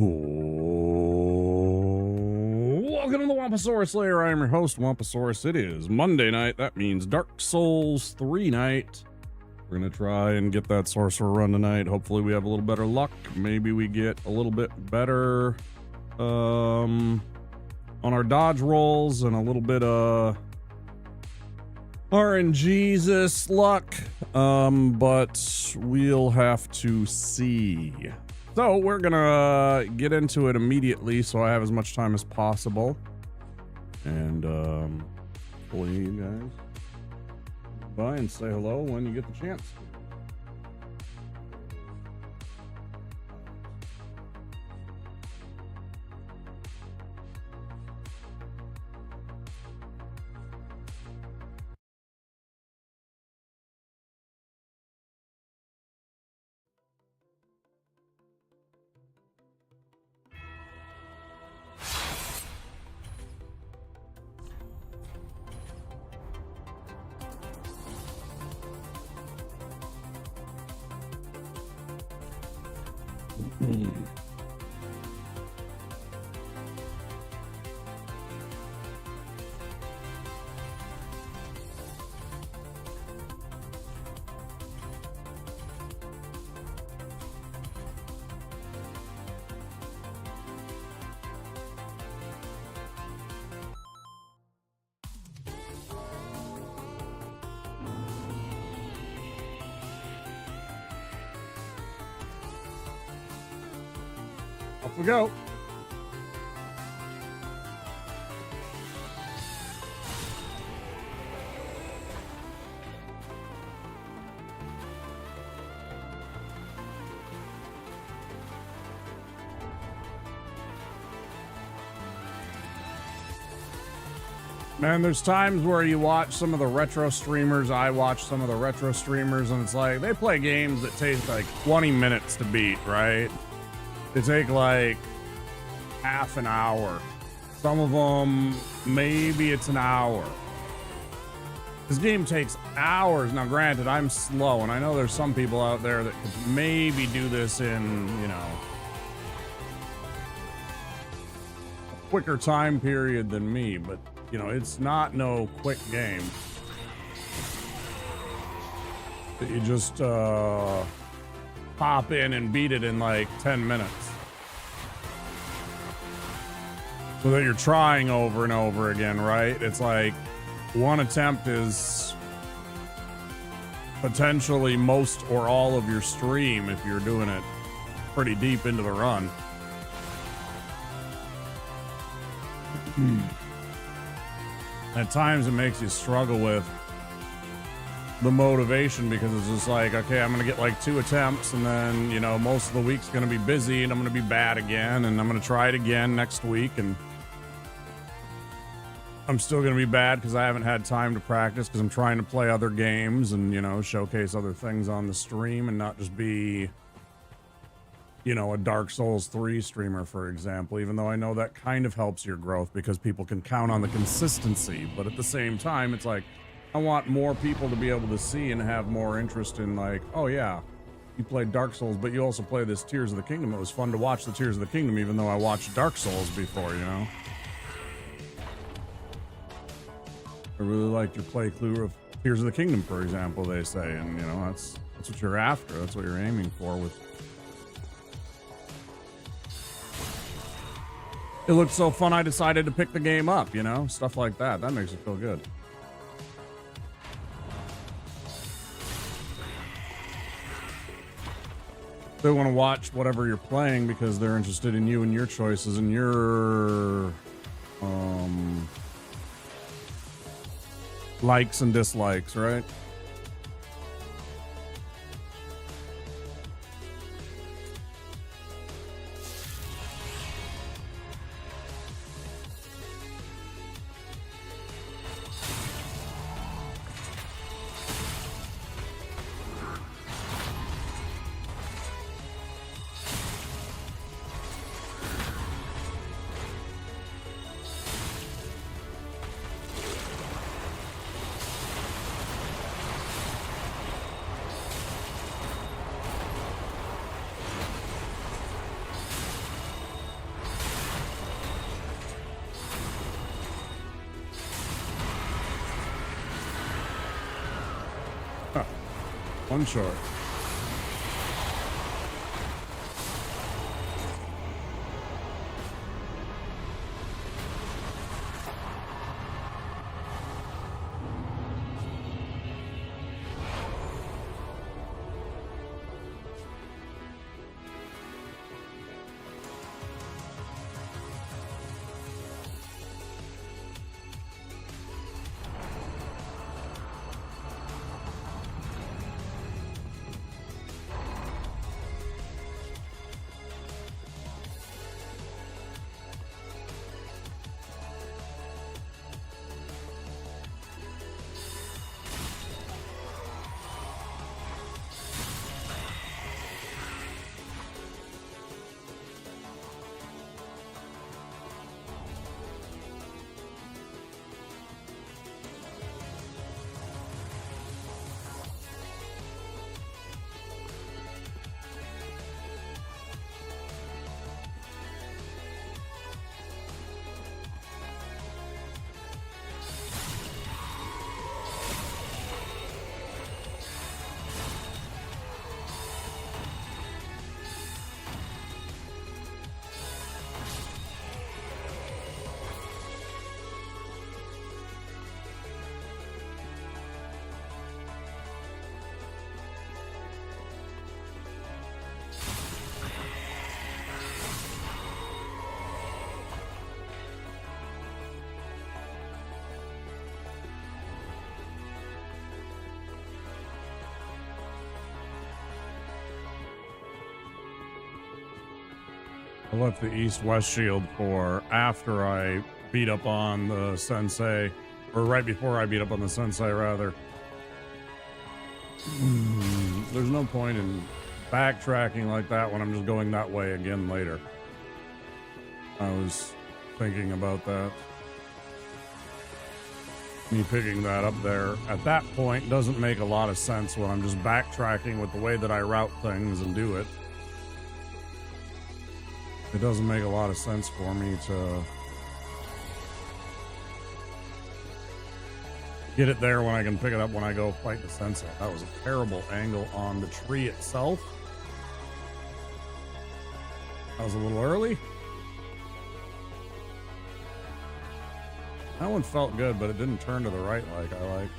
Welcome to the Wamposaurus Slayer. I am your host, Wamposaurus. It is Monday night. That means Dark Souls 3 night. We're going to try and get that Sorcerer run tonight. Hopefully we have a little better luck. Maybe we get a little bit better on our dodge rolls and a little bit of RNGesus luck. But we'll have to see. So we're gonna get into it immediately so I have as much time as possible. And hopefully you guys by and say hello when you get the chance. Off we go. Man, there's times where you watch some of the retro streamers. I watch some of the retro streamers, and it's like they play games that take like 20 minutes to beat, right? They take like half an hour. Some of them, maybe it's an hour. This game takes hours. Now, granted, I'm slow, and I know there's some people out there that could maybe do this in, you know, a quicker time period than me, but, you know, it's not no quick game. You just, pop in and beat it in like 10 minutes. So that you're trying over and over again, right? It's like one attempt is potentially most or all of your stream if you're doing it pretty deep into the run. At times it makes you struggle with the motivation because it's just like, okay, I'm gonna get like 2 attempts and then, you know, most of the week's gonna be busy and I'm gonna be bad again and I'm gonna try it again next week and I'm still gonna be bad because I haven't had time to practice because I'm trying to play other games and, you know, showcase other things on the stream and not just be, you know, a Dark Souls 3 streamer, for example, even though I know that kind of helps your growth because people can count on the consistency, but at the same time, it's like, I want more people to be able to see and have more interest in like, oh yeah, you played Dark Souls, but you also play this Tears of the Kingdom. It was fun to watch the Tears of the Kingdom, even though I watched Dark Souls before, you know? I really liked your playthrough of Tears of the Kingdom, for example, they say, and you know, that's what you're after. That's what you're aiming for with. It looked so fun, I decided to pick the game up, you know? Stuff like that. That makes it feel good. They want to watch whatever you're playing because they're interested in you and your choices and your likes and dislikes, right? One short. I left the east-west shield for after I beat up on the sensei, or right before I beat up on the sensei, rather. There's no point in backtracking like that when I'm just going that way again later. I was thinking about that. Me picking that up there at that point doesn't make a lot of sense when I'm just backtracking with the way that I route things and do it. It doesn't make a lot of sense for me to get it there when I can pick it up when I go fight the sensei. That was a terrible angle on the tree itself. That was a little early. That one felt good, but it didn't turn to the right like I liked.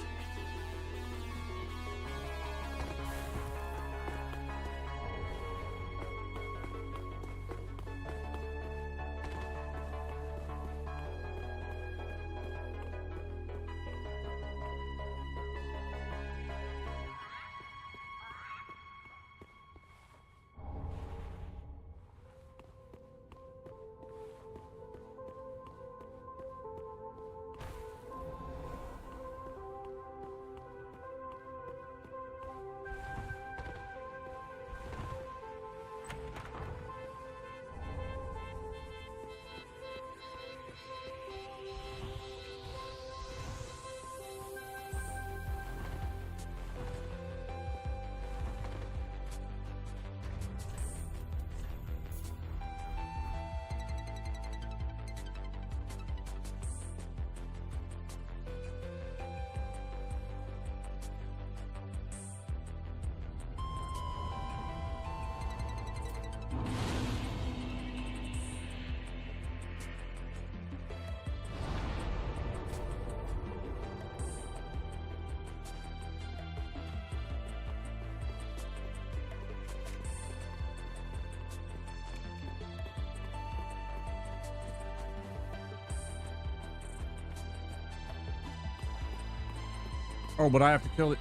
Oh, but I have to kill it.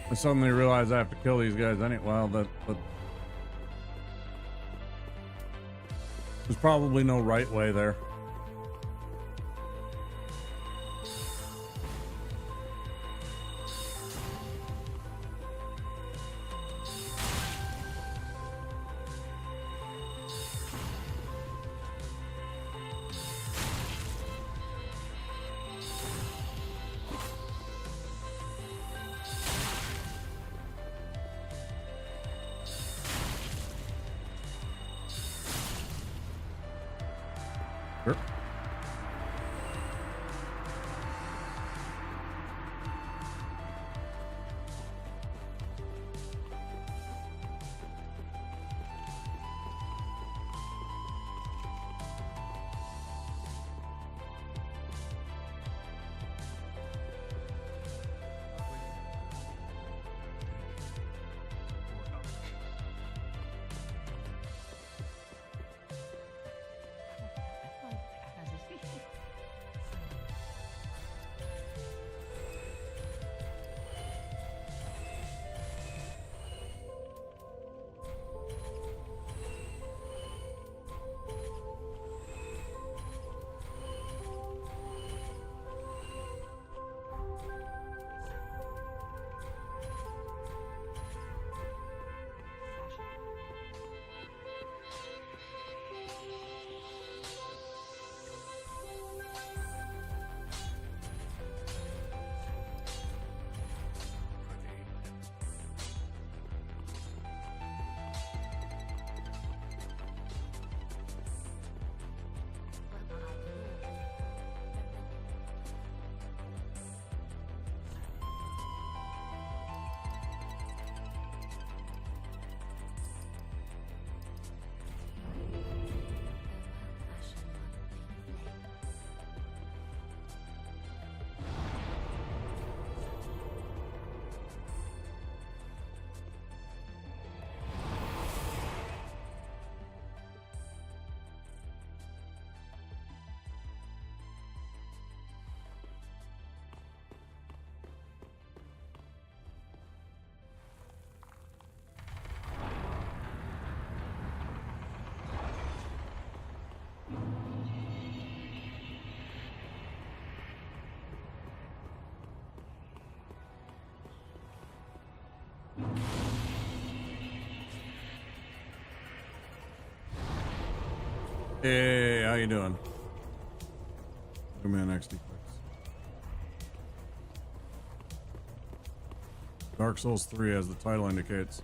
I suddenly realized I have to kill these guys anyway. Well, there's probably no right way there. Hey, how you doing? Come in, XD Fix. Dark Souls 3, as the title indicates.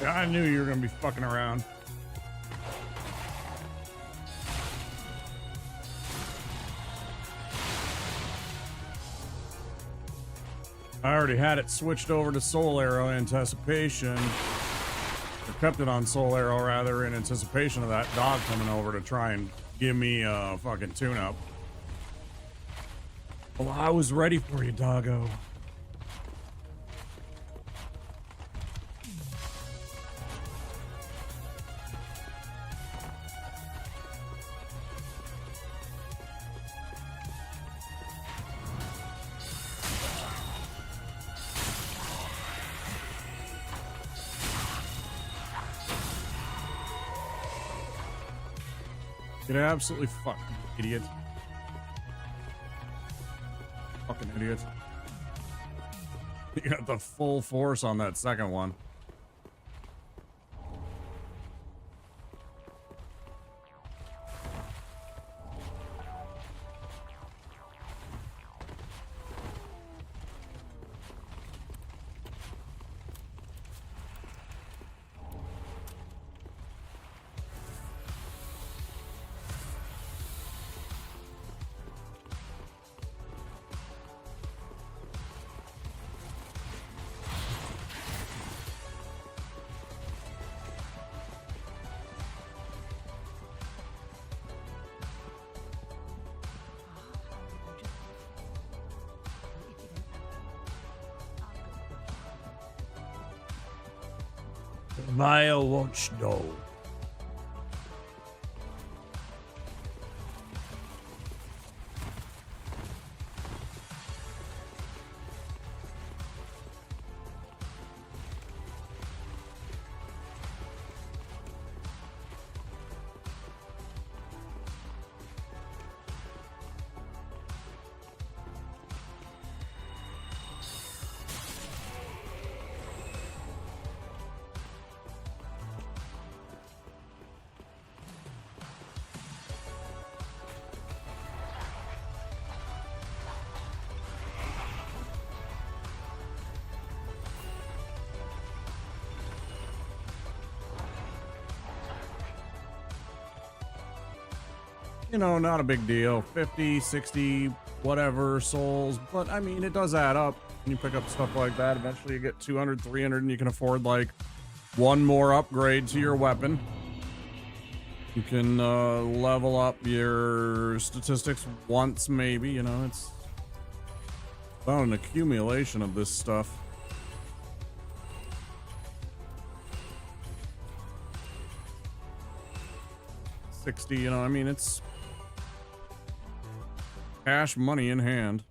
I knew you were gonna be fucking around. I already had it switched over to Soul Arrow in anticipation. Or kept it on Soul Arrow, rather, in anticipation of that dog coming over to try and give me a fucking tune-up. Well, I was ready for you, doggo. Get absolutely fucked, idiot. Fucking idiot. You got the full force on that second one. Maya won't know. You know, not a big deal. 50, 60, whatever souls. But, I mean, it does add up. When you pick up stuff like that, eventually you get 200, 300, and you can afford, like, one more upgrade to your weapon. You can level up your statistics once, maybe. You know, it's about an accumulation of this stuff. 60, you know, I mean, it's cash money in hand.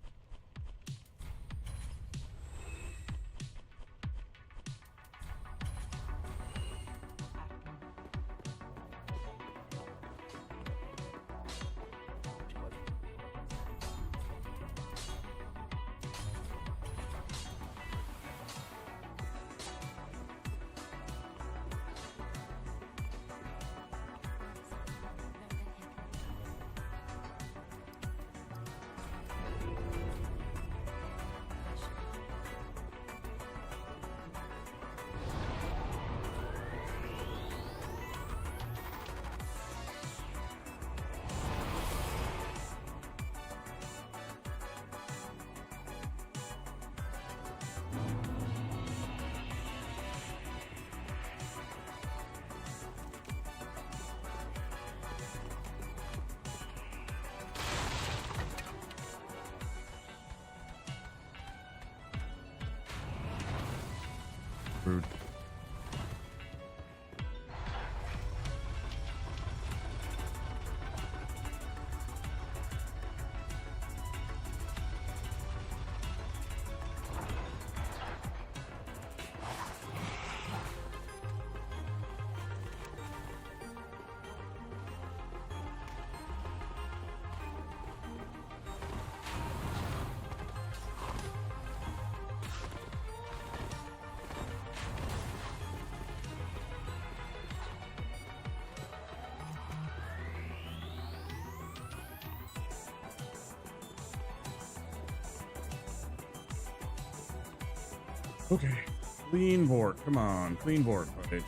Rude. Okay, Clean Vort. Come on. Clean Vort fight.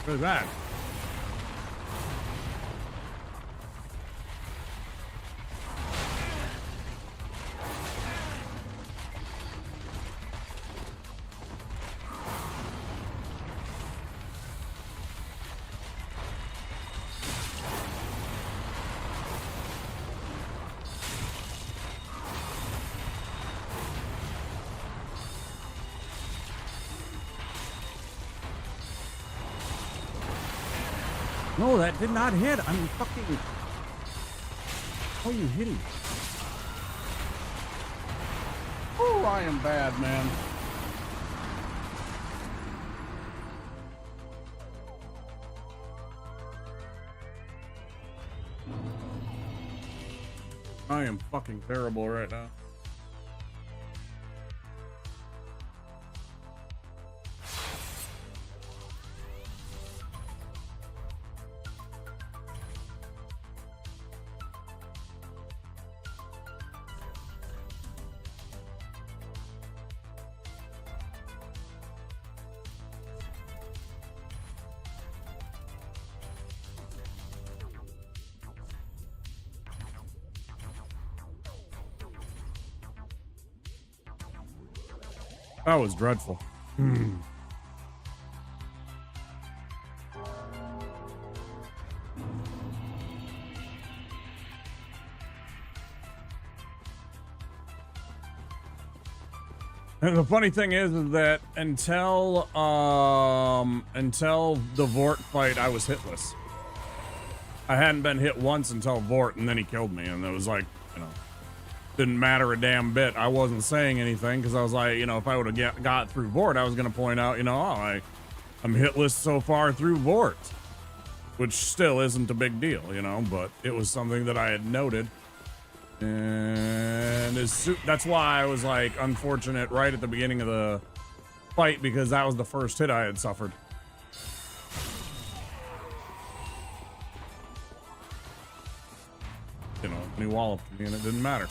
What is that? No, that did not hit. I'm fucking... How are you hitting? Oh, I am bad, man. I am fucking terrible right now. That was dreadful. And the funny thing is that until the Vort fight, I was hitless. I hadn't been hit once until Vort, and then he killed me, and it was like, you know, didn't matter a damn bit. I wasn't saying anything because I was like, you know, if I would have got through Vort, I was going to point out, you know, oh, I'm hitless so far through Vort, which still isn't a big deal, you know, but it was something that I had noted. And that's why I was like unfortunate right at the beginning of the fight, because that was the first hit I had suffered. You know, and he walloped me and it didn't matter.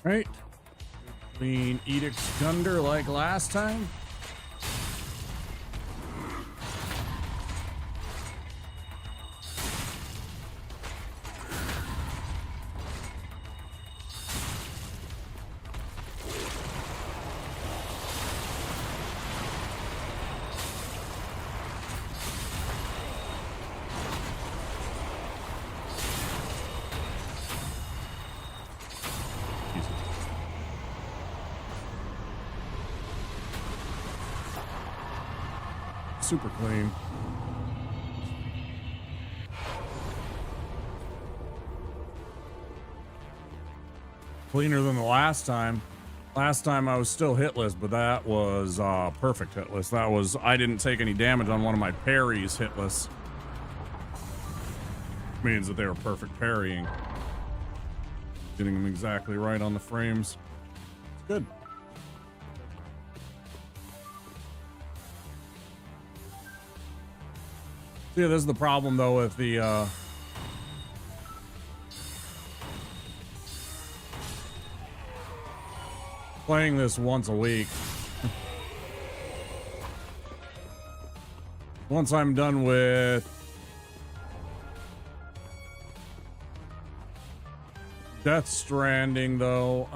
Right? Clean Edict Gunner like last time. super clean. Cleaner than the last time. Last time I was still hitless, but that was perfect hitless. That was, I didn't take any damage on one of my parries hitless. Means that they were perfect parrying. Getting them exactly right on the frames. It's good. See, this is the problem though with the playing this once a week. Once I'm done with Death Stranding, though,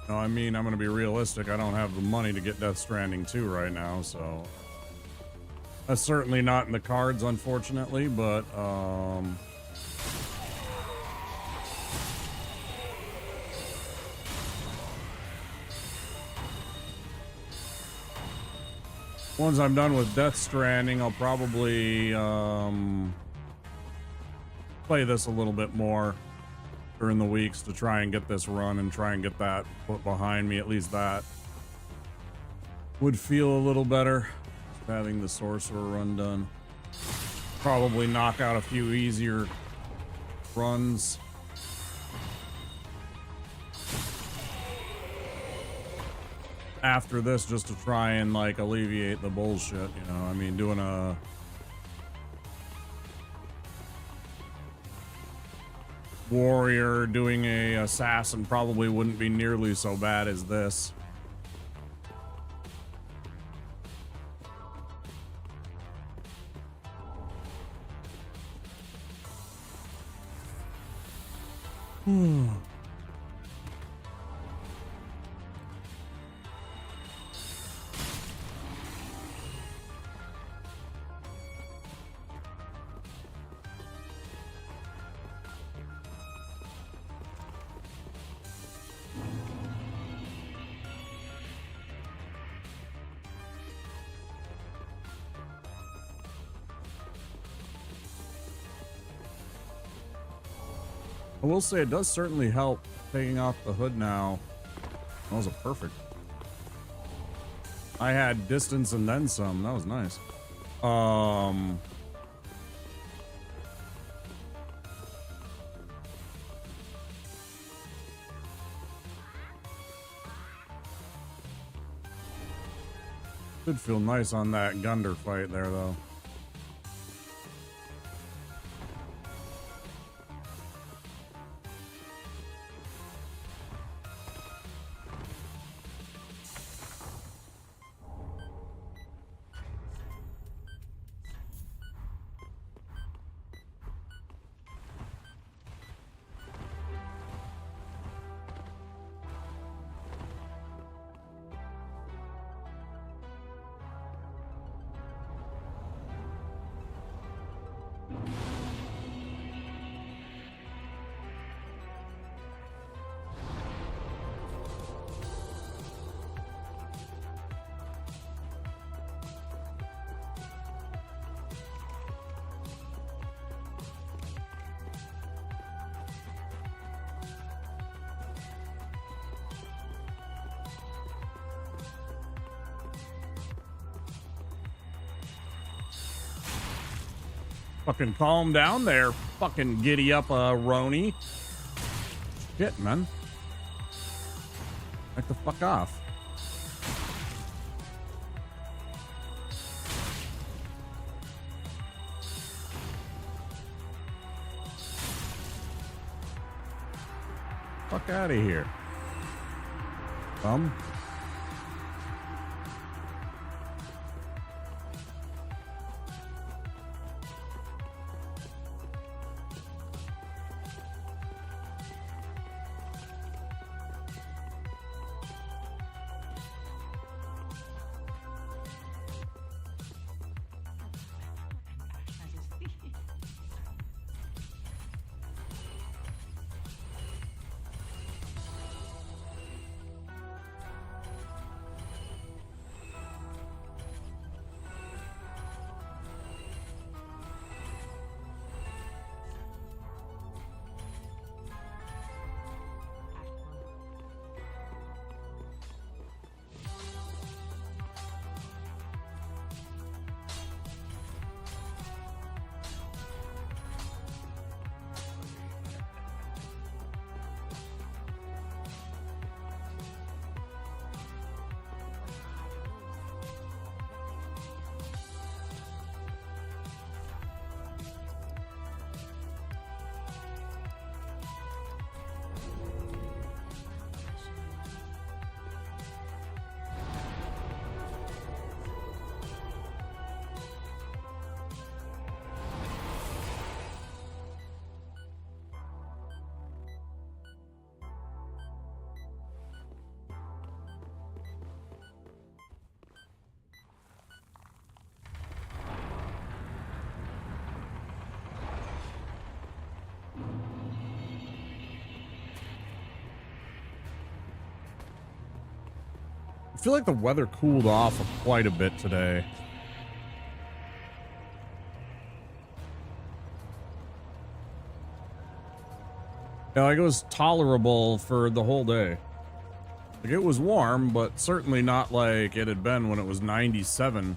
no, I mean, I'm going to be realistic. I don't have the money to get Death Stranding 2 right now, so that's certainly not in the cards, unfortunately, but once I'm done with Death Stranding, I'll probably play this a little bit more during the weeks to try and get this run and try and get that put behind me. At least that would feel a little better. Just having the Sorcerer run done. Probably knock out a few easier runs. After this, just to try and like alleviate the bullshit, you know. I mean, doing a warrior, doing a assassin probably wouldn't be nearly so bad as this. I will say it does certainly help taking off the hood now. That was a perfect. I had distance and then some. That was nice. Should feel nice on that Gunder fight there, though. Fucking calm down there, fucking giddy up, Roni. Shit, man. Back the fuck off. Fuck out of here. Come. I feel like the weather cooled off quite a bit today. Yeah, like it was tolerable for the whole day. Like it was warm, but certainly not like it had been when it was 97.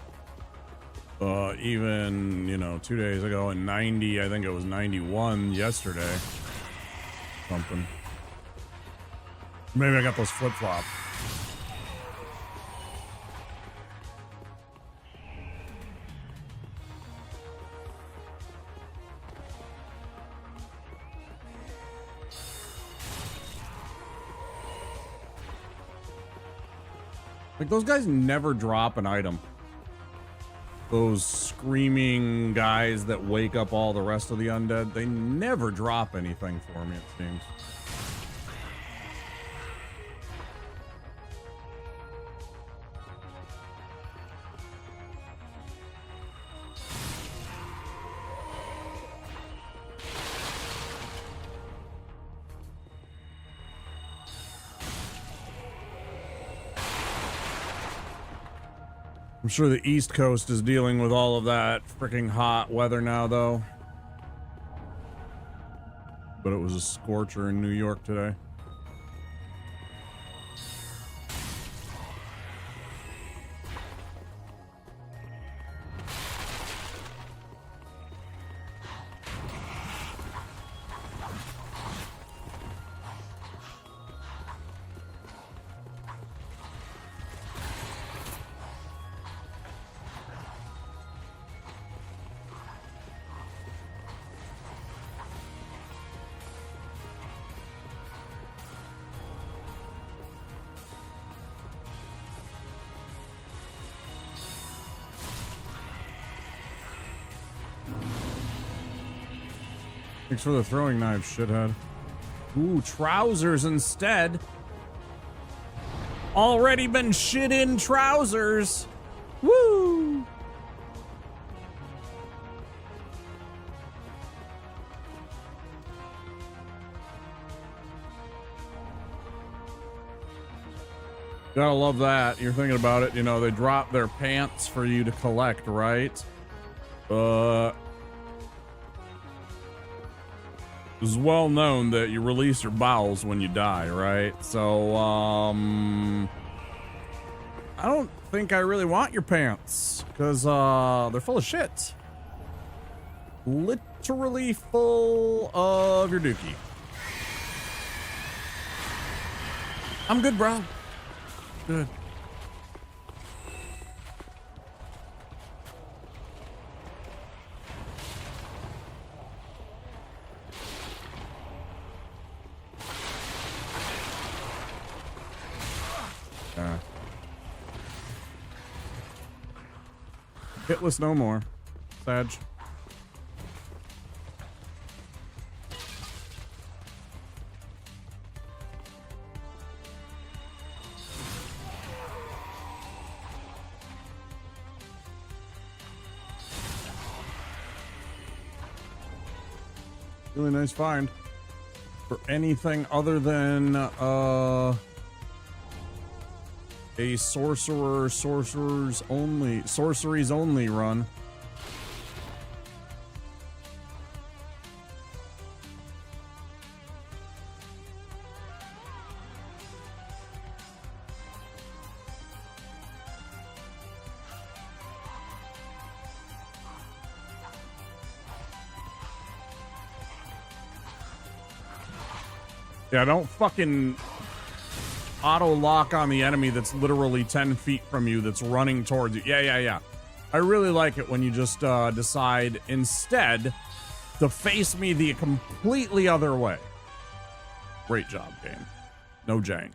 Even, you know, 2 days ago, and 90, I think it was 91 yesterday. Something. Maybe I got those flip-flops. Like, those guys never drop an item. Those screaming guys that wake up all the rest of the undead, they never drop anything for me, it seems. I'm sure the East Coast is dealing with all of that freaking hot weather now, though. But it was a scorcher in New York today. Thanks for the throwing knife, shithead. Ooh, trousers instead. Already been shit in trousers. Woo! Gotta love that. You're thinking about it, you know, they drop their pants for you to collect, right? It's well known that you release your bowels when you die, right? So, I don't think I really want your pants, because, they're full of shit. Literally full of your dookie. I'm good, bro. Good. Hitless no more. Sag. Really nice find for anything other than a sorceries only run. Yeah, don't fucking auto lock on the enemy that's literally 10 feet from you that's running towards you. Yeah. I really like it when you just decide instead to face me the completely other way. Great job, game. No jank.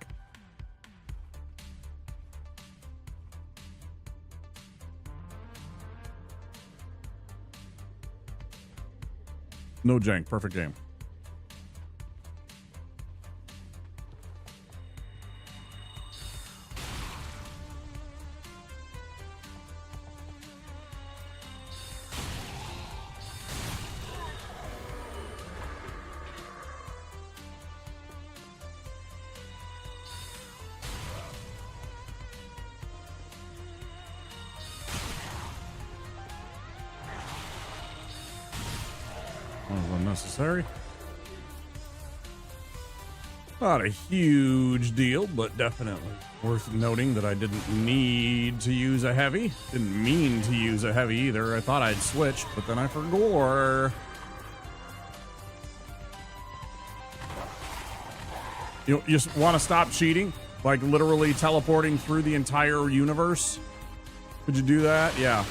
No jank. Perfect game. unnecessary. Not a huge deal, but definitely worth noting that I didn't need to use a heavy. Didn't mean to use a heavy either. I thought I'd switch, but then I forgot. You just want to stop cheating? Like literally teleporting through the entire universe? Could you do that? Yeah.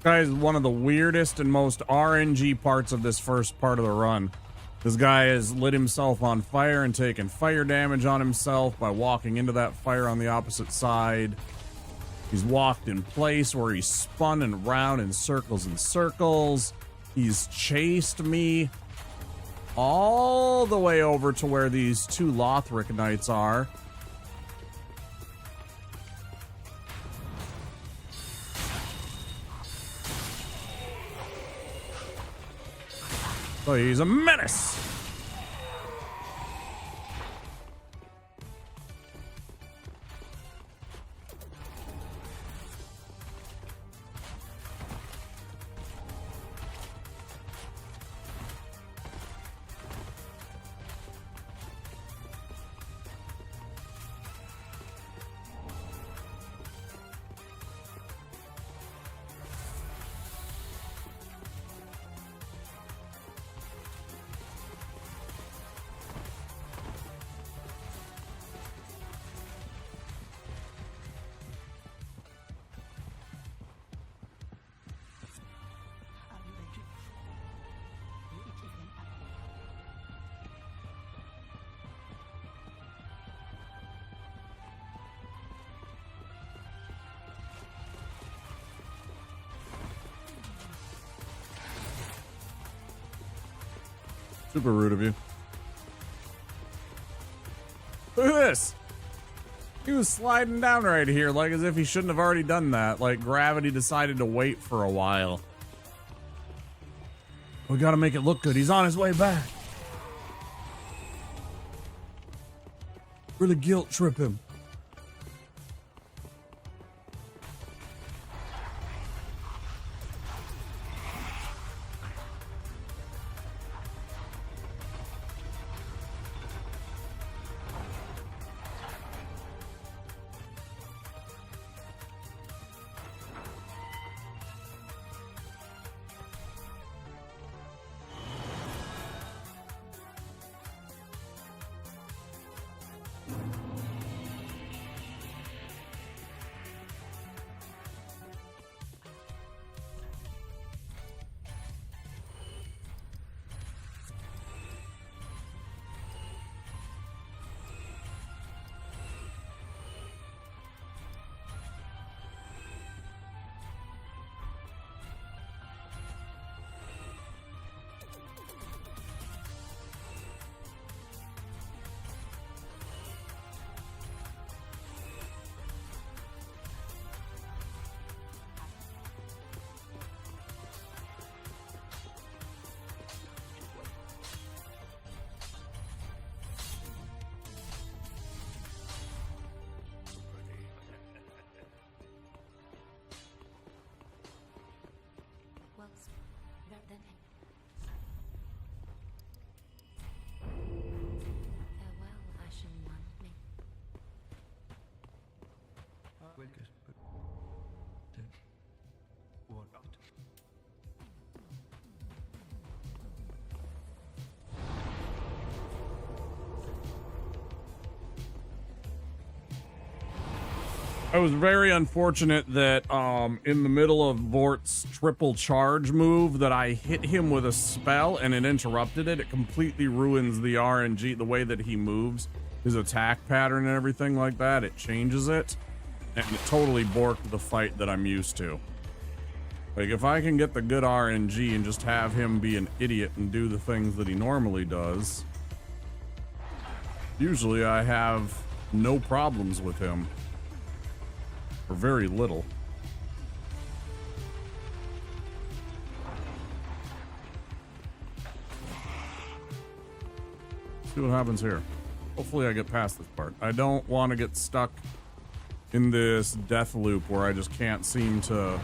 Guys, one of the weirdest and most RNG parts of this first part of the run. This guy has lit himself on fire and taken fire damage on himself by walking into that fire on the opposite side. He's walked in place where he's spun and round in circles and circles. He's chased me all the way over to where these two Lothric Knights are. So he's a menace. Super rude of you. Look at this. He was sliding down right here, like as if he shouldn't have already done that. Like gravity decided to wait for a while. We gotta make it look good. He's on his way back. Really guilt trip him. I was very unfortunate that in the middle of Vort's triple charge move that I hit him with a spell and it interrupted it. It completely ruins the RNG, the way that he moves, his attack pattern and everything like that. It changes it, and it totally borked the fight that I'm used to. Like, if I can get the good RNG and just have him be an idiot and do the things that he normally does, usually I have no problems with him. Or very little. See what happens here. Hopefully I get past this part. I don't want to get stuck in this death loop where I just can't seem to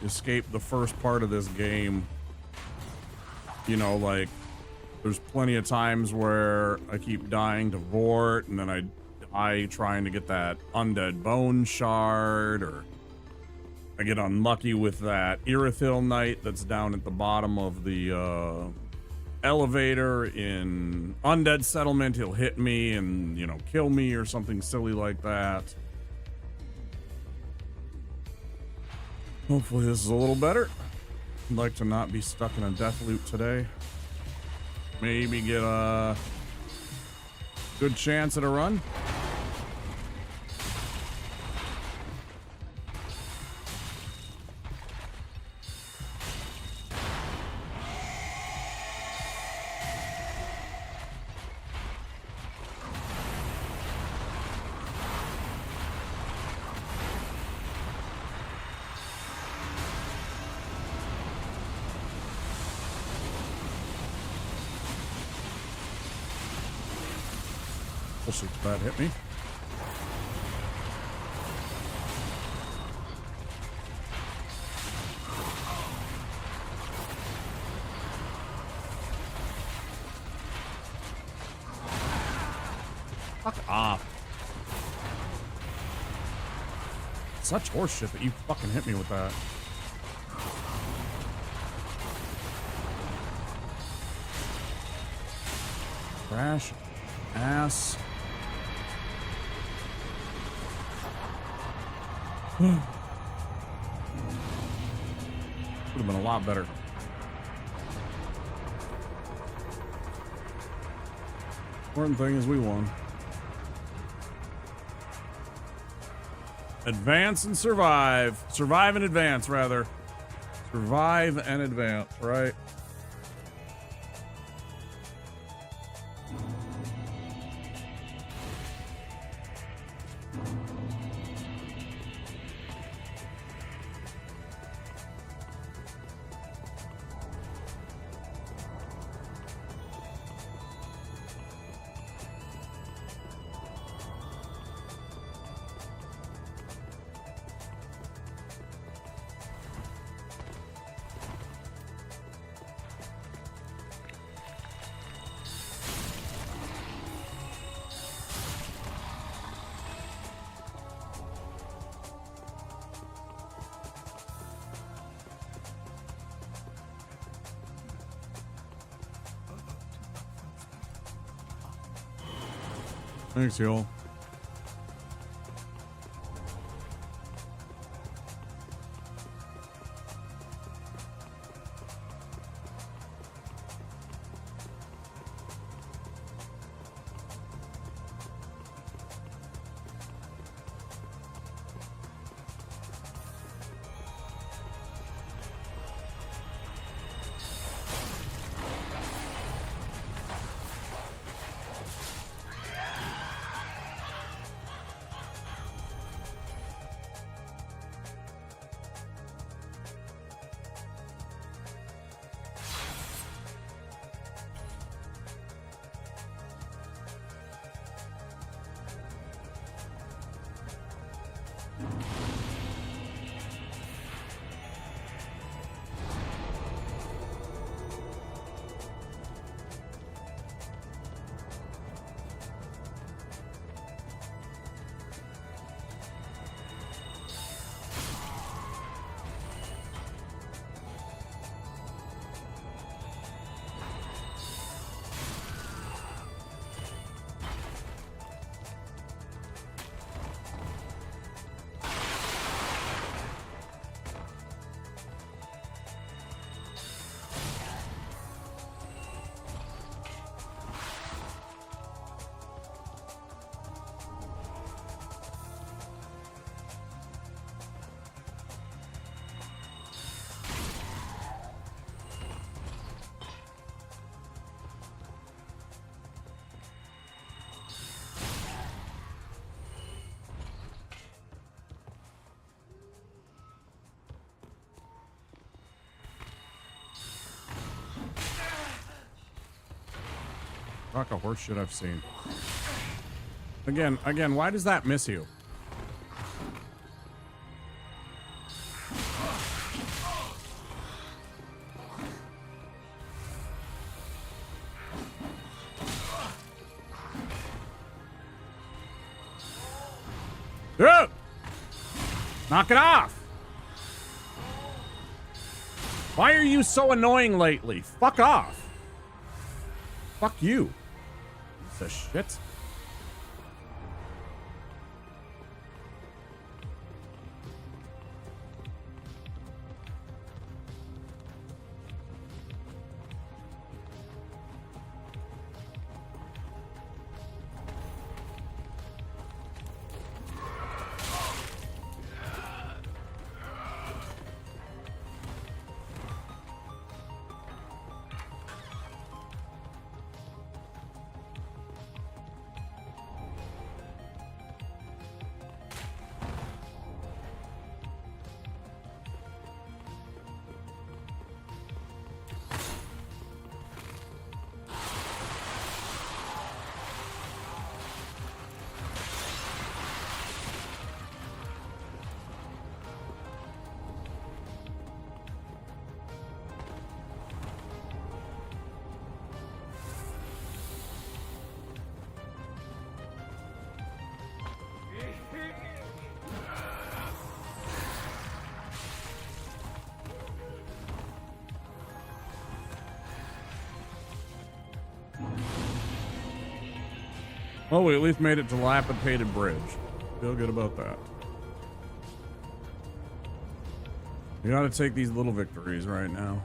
escape the first part of this game. You know, like, there's plenty of times where I keep dying to Vort, and then I die trying to get that undead bone shard, or I get unlucky with that Irithil Knight that's down at the bottom of the elevator in Undead Settlement. He'll hit me and, you know, kill me or something silly like that. Hopefully this is a little better. I'd like to not be stuck in a death loop today. Maybe get a good chance at a run. That hit me. Fuck off. Such horseshit that you fucking hit me with that. Crash. Ass. Would have been a lot better. Important thing is we won. Advance and survive. Survive and advance, rather. Survive and advance, right? Thanks, y'all. Crock of horse shit I've seen. Again, why does that miss you? Dude! Knock it off! Why are you so annoying lately? Fuck off. Fuck you. Piece of shit. Well, we at least made it to Dilapidated Bridge. Feel good about that. You gotta take these little victories right now.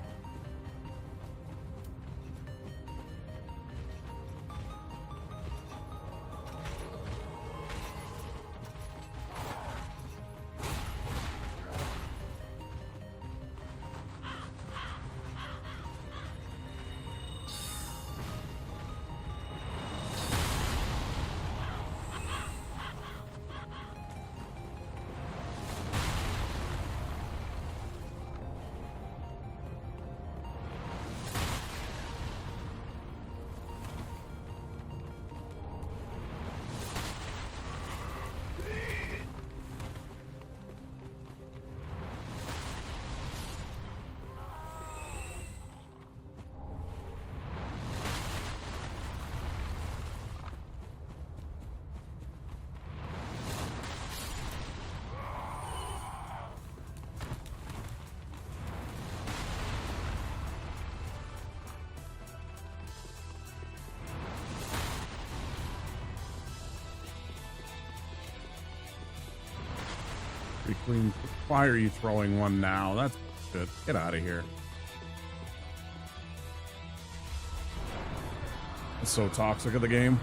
Clean. Why are you throwing one now? That's shit. Get out of here. It's so toxic of the game.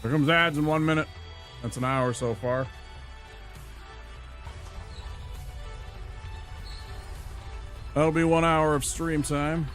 Here comes ads in 1 minute. That's an hour so far. That'll be 1 hour of stream time.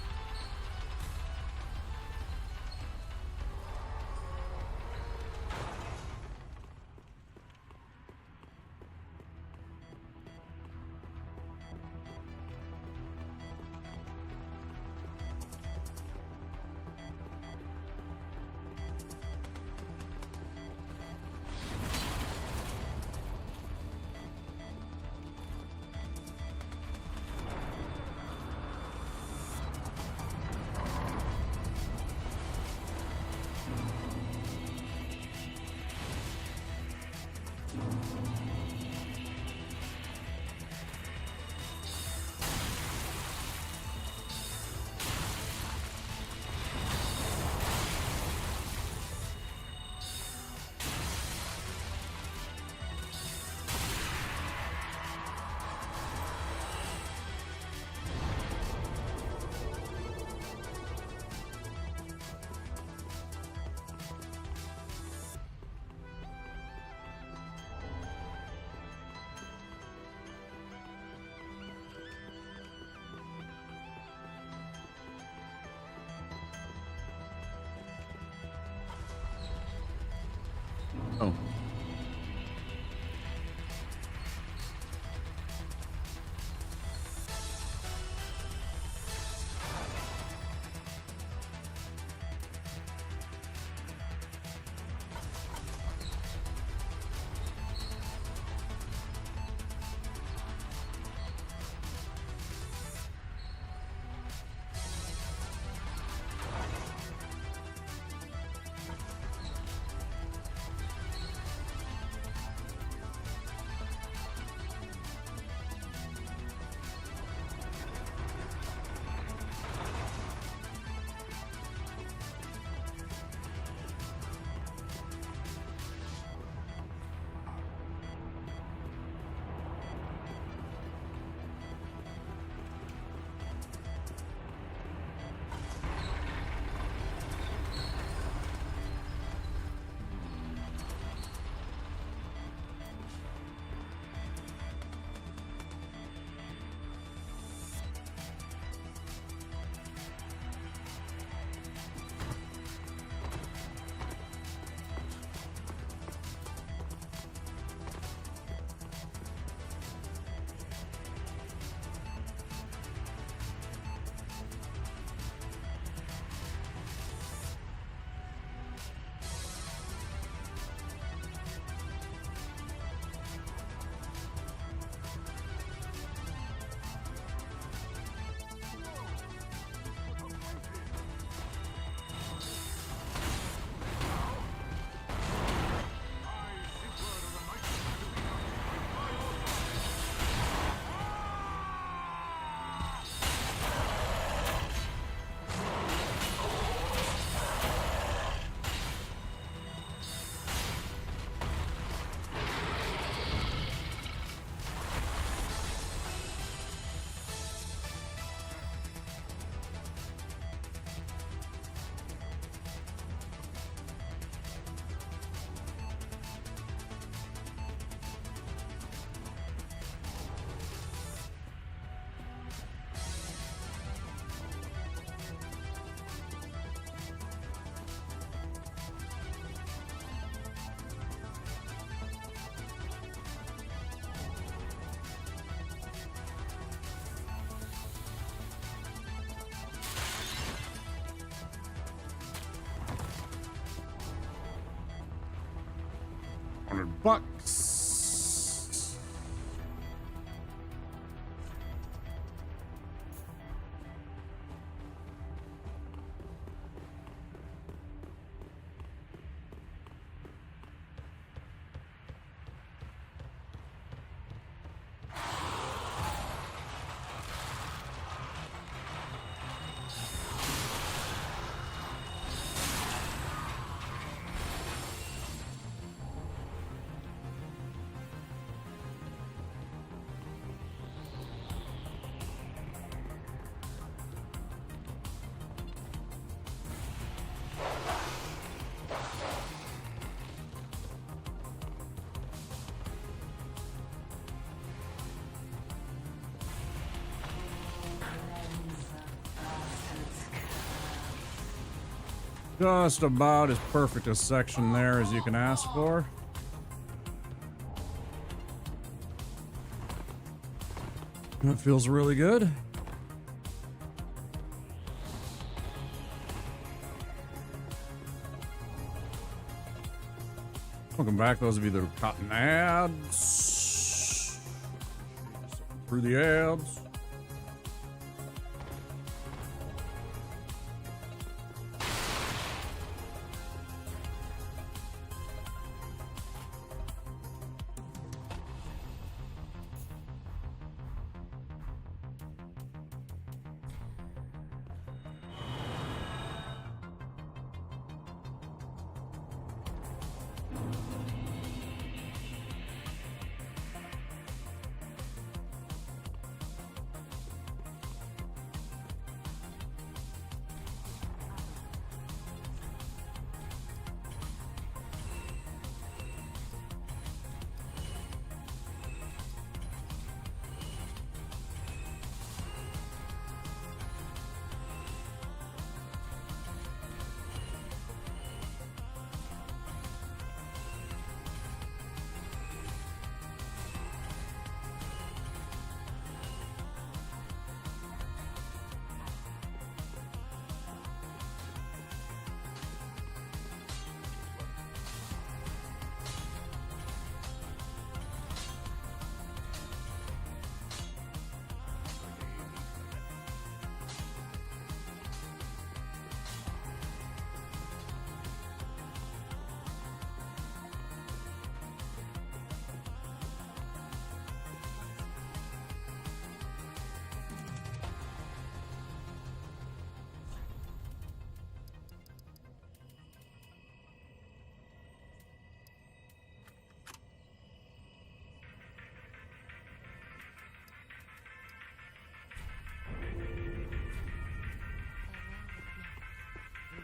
Oh. $100. Just about as perfect a section there as you can ask for. That feels really good. Welcome back, those of you that are cutting ads. Through the ads.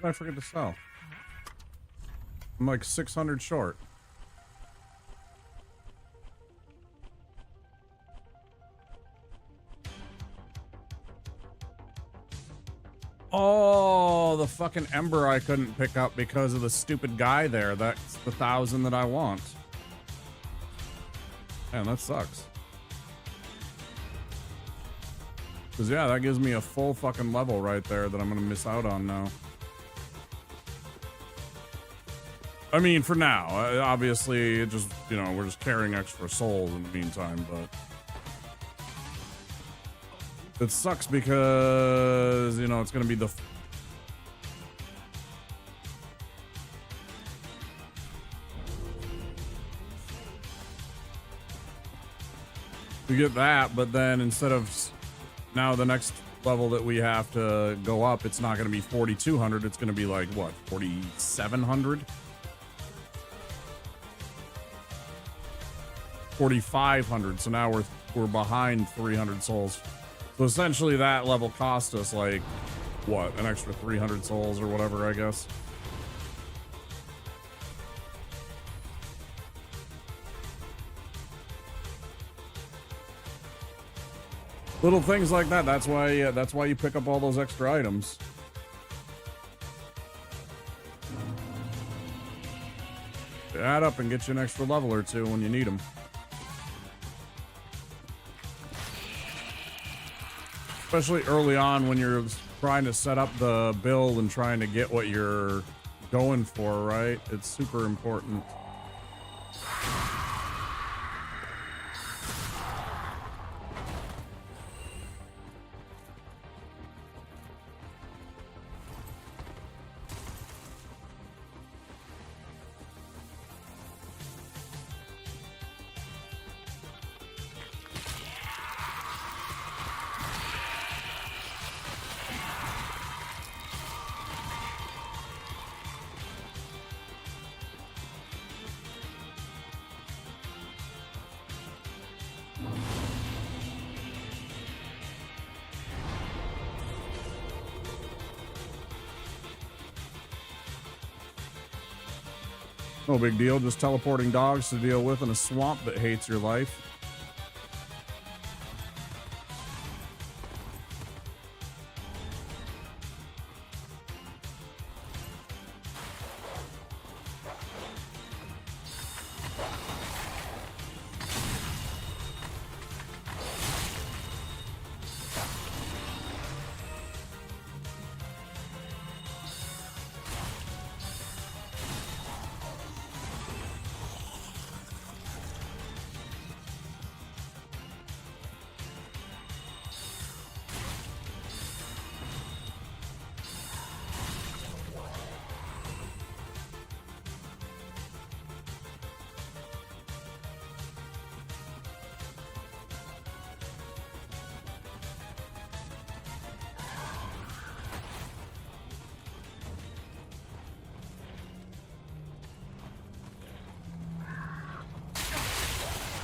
What did I forget to sell? I'm like 600 short. Oh, the fucking Ember I couldn't pick up because of the stupid guy there. That's the 1,000 that I want. Man, that sucks. Because, yeah, that gives me a full fucking level right there that I'm going to miss out on now. I mean, for now. Obviously, it just, you know, we're just carrying extra souls in the meantime, but... It sucks because, you know, it's going to be the... We get that, but then instead of... Now the next level that we have to go up, it's not going to be 4,200. It's going to be like, what, 4,700? 4,500. So now we're behind 300 souls. So essentially that level cost us like, what, an extra 300 souls or whatever, I guess. Little things like that. That's why you pick up all those extra items. They add up and get you an extra level or two when you need them. Especially early on when you're trying to set up the build and trying to get what you're going for, right? It's super important. No big deal, just teleporting dogs to deal with in a swamp that hates your life.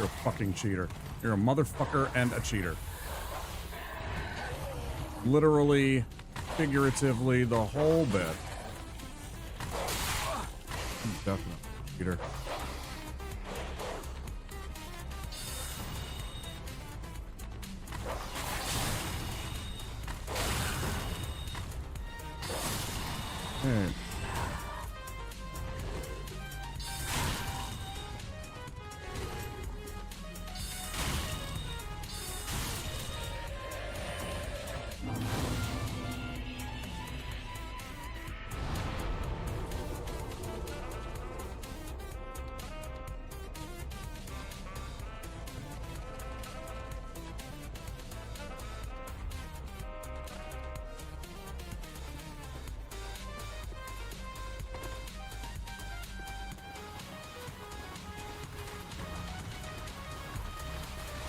You're a fucking cheater. You're a motherfucker and a cheater. Literally, figuratively, the whole bit. Definitely a cheater. Hey.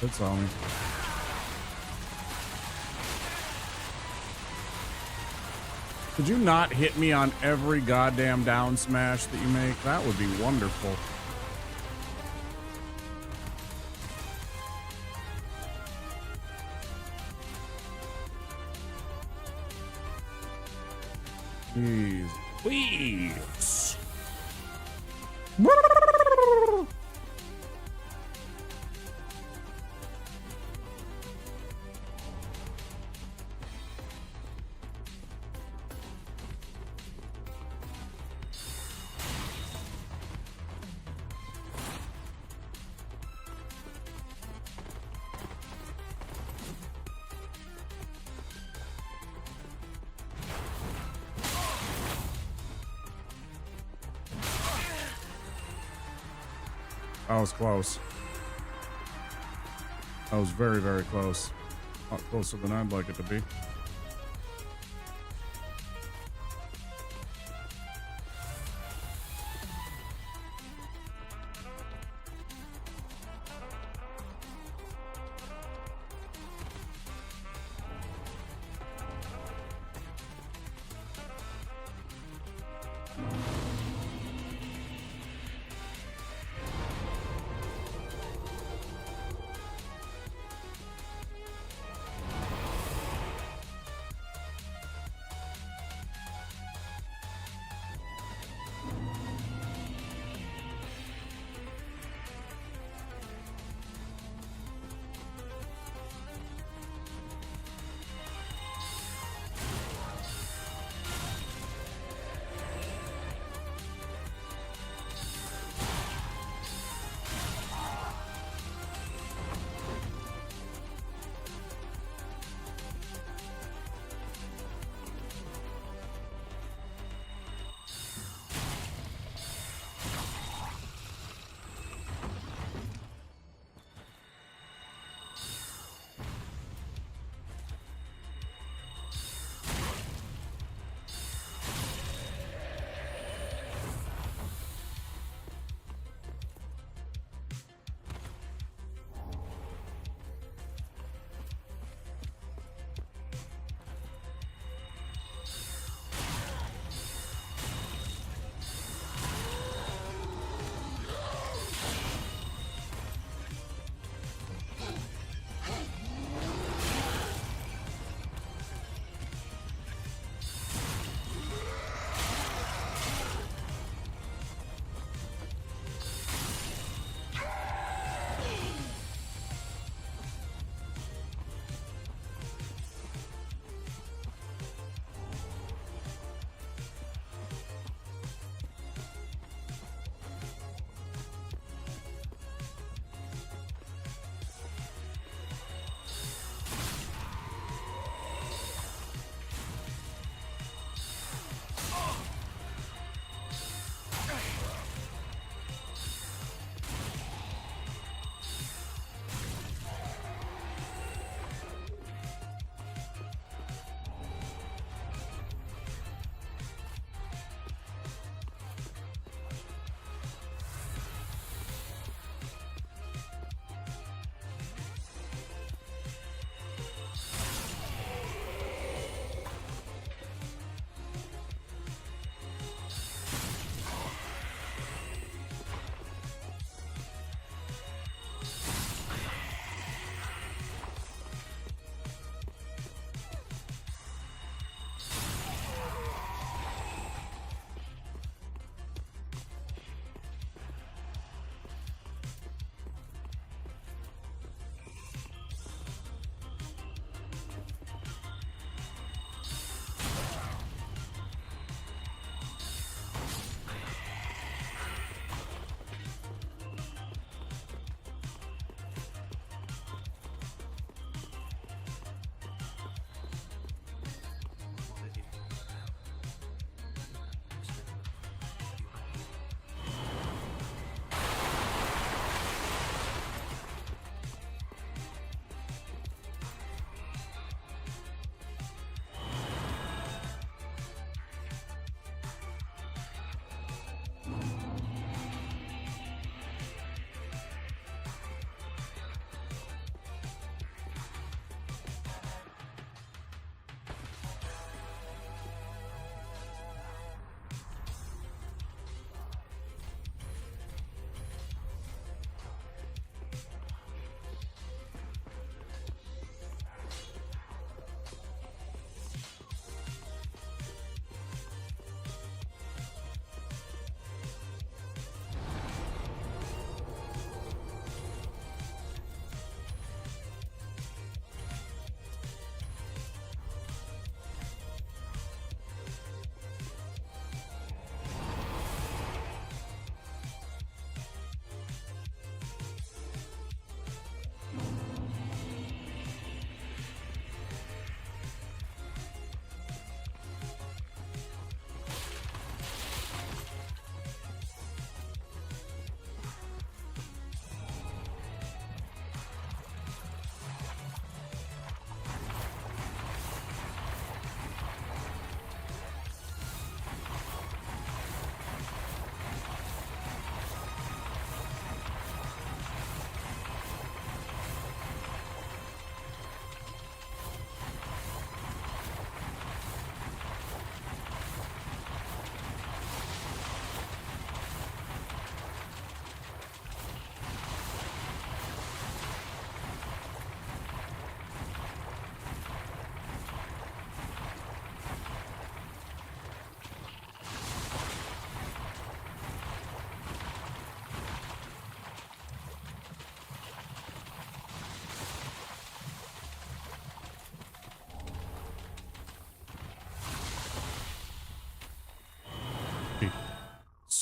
It's on me. Could you not hit me on every goddamn down smash that you make? That would be wonderful. Please. Please. That was close. That was very, very close. A lot closer than I'd like it to be.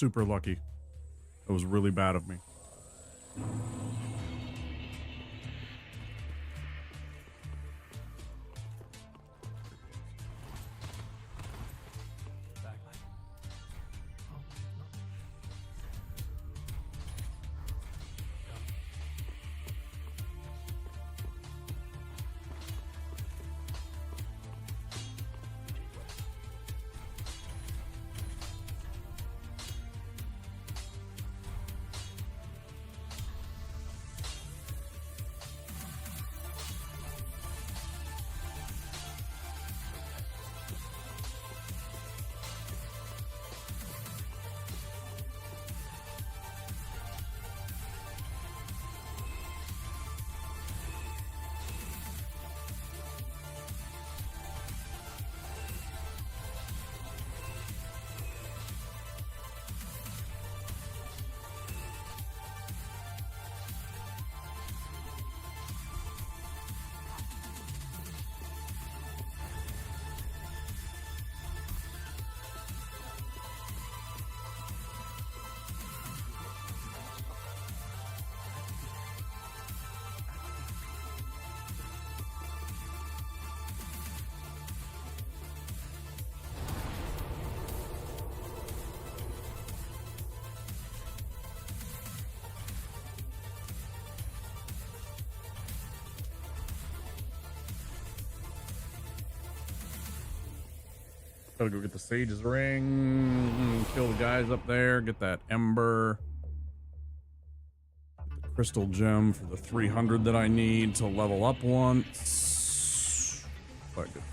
super lucky. It was really bad of me. Gotta go get the Sage's Ring, kill the guys up there, get that Ember, get the Crystal Gem for the 300 that I need to level up once. Quite good.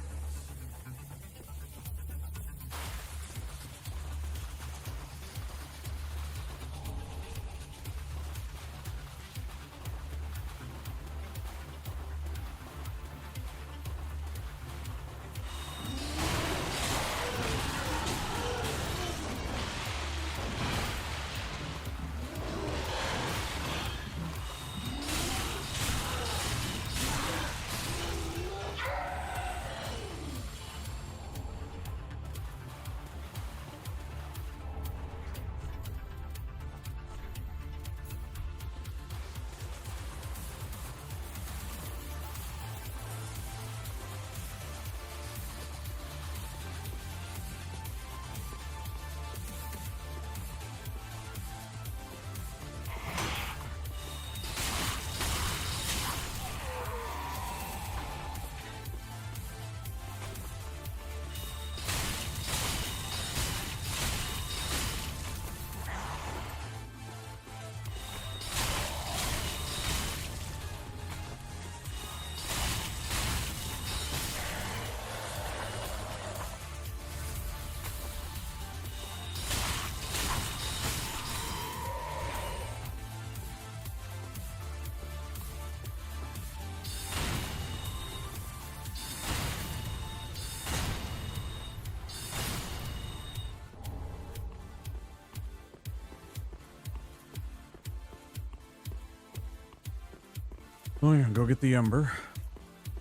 Oh yeah, go get the Ember.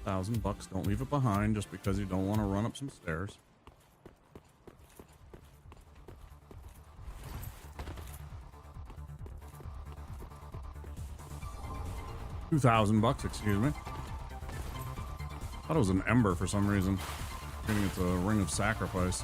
$1,000. Don't leave it behind just because you don't want to run up some stairs. $2,000, excuse me. Thought it was an Ember for some reason. I think it's a Ring of Sacrifice.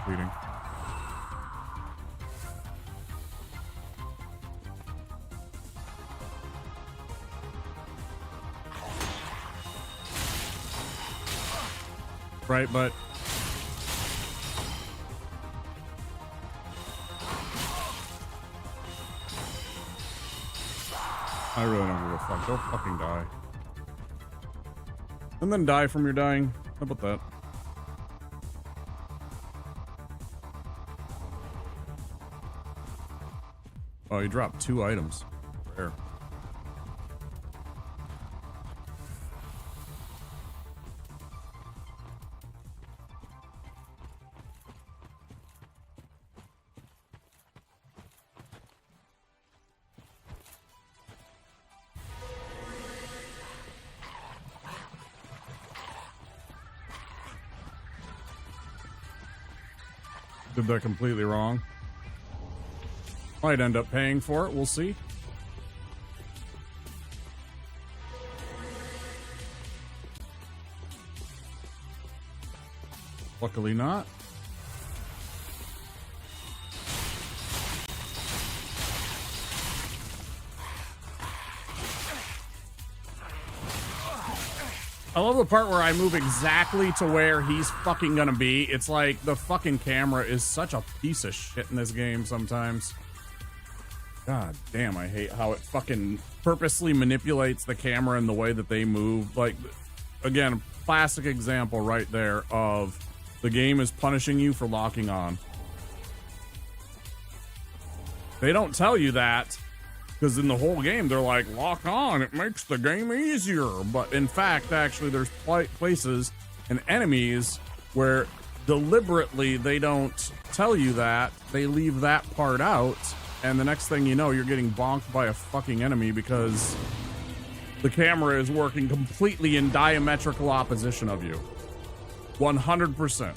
completing. Right, but I really don't give a fuck. Go fucking die. And then die from your dying. How about that? Oh, you dropped 2 items. Rare. Did that completely wrong. Might end up paying for it. We'll see. Luckily not. I love the part where I move exactly to where he's fucking gonna be. It's like the fucking camera is such a piece of shit in this game sometimes. God damn, I hate how it fucking purposely manipulates the camera and the way that they move. Like, again, classic example right there of the game is punishing you for locking on. They don't tell you that, because in the whole game, they're like, lock on, it makes the game easier. But in fact, actually, there's places and enemies where deliberately they don't tell you that. They leave that part out. And the next thing you know, you're getting bonked by a fucking enemy because the camera is working completely in diametrical opposition of you. 100%.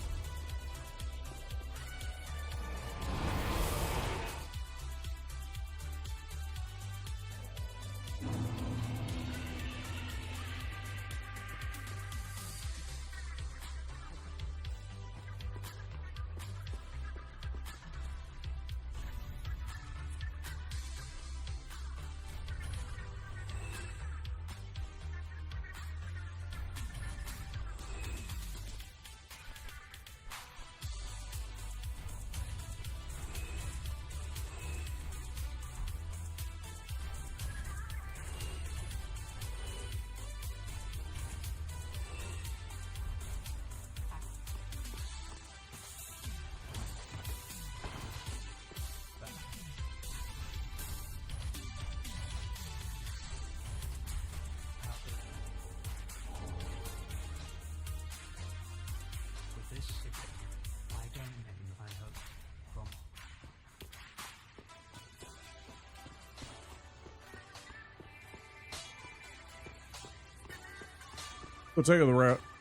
We'll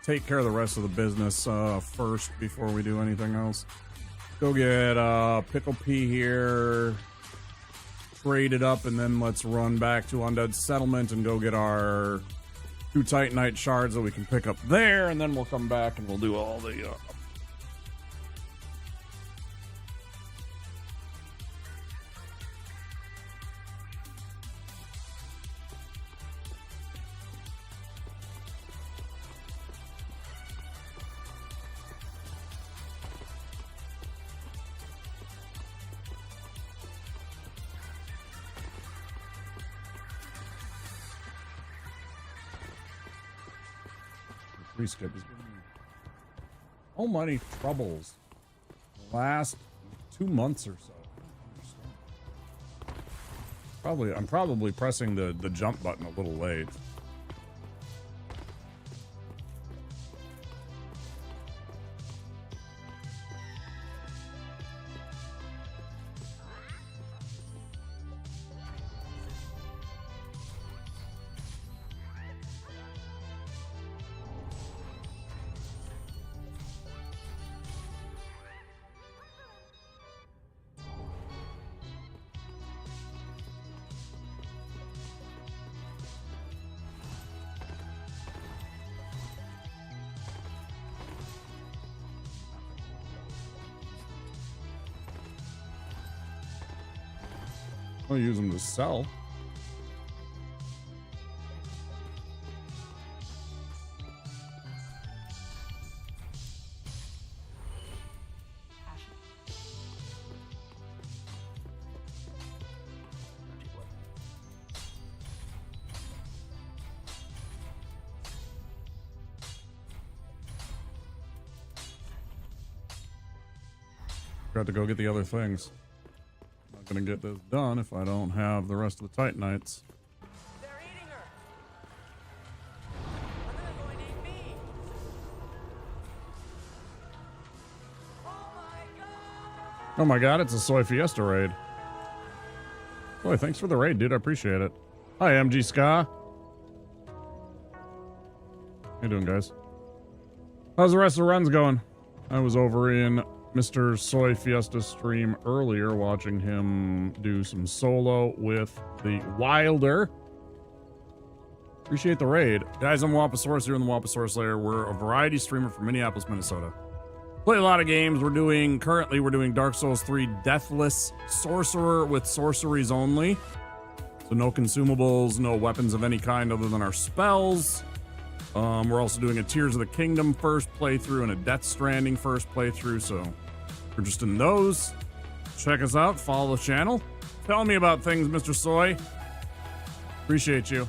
take care of the rest of the business first before we do anything else. Go get Pickle Pea here, trade it up, and then let's run back to Undead Settlement and go get our 2 Titanite shards that we can pick up there, and then we'll come back and we'll do all the skip has been so many troubles the last 2 months or so. I'm probably pressing the jump button a little late. I'll use them to sell. Got to go get the other things. Not gonna get this done if I don't have the rest of the Titanites. They're eating her. And they're going to eat me. Oh my god, it's a Soy Fiesta raid. Boy, thanks for the raid, dude. I appreciate it. Hi, MG Ska. How you doing, guys? How's the rest of the runs going? I was over in Mr. Soy Fiesta stream earlier, watching him do some solo with the Wilder. Appreciate the raid. Guys, I'm Wapasaurus here in the Wapasaurus Lair. We're a variety streamer from Minneapolis, Minnesota. Play a lot of games. Currently we're doing Dark Souls 3 Deathless Sorcerer with sorceries only. So no consumables, no weapons of any kind other than our spells. We're also doing a Tears of the Kingdom first playthrough and a Death Stranding first playthrough, so if you're interested in those, check us out, follow the channel. Tell me about things, Mr. Soy. Appreciate you.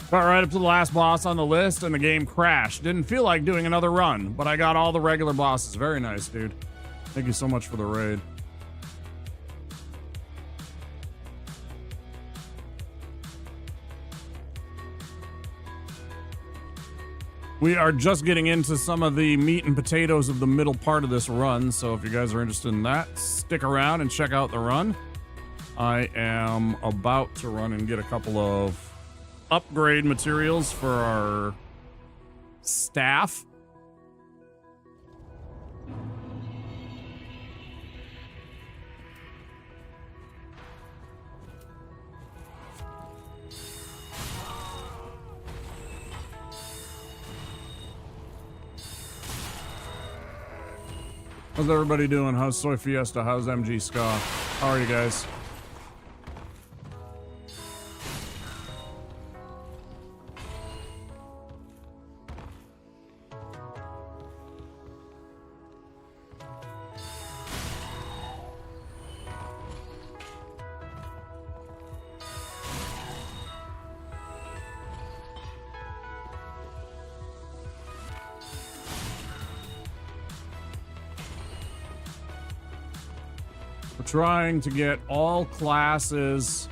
Got right up to the last boss on the list and the game crashed. Didn't feel like doing another run, but I got all the regular bosses. Very nice, dude. Thank you so much for the raid. We are just getting into some of the meat and potatoes of the middle part of this run, so if you guys are interested in that, stick around and check out the run. I am about to run and get a couple of upgrade materials for our staff. How's everybody doing? How's Soy Fiesta? How's MG Ska? How are you guys? Trying to get all classes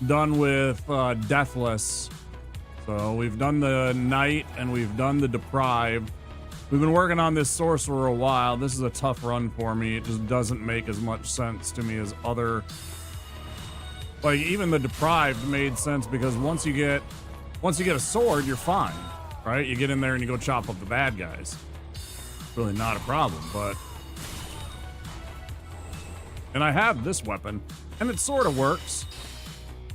done with Deathless. So we've done the Knight and we've done the Deprived. We've been working on this Sorcerer a while. This is a tough run for me. It just doesn't make as much sense to me as other... Like, even the Deprived made sense because once you get a sword, you're fine, right? You get in there and you go chop up the bad guys. It's really not a problem, but... And I have this weapon, and it sort of works.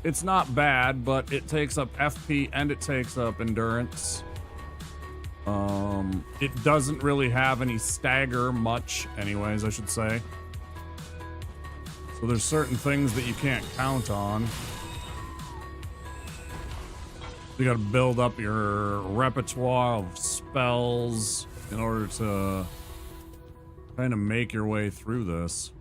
It's not bad, but it takes up FP and it takes up endurance. It doesn't really have any stagger much, anyways, I should say. So there's certain things that you can't count on. You gotta build up your repertoire of spells in order to kind of make your way through this.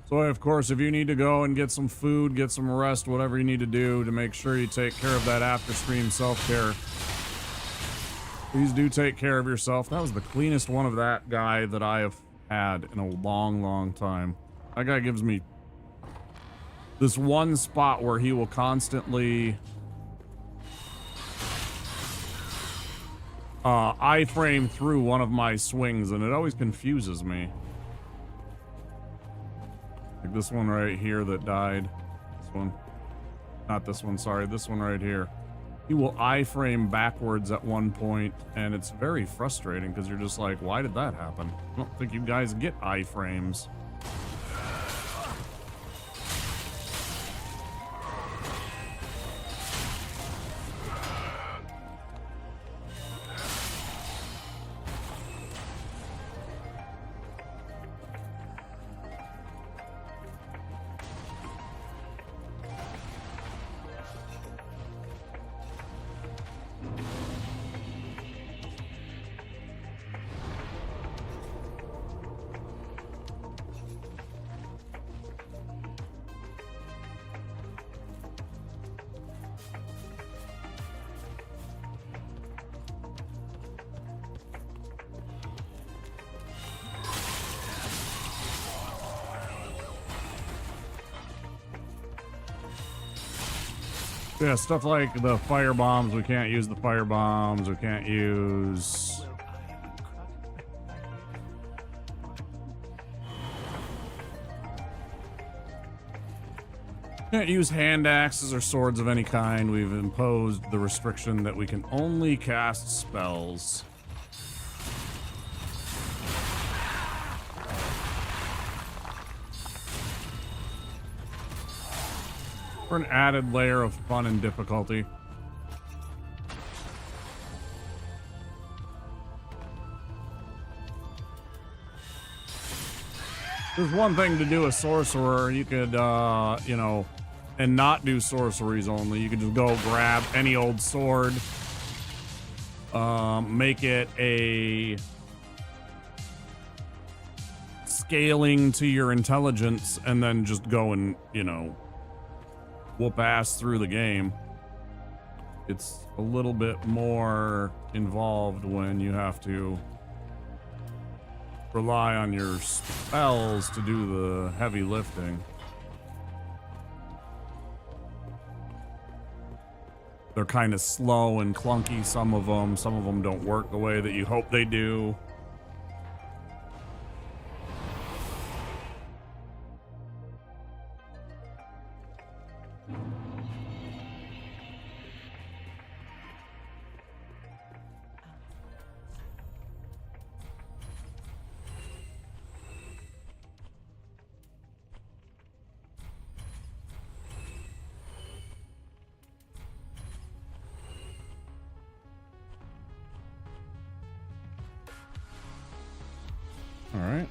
So, of course, if you need to go and get some food, get some rest, whatever you need to do to make sure you take care of that after-stream self-care, please do take care of yourself. That was the cleanest one of that guy that I have had in a long, long time. That guy gives me this one spot where he will constantly iframe through one of my swings, and it always confuses me. Like this one right here that died. This one. Not this one, sorry. This one right here. You will iframe backwards at one point, and it's very frustrating because you're just like, why did that happen? I don't think you guys get iframes. Yeah, stuff like the fire bombs. We can't use the fire bombs. We can't use. Can't use hand axes or swords of any kind. We've imposed the restriction that we can only cast spells. For an added layer of fun and difficulty. There's one thing to do a sorcerer. You could, you know, and not do sorceries only. You could just go grab any old sword, make it a scaling to your intelligence, and then just go and, you know, whoop ass through the game. It's a little bit more involved when you have to rely on your spells to do the heavy lifting. They're kind of slow and clunky, some of them don't work the way that you hope they do. All right.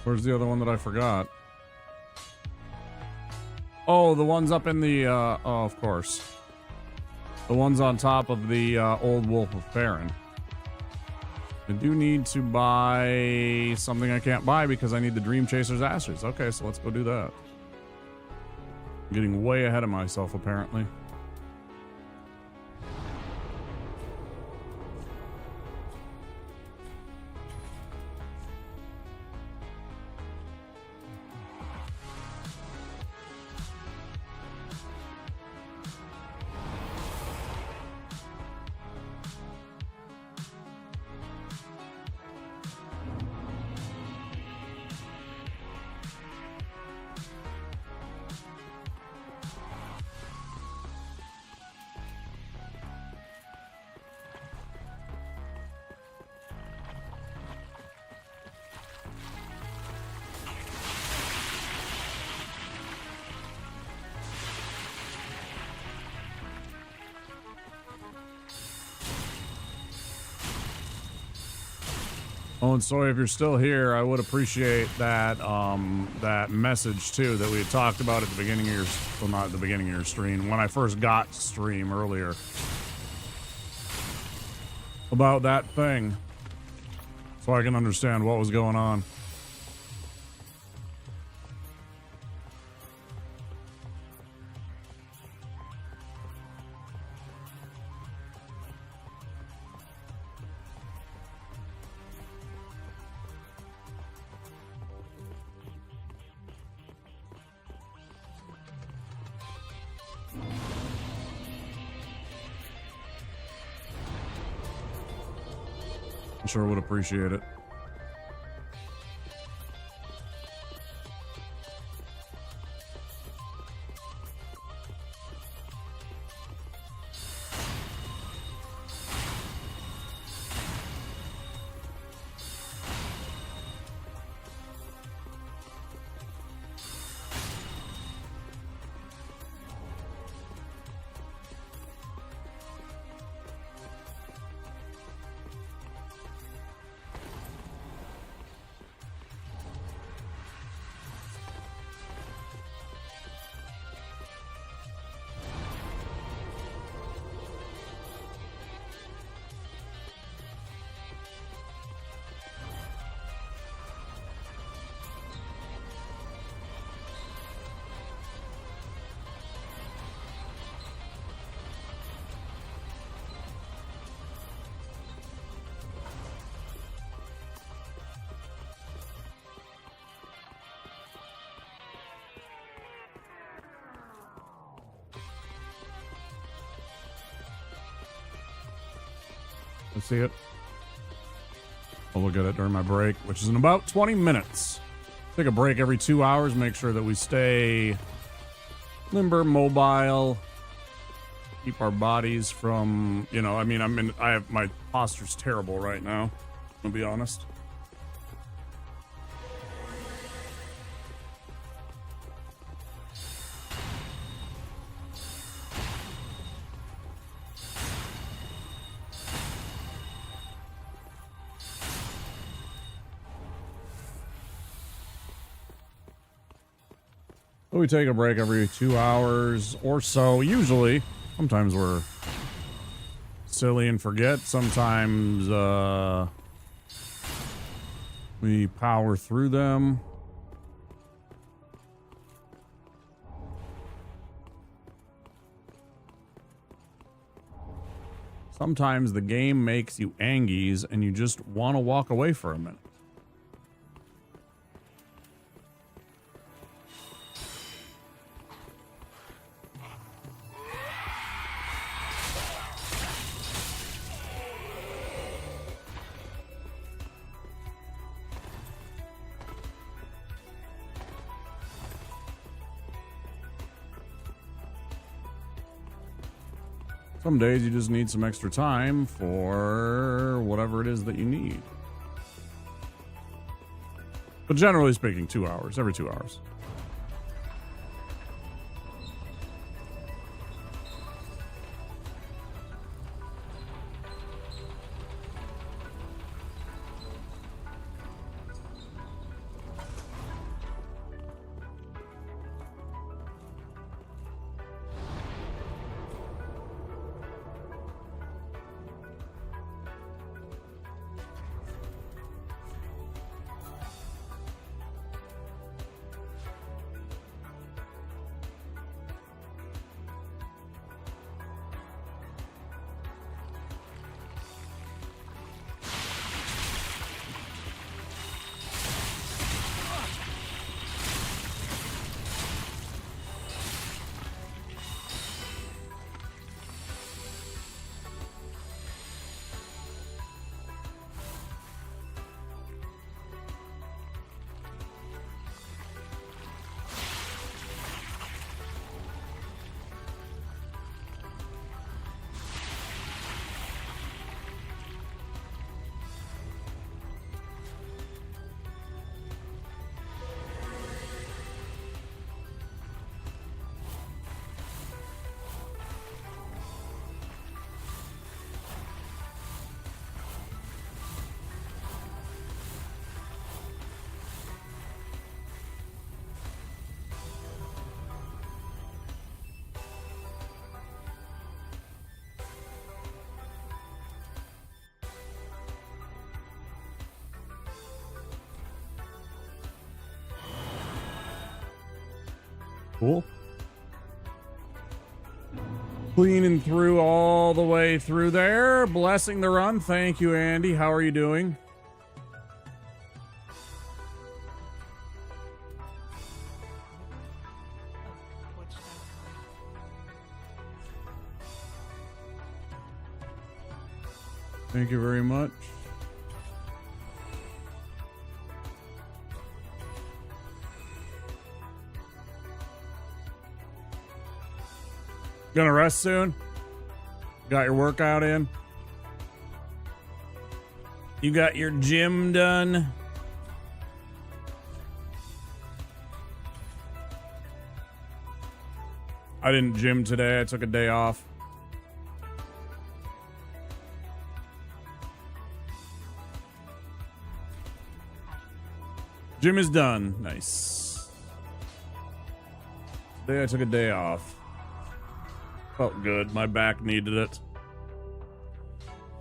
Where's the other one that I forgot? Oh, the ones up in the, oh, of course. The ones on top of the Old Wolf of Farron. I do need to buy something I can't buy because I need the Dream Chaser's Ashes. Okay, so let's go do that. I'm getting way ahead of myself, apparently. Oh, and sorry if you're still here, I would appreciate that that message too that we had talked about at the beginning of your, well, not at the beginning of your stream, when I first got to stream earlier. About that thing. so I can understand what was going on. I'm sure would appreciate it. Let's see it. I'll look at it during my break, which is in about 20 minutes. Take a break every 2 hours. Make sure that we stay limber, mobile. Keep our bodies from, you know, I mean, my posture's terrible right now. I'm gonna be honest. We take a break every 2 hours or so. Usually, sometimes we're silly and forget. Sometimes we power through them. Sometimes the game makes you angies and you just want to walk away for a minute. Some days you just need some extra time for whatever it is that you need. But generally speaking, 2 hours, every 2 hours. Cool. Cleaning through all the way through there. Blessing the run. Thank you, Andy. How are you doing? Thank you very much. Gonna rest soon? Got your workout in? You got your gym done? I didn't gym today. I took a day off. Gym is done. Nice. Today I took a day off. Felt good. My back needed it.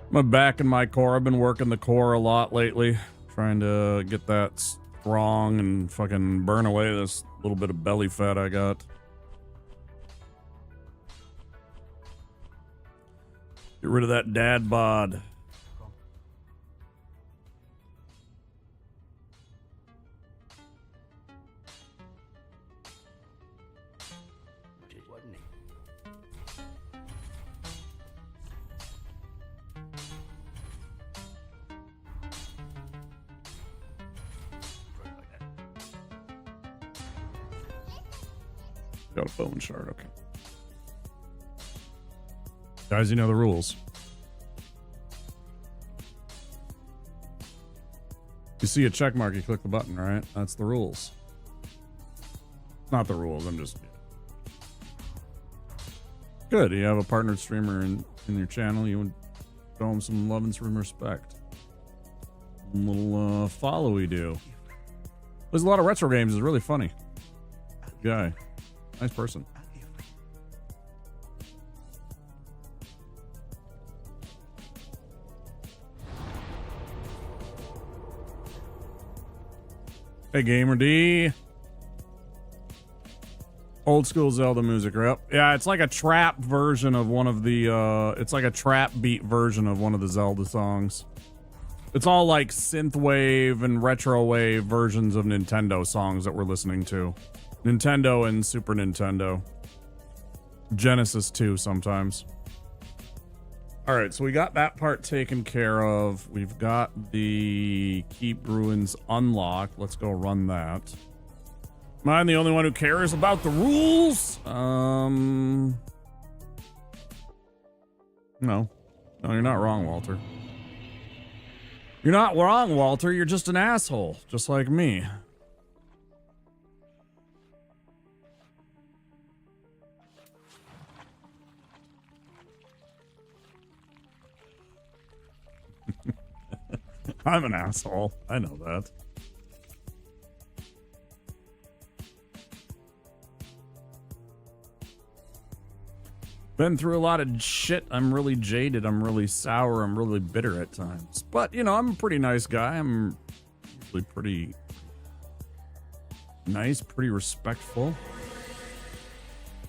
My back and my core. I've been working the core a lot lately. Trying to get that strong and fucking burn away this little bit of belly fat I got. Get rid of that dad bod. Got a bone shard, okay. Guys, you know the rules. You see a check mark, you click the button, right? That's the rules. Not the rules, I'm just... Good, you have a partnered streamer in your channel, you would show him some love and some respect. A little follow-y do. There's a lot of retro games, it's really funny. Good guy. Nice person. Hey, Gamer D. Old school Zelda music, right? Yeah, it's like a trap version of one of the, it's like a trap beat version of one of the Zelda songs. It's all like synthwave and retrowave versions of Nintendo songs that we're listening to. Nintendo and Super Nintendo. Genesis too sometimes. All right, so we got that part taken care of. We've got the Keep Ruins unlocked. Let's go run that. Am I the only one who cares about the rules? No. No, you're not wrong, Walter. You're not wrong, Walter. You're just an asshole, just like me. I'm an asshole. I know that. Been through a lot of shit. I'm really jaded. I'm really sour. I'm really bitter at times. But, you know, I'm a pretty nice guy. I'm usually pretty nice, pretty respectful.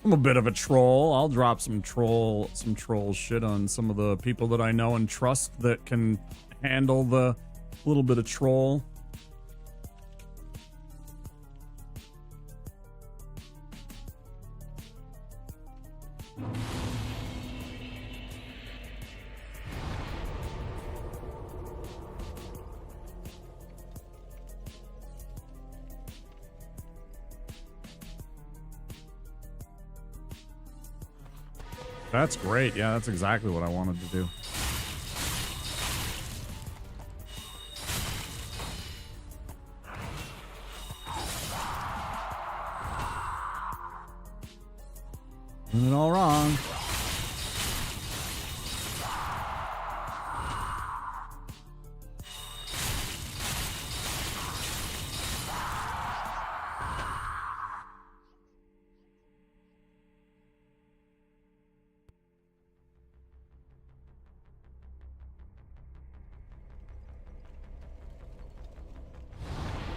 I'm a bit of a troll. I'll drop some troll shit on some of the people that I know and trust that can handle the little bit of troll. That's great. Yeah, that's exactly what I wanted to do. Doing it all wrong.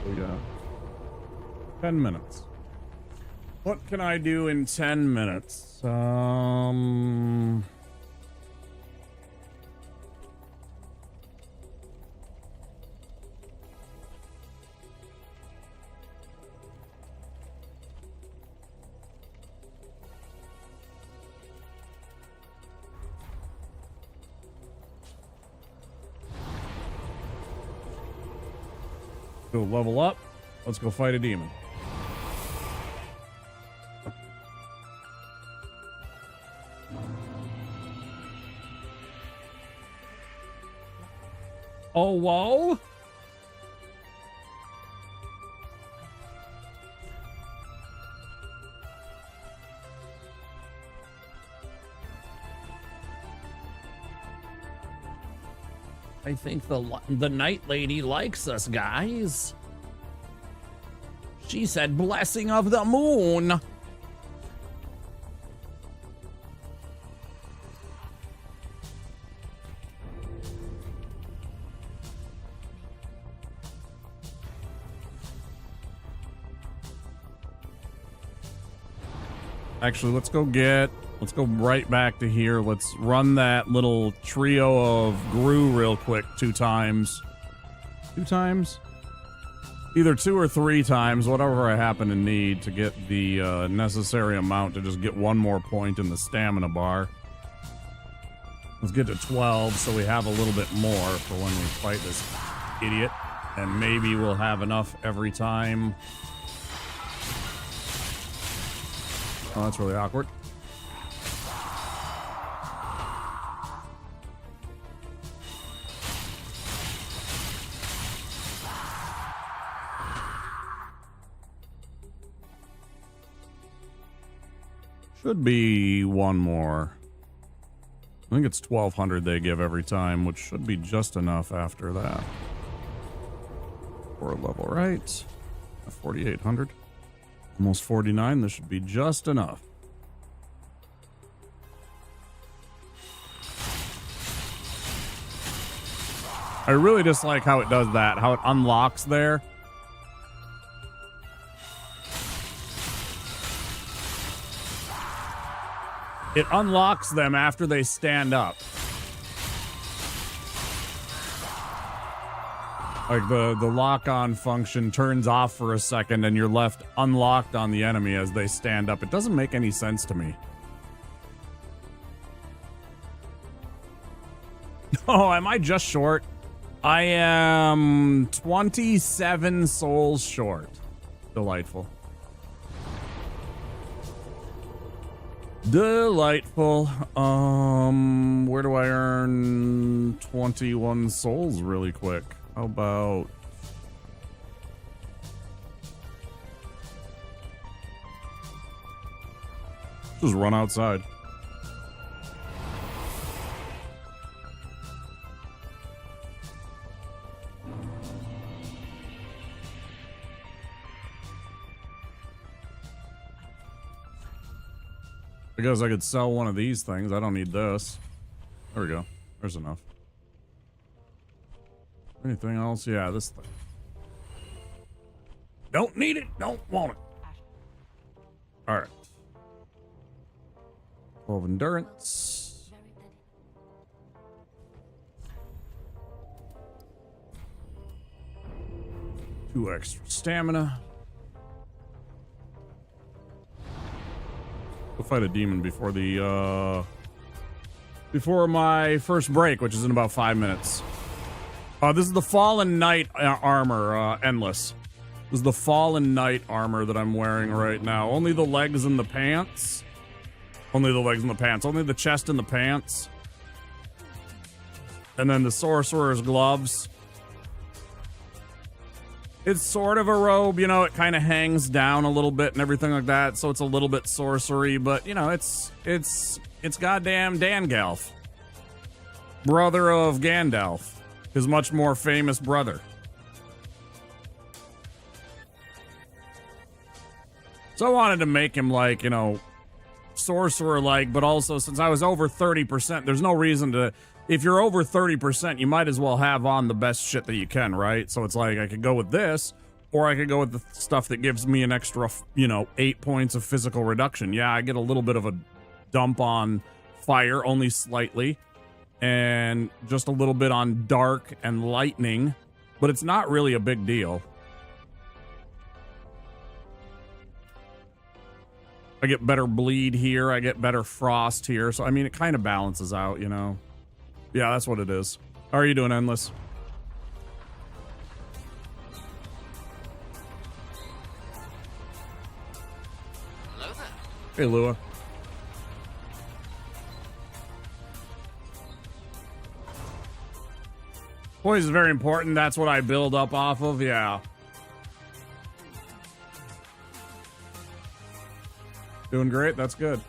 We got 10 minutes. What can I do in 10 minutes? Go level up. Let's go fight a demon. Oh, whoa. I think the night lady likes us, guys. She said blessing of the moon. Actually, let's go right back to here. Let's run that little trio of Gru real quick 2 times. 2 times? Either 2 or 3 times, whatever I happen to need to get the necessary amount to just get 1 more point in the stamina bar. Let's get to 12 so we have a little bit more for when we fight this idiot. And maybe we'll have enough every time. Oh, that's really awkward. Should be 1 more. I think it's 1200 they give every time, which should be just enough after that. For a level, right? 4800. Almost 49. This should be just enough. I really just like how it does that, how it unlocks there. It unlocks them after they stand up. Like the lock-on function turns off for a second and you're left unlocked on the enemy as they stand up. It doesn't make any sense to me. Oh, am I just short? I am 27 souls short. Delightful. Delightful. Where do I earn 21 souls really quick? How about... just run outside. Because I could sell one of these things. I don't need this. There we go. There's enough. Anything else? Yeah, this thing. Don't need it. Don't want it. All right. 12 endurance. 2 extra stamina. We'll fight a demon before the before my first break, which is in about 5 minutes. This is the Fallen Knight armor, Endless. This is the Fallen Knight armor that I'm wearing right now. Only the legs and the pants. Only the legs and the pants. Only the chest and the pants. And then the Sorcerer's gloves. It's sort of a robe, you know, it kind of hangs down a little bit and everything like that, so it's a little bit sorcery, but, you know, it's goddamn Dangalf. Brother of Gandalf. His much more famous brother. So I wanted to make him, like, you know, sorcerer-like, but also, since I was over 30%, there's no reason to... If you're over 30%, you might as well have on the best shit that you can, right? So it's like, I could go with this, Or I could go with the stuff that gives me an extra, 8 points of physical reduction. Yeah, I get a little bit of a dump on fire, only slightly, and just a little bit on dark and lightning, but it's not really a big deal. I get better bleed here, I get better frost here, so I mean, it kind of balances out, Yeah, that's what it is. How are you doing, Endless? Hey, Lua. Poise is very important. That's what I build up off of. Yeah. Doing great. That's good.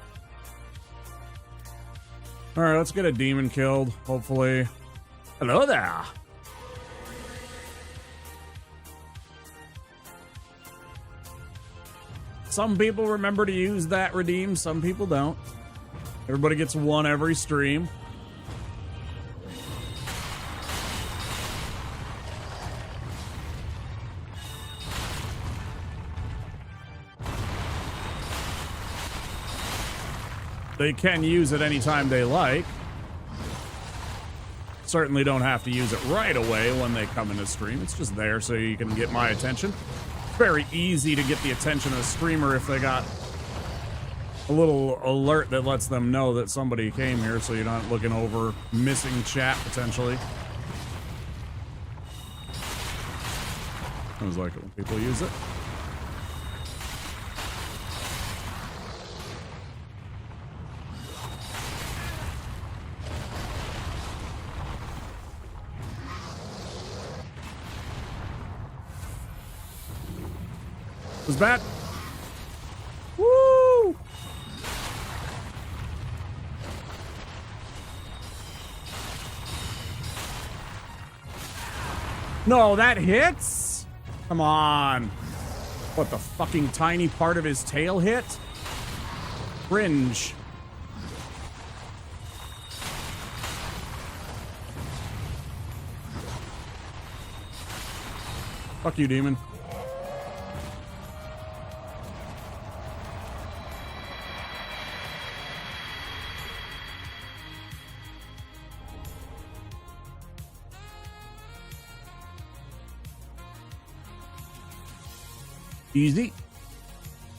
All right, let's get a demon killed, hopefully. Hello there. Some people remember to use that redeem, some people don't. Everybody gets one every stream. They can use it anytime they like. Certainly don't have to use it right away when they come into stream. It's just there so you can get my attention. Very easy to get the attention of a streamer if they got a little alert that lets them know that somebody came here, so you're not looking over missing chat potentially. I was like it when people use it. Was bad. Woo! No, that hits? Come on. What, the fucking tiny part of his tail hit? Cringe. Fuck you, demon. Easy.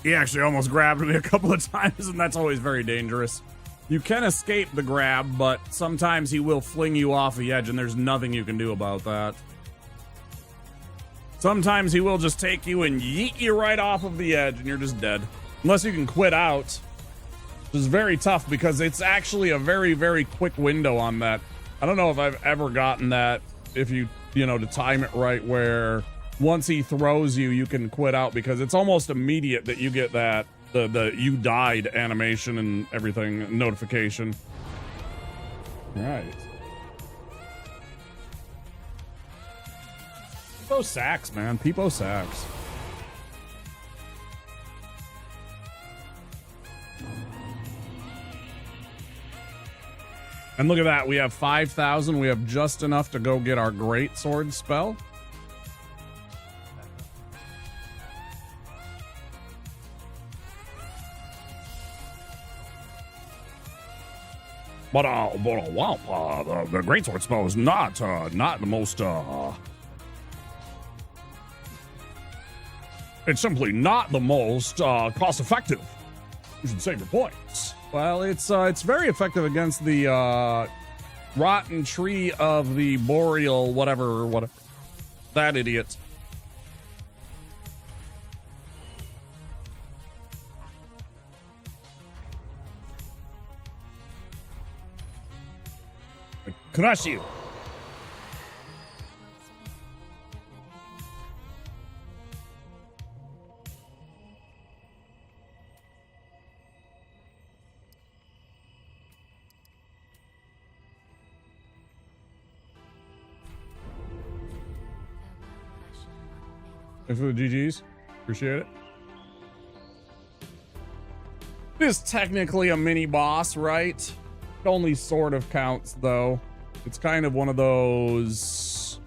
He actually almost grabbed me a couple of times, and that's always very dangerous. You can escape the grab, but sometimes he will fling you off the edge, and there's nothing you can do about that. Sometimes he will just take you and yeet you right off of the edge, and you're just dead. Unless you can quit out, which is very tough because it's actually a very, very quick window on that. I don't know if I've ever gotten that, if you to time it right, where once he throws you, you can quit out, because it's almost immediate that you get that the you died animation and everything notification. All right. Peepo sacks, man. Peepo sacks. And look at that. We have 5,000. We have just enough to go get our great sword spell. But wow, the greatsword spell is not the most. It's simply not the most cost effective. You should save your points. Well, it's very effective against the rotten tree of the boreal whatever that idiot. Crush you. Thanks for the GGs. Appreciate it. It is technically a mini boss, right? It only sort of counts, though. It's kind of one of those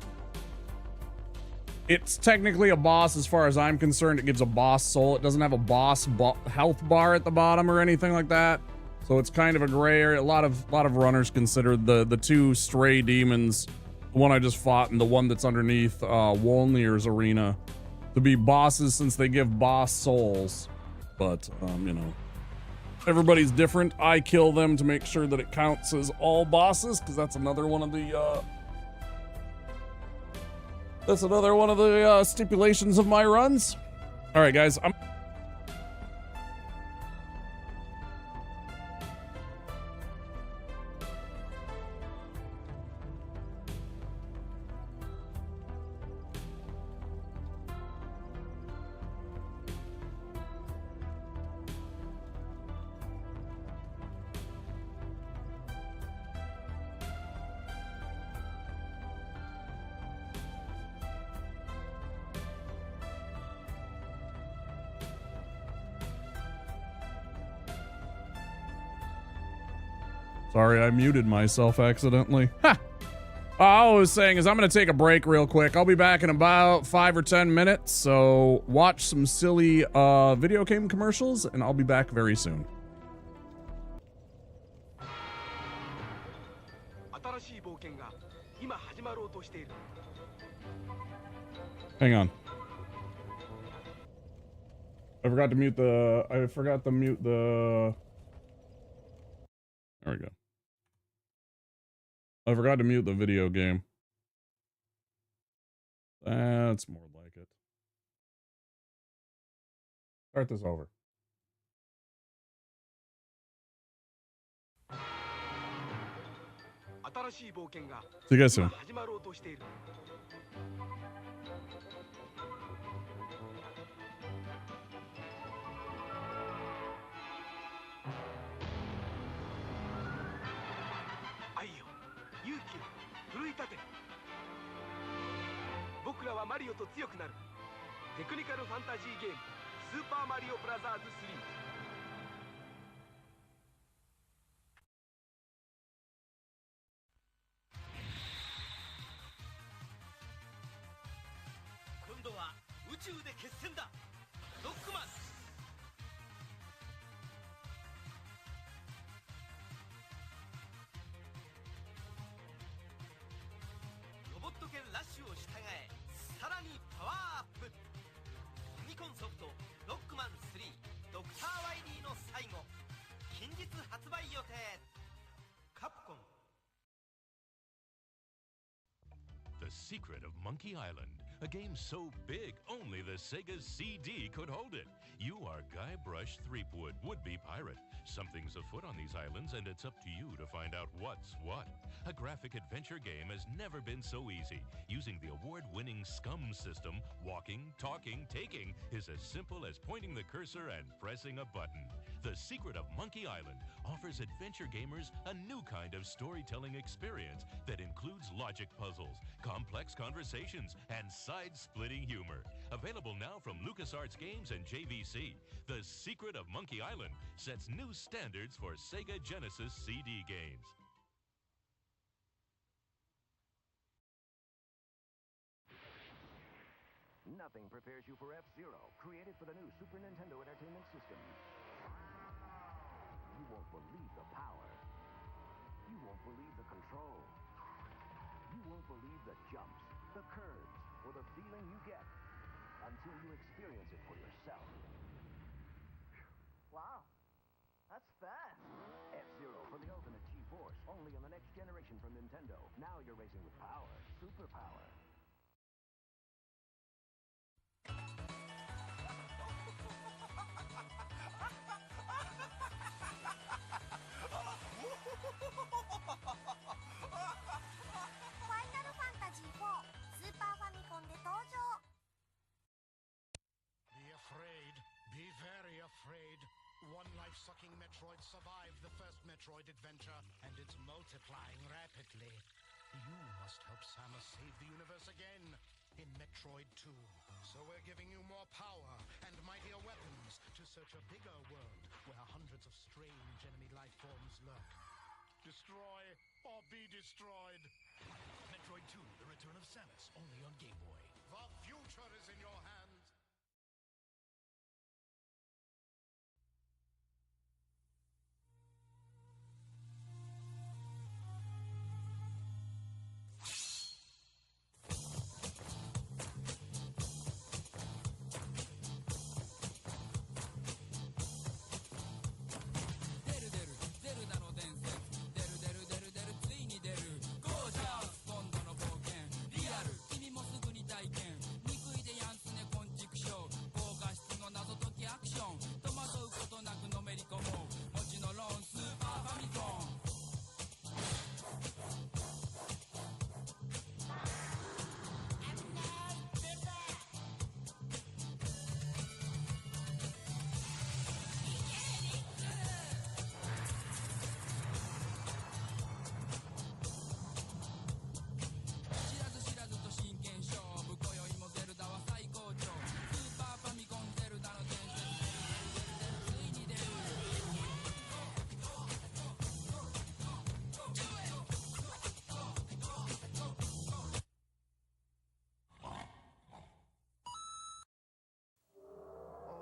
It's technically a boss as far as I'm concerned. It gives a boss soul. It doesn't have a boss health bar at the bottom or anything like that. So it's kind of a gray area. A lot of runners consider the two stray demons, the one I just fought and the one that's underneath Wolnir's arena, to be bosses since they give boss souls. But you know, everybody's different. I kill them to make sure that it counts as all bosses, because that's another one of the stipulations of my runs. All right, guys. Sorry, I muted myself accidentally. Ha! All I was saying is I'm going to take a break real quick. I'll be back in about 5 or 10 minutes. So watch some silly video game commercials, and I'll be back very soon. Hang on. I forgot to mute the... There we go. I forgot to mute the video game. That's more like it. Start this over. See you guys soon. The Secret of Monkey Island, a game so big only the Sega CD could hold it. You are Guybrush Threepwood, would-be pirate. Something's afoot on these islands, and it's up to you to find out what's what. A graphic adventure game has never been so easy. Using the award-winning SCUM system, walking, talking, taking is as simple as pointing the cursor and pressing a button. The Secret of Monkey Island offers adventure gamers a new kind of storytelling experience that includes logic puzzles, complex conversations, and side-splitting humor. Available now from LucasArts Games and JVC, The Secret of Monkey Island sets new standards for Sega Genesis CD games. Nothing prepares you for F-Zero, created for the new Super Nintendo Entertainment System. You won't believe the power. You won't believe the control. You won't believe the jumps, the curves, or the feeling you get until you experience it for yourself. Wow, that's fast. F-Zero for the ultimate G-Force, only on the next generation from Nintendo. Now you're racing with power, superpower. Be very afraid. One life-sucking Metroid survived the first Metroid adventure, and it's multiplying rapidly. You must help Samus save the universe again in Metroid 2. So we're giving you more power and mightier weapons to search a bigger world where hundreds of strange enemy life forms lurk. Destroy or be destroyed. Metroid 2, The Return of Samus, only on Game Boy. Our future is in your hands.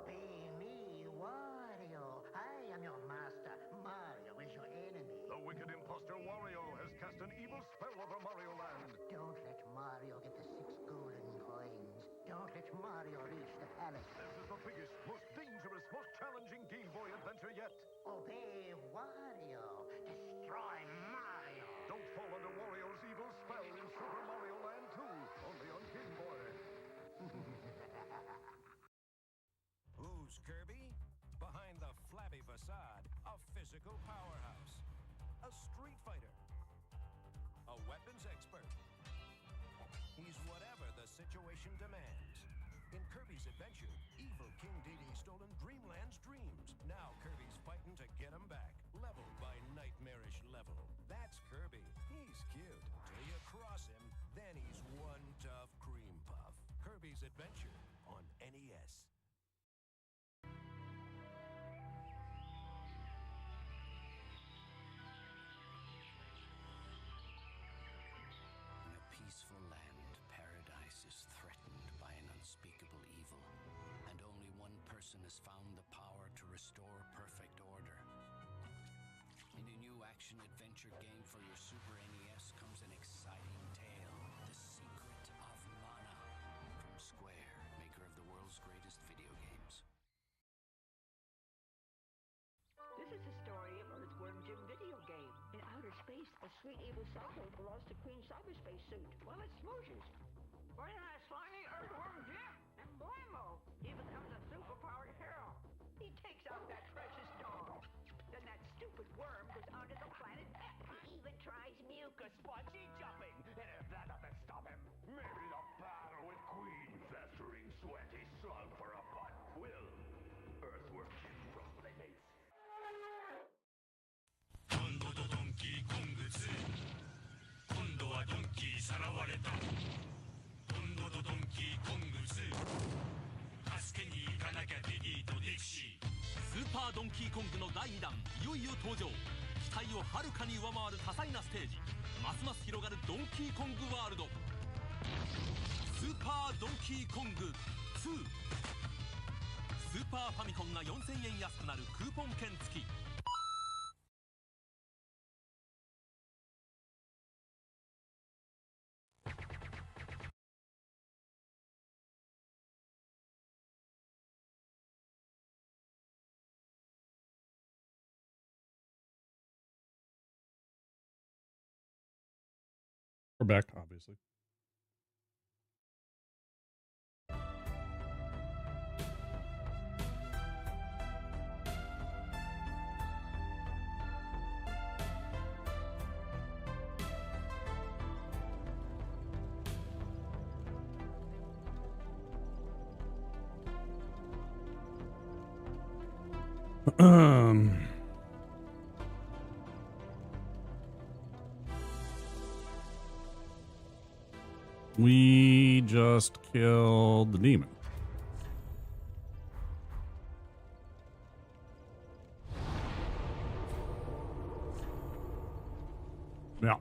Obey me, Wario. I am your master. Mario is your enemy. The wicked imposter Wario has cast an evil spell over Mario Land. Don't let Mario get the 6 golden coins. Don't let Mario reach the palace. This is the biggest, most dangerous, most challenging Game Boy adventure yet. Obey Wario. Destroy Mario. Don't fall under Wario's evil spell in Super Mario Land 2, only on Game Boy. Who's Kirby? Behind the flabby facade, a physical powerhouse. A street fighter. A weapons expert. He's whatever the situation demands. In Kirby's Adventure, evil King Dedede's stolen Dreamland's dreams. Now Kirby's fighting to get him back, level by nightmarish level. That's Kirby. He's cute. Till you cross him, then he's one tough cream puff. Kirby's Adventure on NES. In a peaceful land, paradise is threatened by an unspeakable evil, and only one person has found the power to restore perfect order. In a new action-adventure game for your Super NES comes an exciting tale, The Secret of Mana, from Square, maker of the world's greatest video games. This is the story of Earthworm Jim video game. In outer space, a sweet evil cyclone belongs to Queen Cyberspace suit while it smooshes. Bring that slimy Earthworm Jim, and blammo! He becomes a superpowered hero. He takes out that precious dog. Then that stupid worm goes onto the planet X. He even tries mucus bungee jumping. And if that doesn't stop him, maybe the battle with Queen festering sweaty slug for a butt will. Earthworm Jim from Playmates. 今度とドンキーコング2今度はドンキーさらわれた今度とドンキーコング2助けに行かなきゃディディとディクシースーパードンキーコングの第2弾いよいよ登場期待をはるかに上回る多彩なステージますます広がるドンキーコングワールドスーパードンキーコング2スーパーファミコンが4000円安くなるクーポン券付きWe're back, obviously. We just killed the demon. Yeah.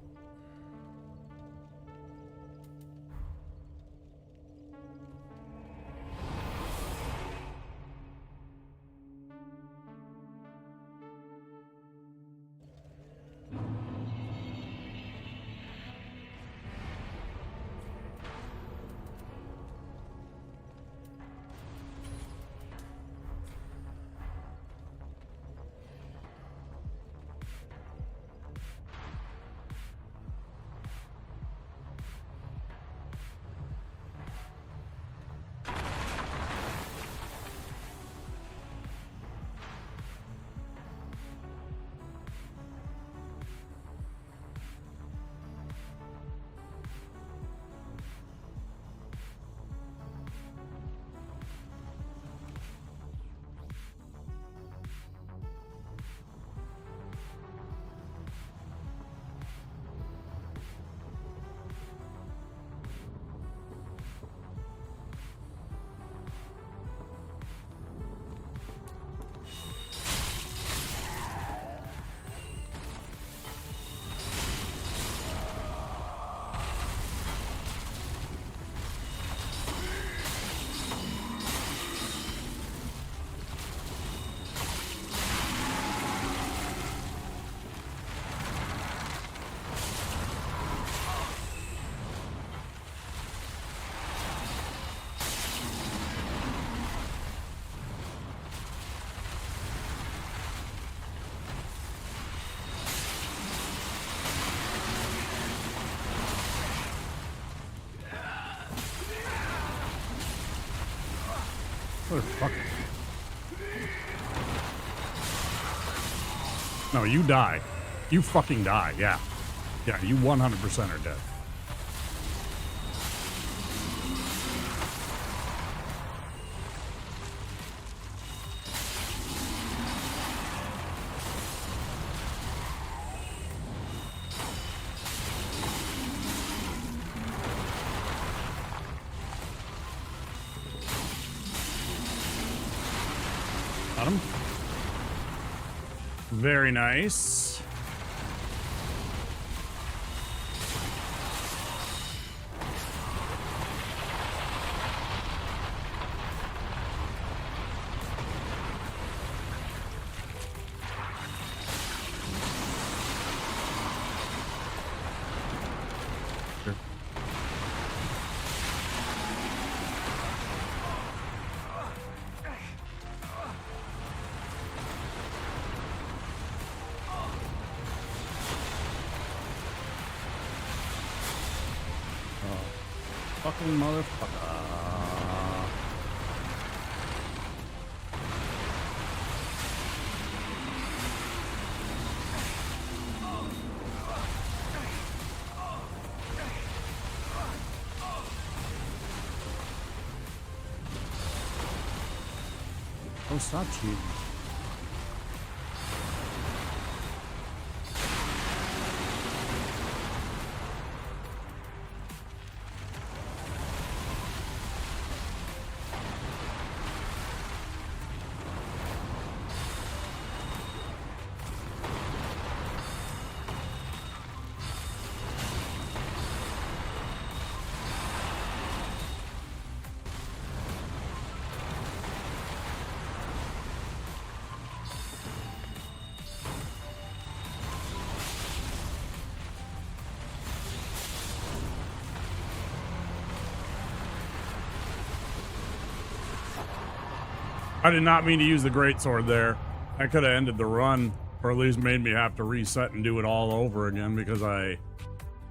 Motherfucker. No, you die. You fucking die, yeah. Yeah, you 100% are dead. Got him. Very nice. Sure. Fucking motherfucker. Oh, stop cheating. I did not mean to use the greatsword there. I could have ended the run, or at least made me have to reset and do it all over again, because I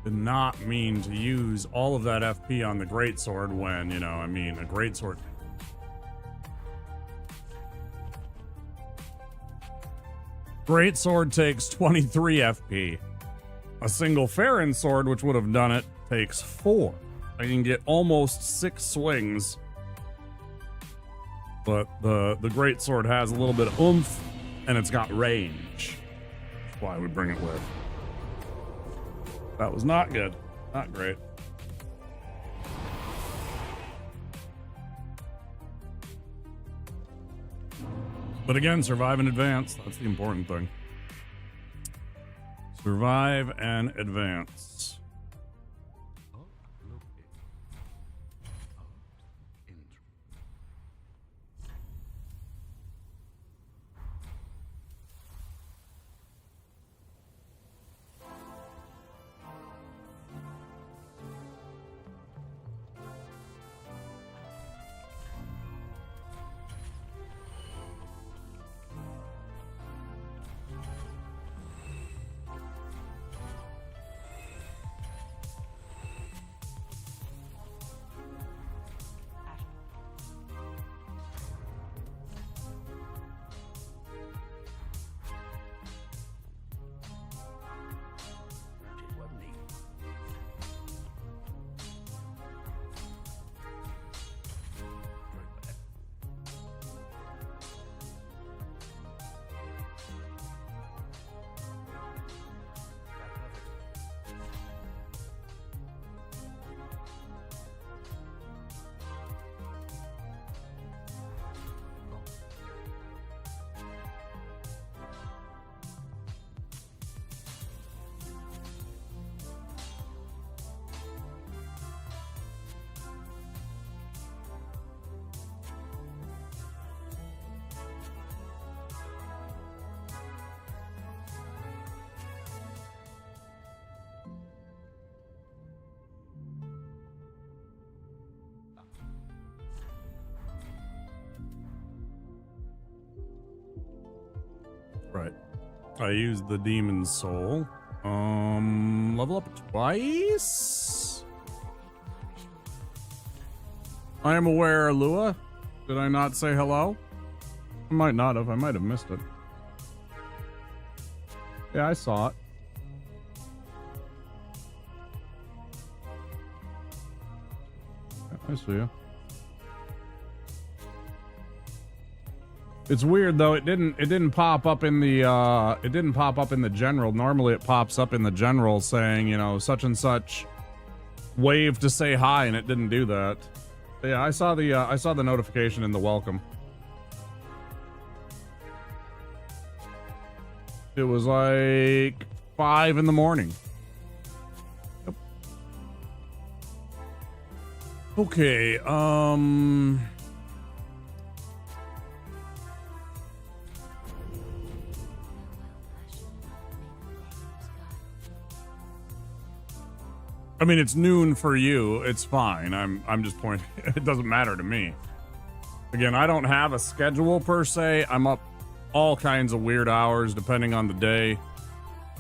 did not mean to use all of that FP on the greatsword when, you know, I mean, a greatsword. Greatsword takes 23 FP. A single Farron sword, which would have done it, takes 4. I can get almost 6 swings. But the greatsword has a little bit of oomph, and it's got range. That's why we bring it with. That was not good. Not great. But again, survive and advance. That's the important thing. Survive and advance. Right. I used the Demon's Soul. Level up twice? I am aware, Lua. Did I not say hello? I might not have. I might have missed it. Yeah, I saw it. I see you. It's weird though. It didn't pop up in the general. Normally it pops up in the general saying, you know, such and such wave to say hi, and it didn't do that. But yeah, I saw the notification in the welcome. It was like 5 in the morning. Yep. Okay, I mean, it's noon for you. It's fine. I'm just pointing. It doesn't matter to me. Again, I don't have a schedule per se. I'm up all kinds of weird hours depending on the day.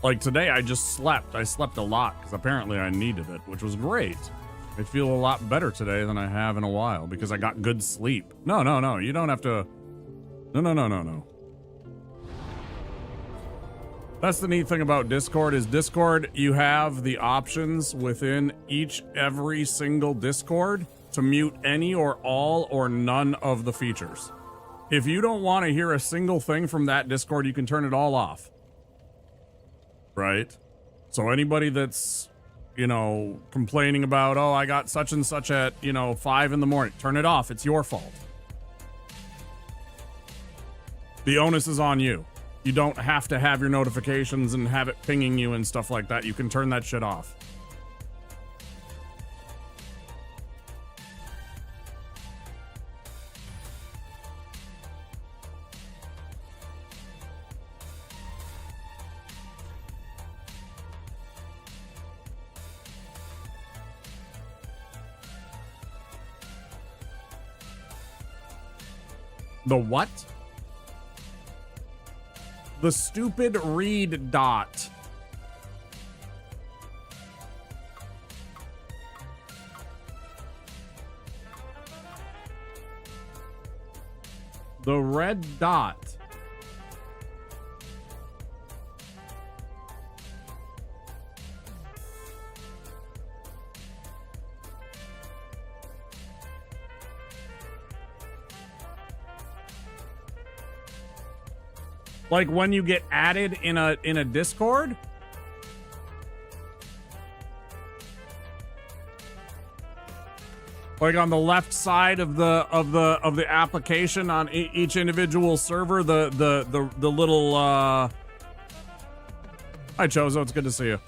Like today, I just slept. I slept a lot because apparently I needed it, which was great. I feel a lot better today than I have in a while because I got good sleep. No. You don't have to. No. That's the neat thing about Discord is Discord, you have the options within every single Discord to mute any or all or none of the features. If you don't want to hear a single thing from that Discord, you can turn it all off. Right? So anybody that's, you know, complaining about, oh, I got such and such at, 5 in the morning, turn it off. It's your fault. The onus is on you. You don't have to have your notifications and have it pinging you and stuff like that. You can turn that shit off. The what? The stupid read dot. The red dot. Like when you get added in a Discord? Like on the left side of the application on each individual server, the little Hi Chozo, it's good to see you.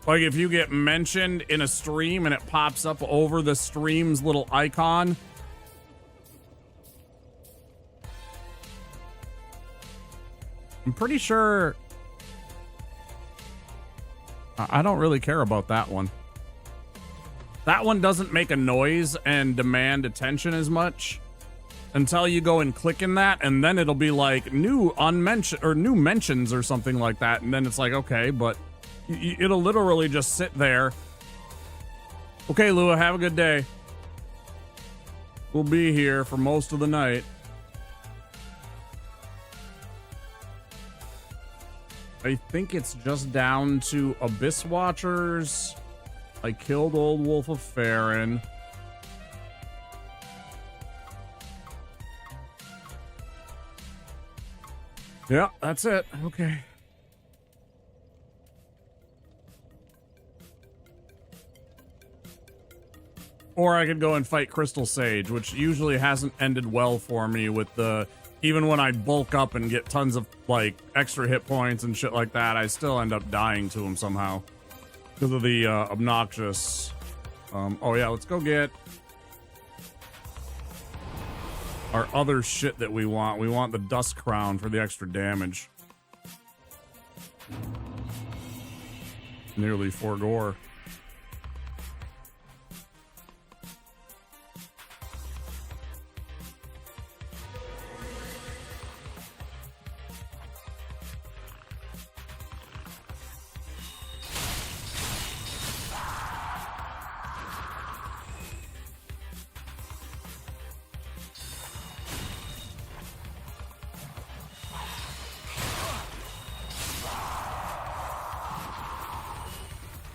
Like if you get mentioned in a stream and it pops up over the stream's little icon. I'm pretty sure I don't really care about that one. That one doesn't make a noise and demand attention as much until you go and click in that, and then it'll be like new unmentioned or new mentions or something like that, and then it's like, okay, but it'll literally just sit there. Okay, Lua, have a good day. We'll be here for most of the night. I think it's just down to Abyss Watchers. I killed Old Wolf of Farron. Yeah, that's it. Okay. Or I could go and fight Crystal Sage, which usually hasn't ended well for me with the... Even when I bulk up and get tons of, like, extra hit points and shit like that, I still end up dying to him somehow. Because of the, obnoxious... oh yeah, let's go get... our other shit that we want. We want the Dust Crown for the extra damage. Nearly 4 gore.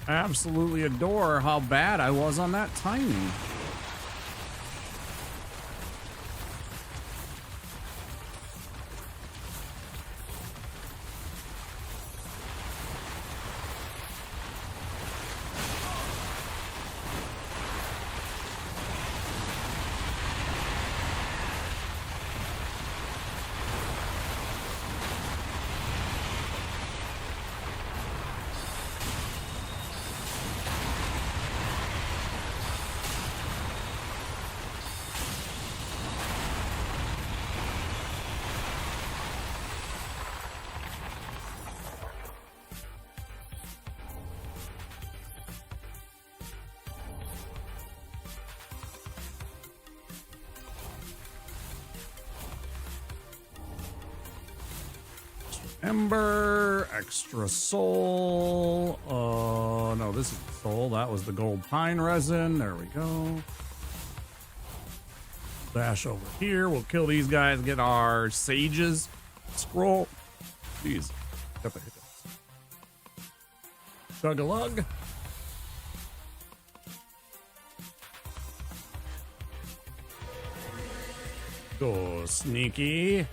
absolutely adore how bad I was on that timing. Ember, extra soul. No, this is soul. That was the gold pine resin. There we go. Dash over here. We'll kill these guys, get our sages. Scroll. Jeez. Got the hiccups. Chug a lug. Go sneaky.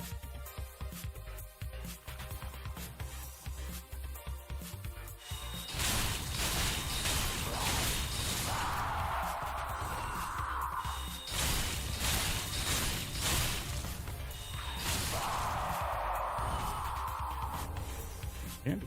Candy.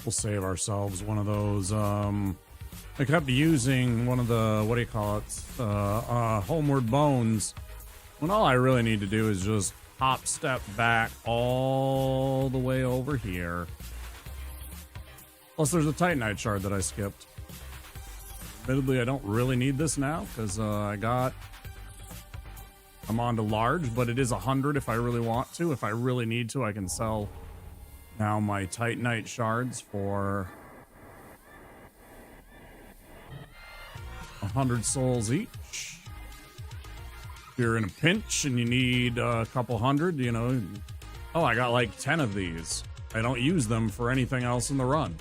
We'll save ourselves one of those. I kept using one of the, what do you call it, homeward bones, when all I really need to do is just hop step back all the way over here. Plus there's a Titanite shard that I skipped. Admittedly, I don't really need this now because I'm on to large, but it is 100 if I really want to. If I really need to, I can sell now my Titanite shards for 100 souls each. If you're in a pinch and you need a couple hundred, you know. Oh, I got like 10 of these. I don't use them for anything else in the run.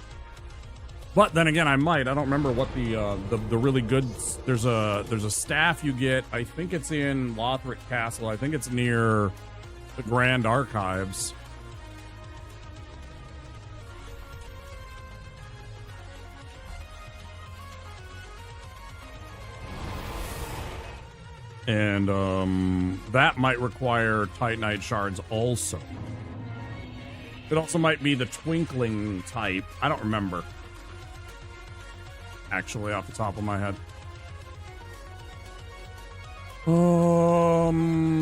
But then again, I might. I don't remember what the really good. There's a staff you get. I think it's in Lothric Castle. I think it's near the Grand Archives. And that might require Titanite shards also. It also might be the twinkling type. I don't remember. Actually, off the top of my head.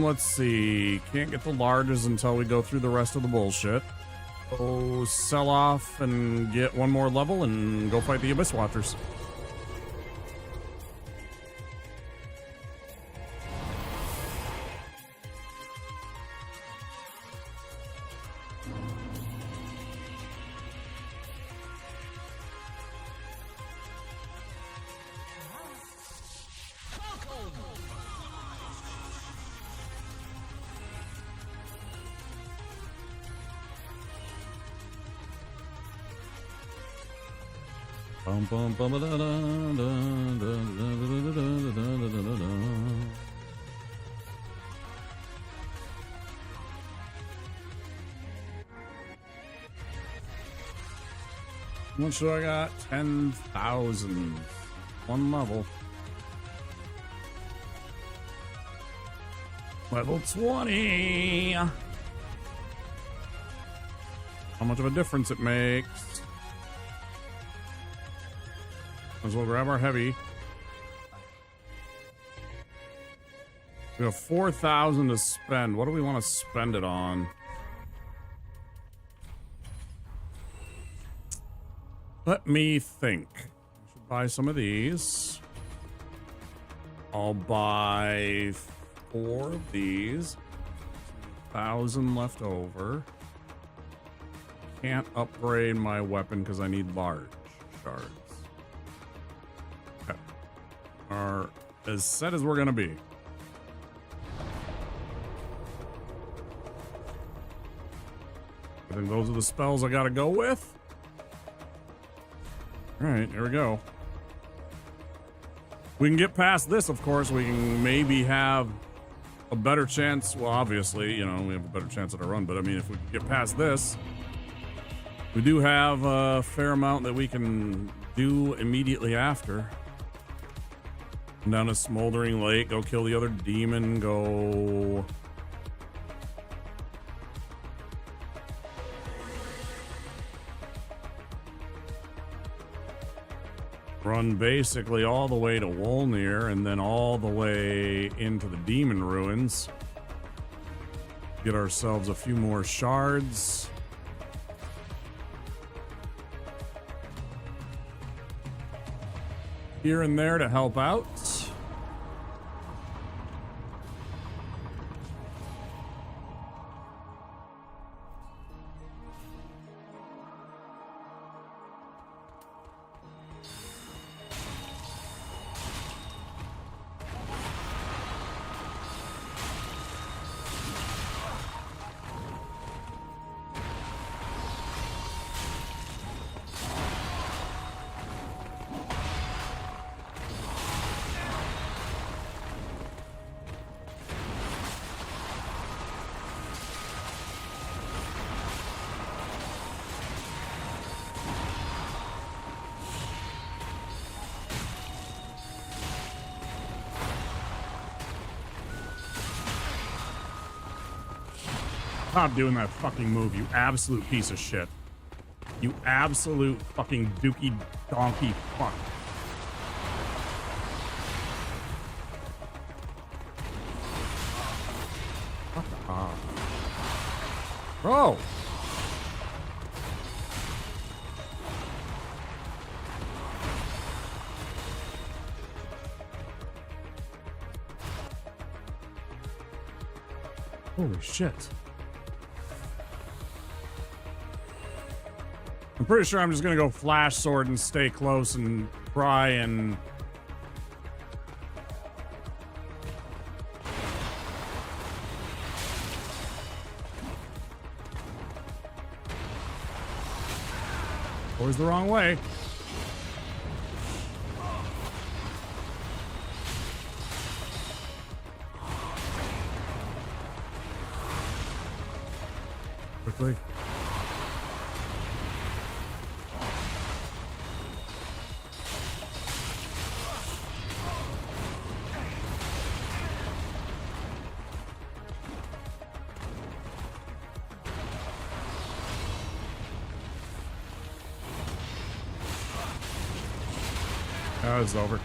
Let's see. Can't get the larges until we go through the rest of the bullshit. Go sell off and get one more level and go fight the Abyss Watchers. Bum, bum, da, da, da, da, da, da, da, da, da. How much do I got? 10,000. One level. Level 20. How much of a difference it makes. Might as well grab our heavy. We have 4,000 to spend. What do we want to spend it on? Let me think. I should buy some of these. I'll buy 4 of these. 1,000 left over. Can't upgrade my weapon because I need large shards. Okay. Are as set as we're gonna be. I think those are the spells I gotta go with. Alright, here we go. We can get past this, of course. We can maybe have a better chance. Well, obviously, you know, we have a better chance at a run, but I mean, if we can get past this, we do have a fair amount that we can do immediately after. Down a smoldering lake, go kill the other demon, go... Run basically all the way to Wolnir and then all the way into the demon ruins. Get ourselves a few more shards. Here and there to help out. Stop doing that fucking move, you absolute piece of shit. You absolute fucking dookie donkey fuck. Fuck off. Bro! Holy shit. I'm pretty sure I'm just gonna go flash sword and stay close and try and... Always the wrong way. Quickly. Oh, it's over.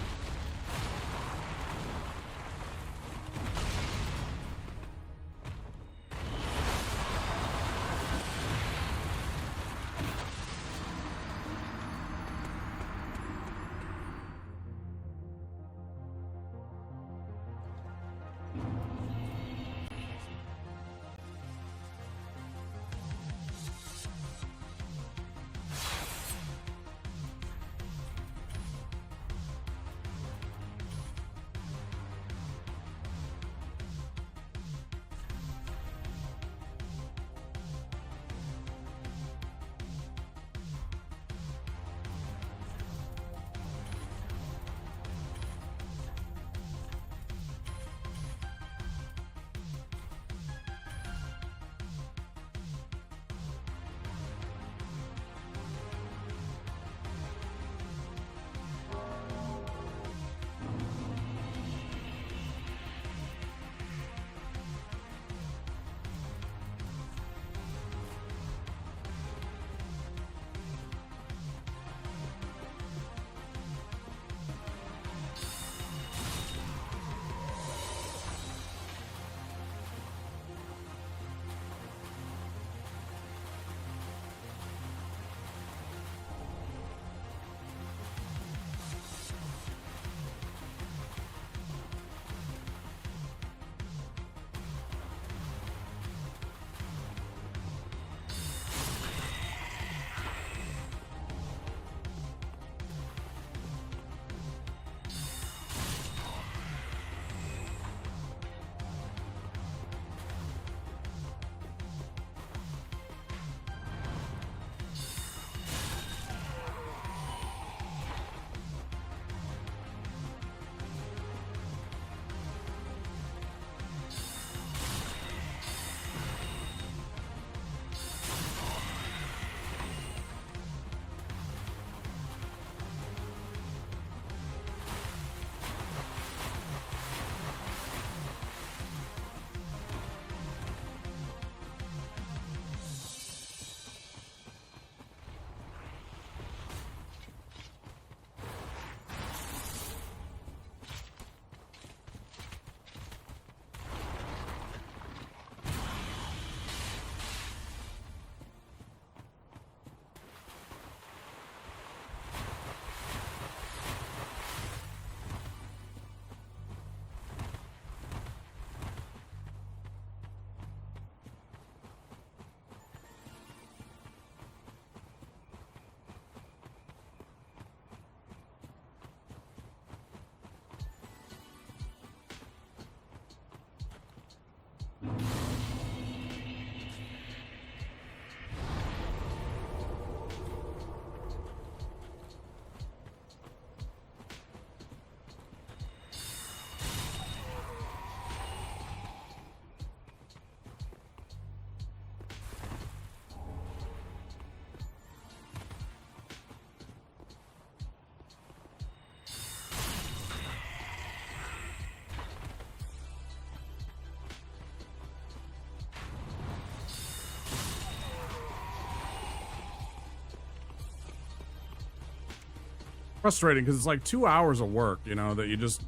frustrating because it's like 2 hours of work, you know, that you just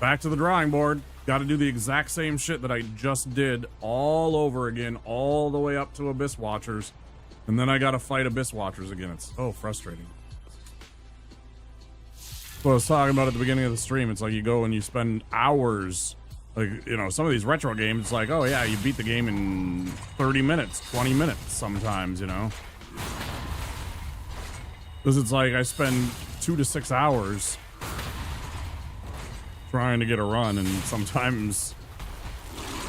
back to the drawing board. Got to do the exact same shit that I just did all over again, all the way up to Abyss Watchers. And then I got to fight Abyss Watchers again. It's so frustrating. What I was talking about at the beginning of the stream, it's like you go and you spend hours, like, you know, some of these retro games, it's like, oh yeah, you beat the game in 30 minutes, 20 minutes sometimes, you know? Because it's like I spend 2 to 6 hours trying to get a run, and sometimes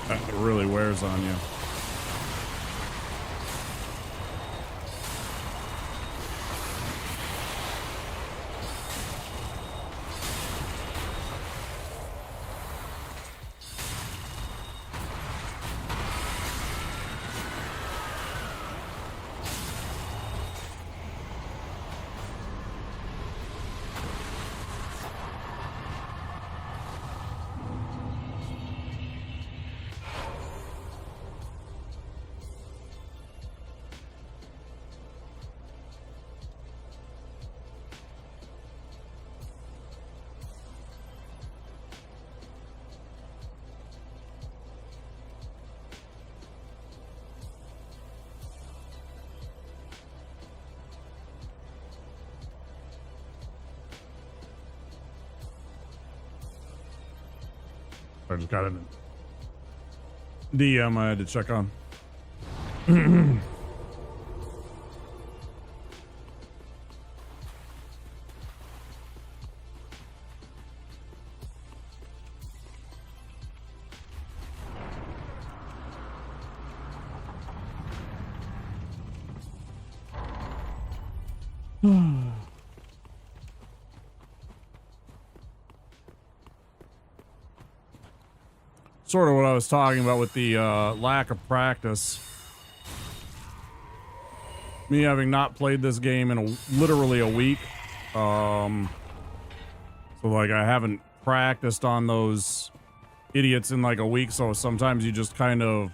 that really wears on you. I just got a DM I had to check on. Sort of what I was talking about with the lack of practice. Me having not played this game in literally a week. So like I haven't practiced on those idiots in like a week, so sometimes you just kind of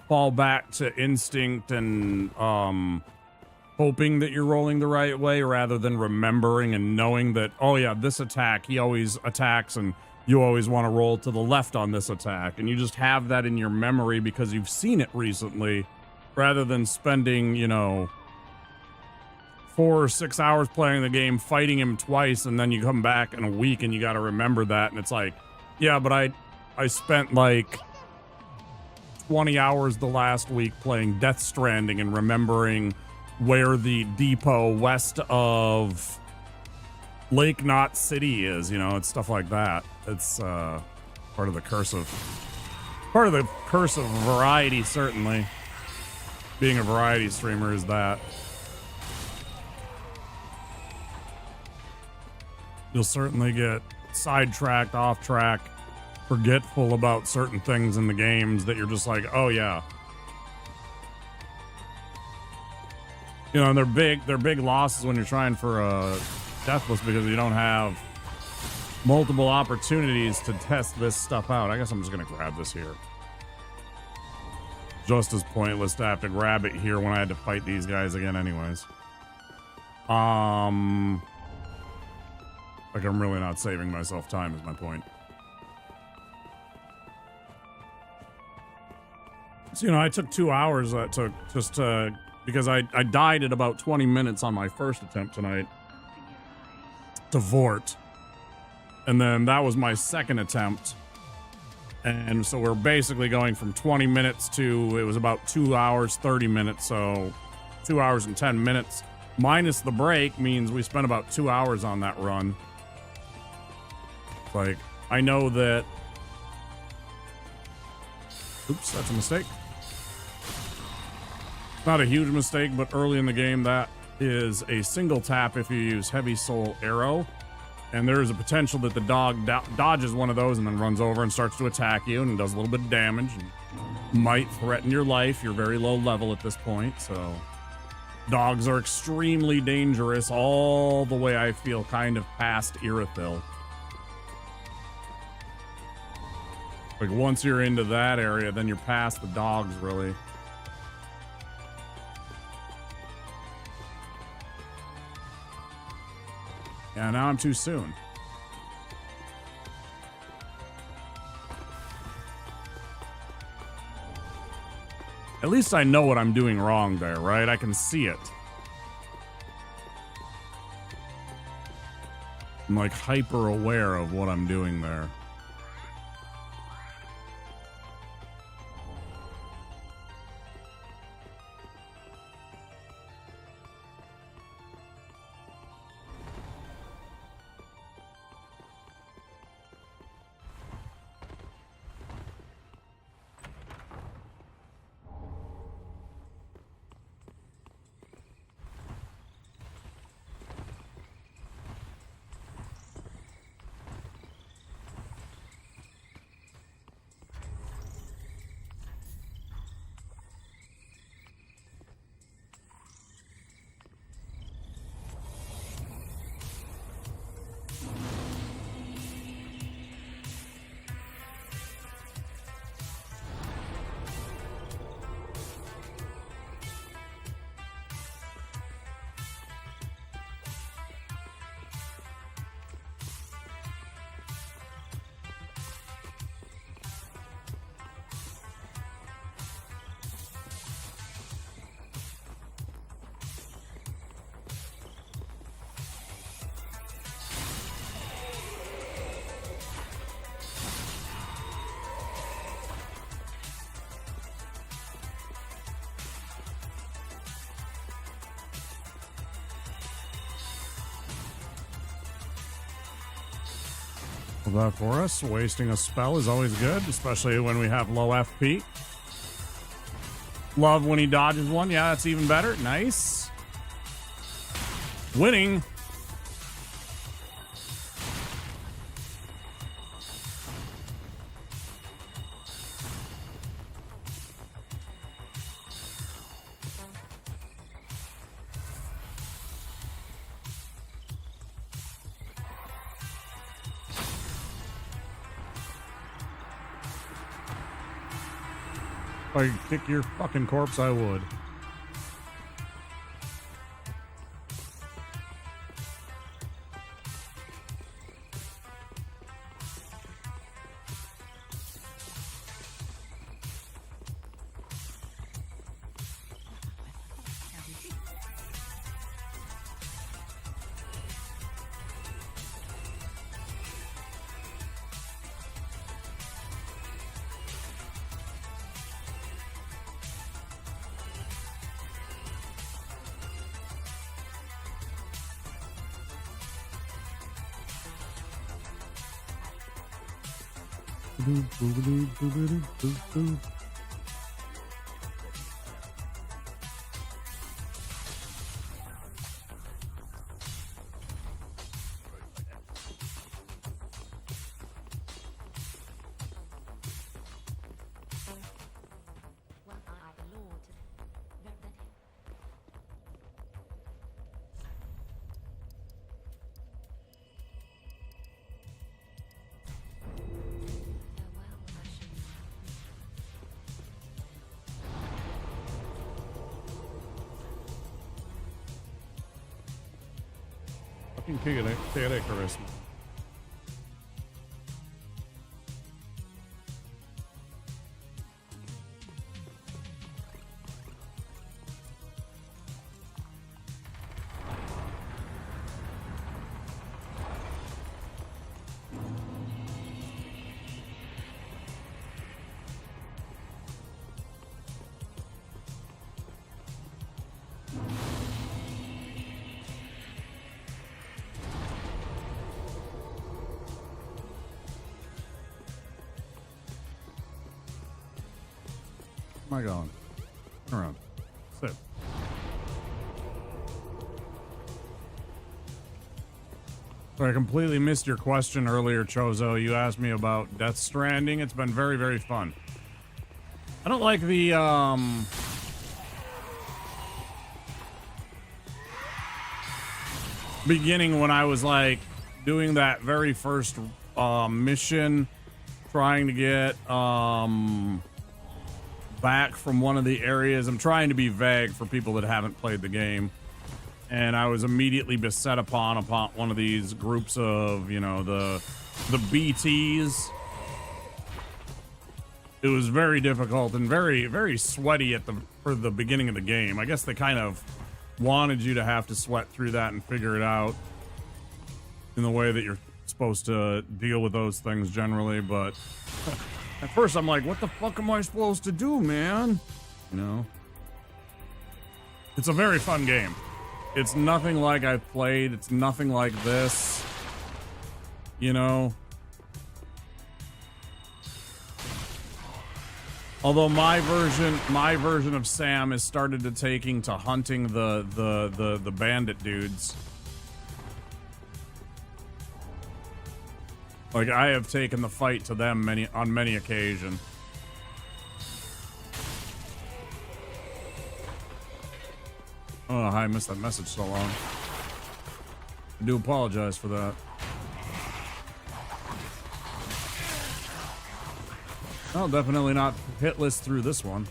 fall back to instinct and hoping that you're rolling the right way rather than remembering and knowing that, oh yeah, this attack, he always attacks and you always want to roll to the left on this attack. And you just have that in your memory because you've seen it recently rather than spending, you know, 4 or 6 hours playing the game, fighting him twice, and then you come back in a week and you got to remember that. And it's like, yeah, but I spent like 20 hours the last week playing Death Stranding and remembering where the depot west of Lake Knot City is, you know, it's stuff like that. It's part of the curse of variety, certainly. Being a variety streamer is that. You'll certainly get sidetracked, off track, forgetful about certain things in the games that you're just like, oh yeah. You know, and they're big losses when you're trying for a Deathless because you don't have multiple opportunities to test this stuff out. I guess I'm just gonna grab this here. Just as pointless to have to grab it here when I had to fight these guys again anyways. Like I'm really not saving myself time is my point. So, you know, I took 2 hours that took just to, because I died at about 20 minutes on my first attempt tonight to Vort. And then that was my second attempt. And so we're basically going from 20 minutes to, it was about 2 hours, 30 minutes. So 2 hours and 10 minutes minus the break means we spent about 2 hours on that run. Like, I know that, oops, that's a mistake. Not a huge mistake, but early in the game, that is a single tap if you use Heavy Soul Arrow. And there is a potential that the dog dodges one of those and then runs over and starts to attack you and does a little bit of damage and might threaten your life. You're very low level at this point, so dogs are extremely dangerous all the way, I feel, kind of past Irithyll. Like, once you're into that area, then you're past the dogs, really. Yeah, now I'm too soon. At least I know what I'm doing wrong there, right? I can see it. I'm like hyper aware of what I'm doing there. That for us. Wasting a spell is always good, especially when we have low FP. Love when he dodges one. Yeah, that's even better. Nice. Winning. If I could kick your fucking corpse, I would. Fucking kick it, Charisma. Where am I going? Turn around. Sit. So I completely missed your question earlier, Chozo. You asked me about Death Stranding. It's been very, very fun. I don't like the, beginning when I was, like, doing that very first, mission, trying to get, back from one of the areas. I'm trying to be vague for people that haven't played the game. and I was immediately beset upon one of these groups of, you know, the BTs. It was very difficult and very, very sweaty for the beginning of the game. I guess they kind of wanted you to have to sweat through that and figure it out in the way that you're supposed to deal with those things generally, but at first I'm like, what the fuck am I supposed to do, man? You know? It's a very fun game. It's nothing like I've played. It's nothing like this. You know? Although my version of Sam has started to taking to hunting the bandit dudes. Like, I have taken the fight to them on many occasions. I don't know how I missed that message so long. I do apologize for that. Well, definitely not hitless through this one.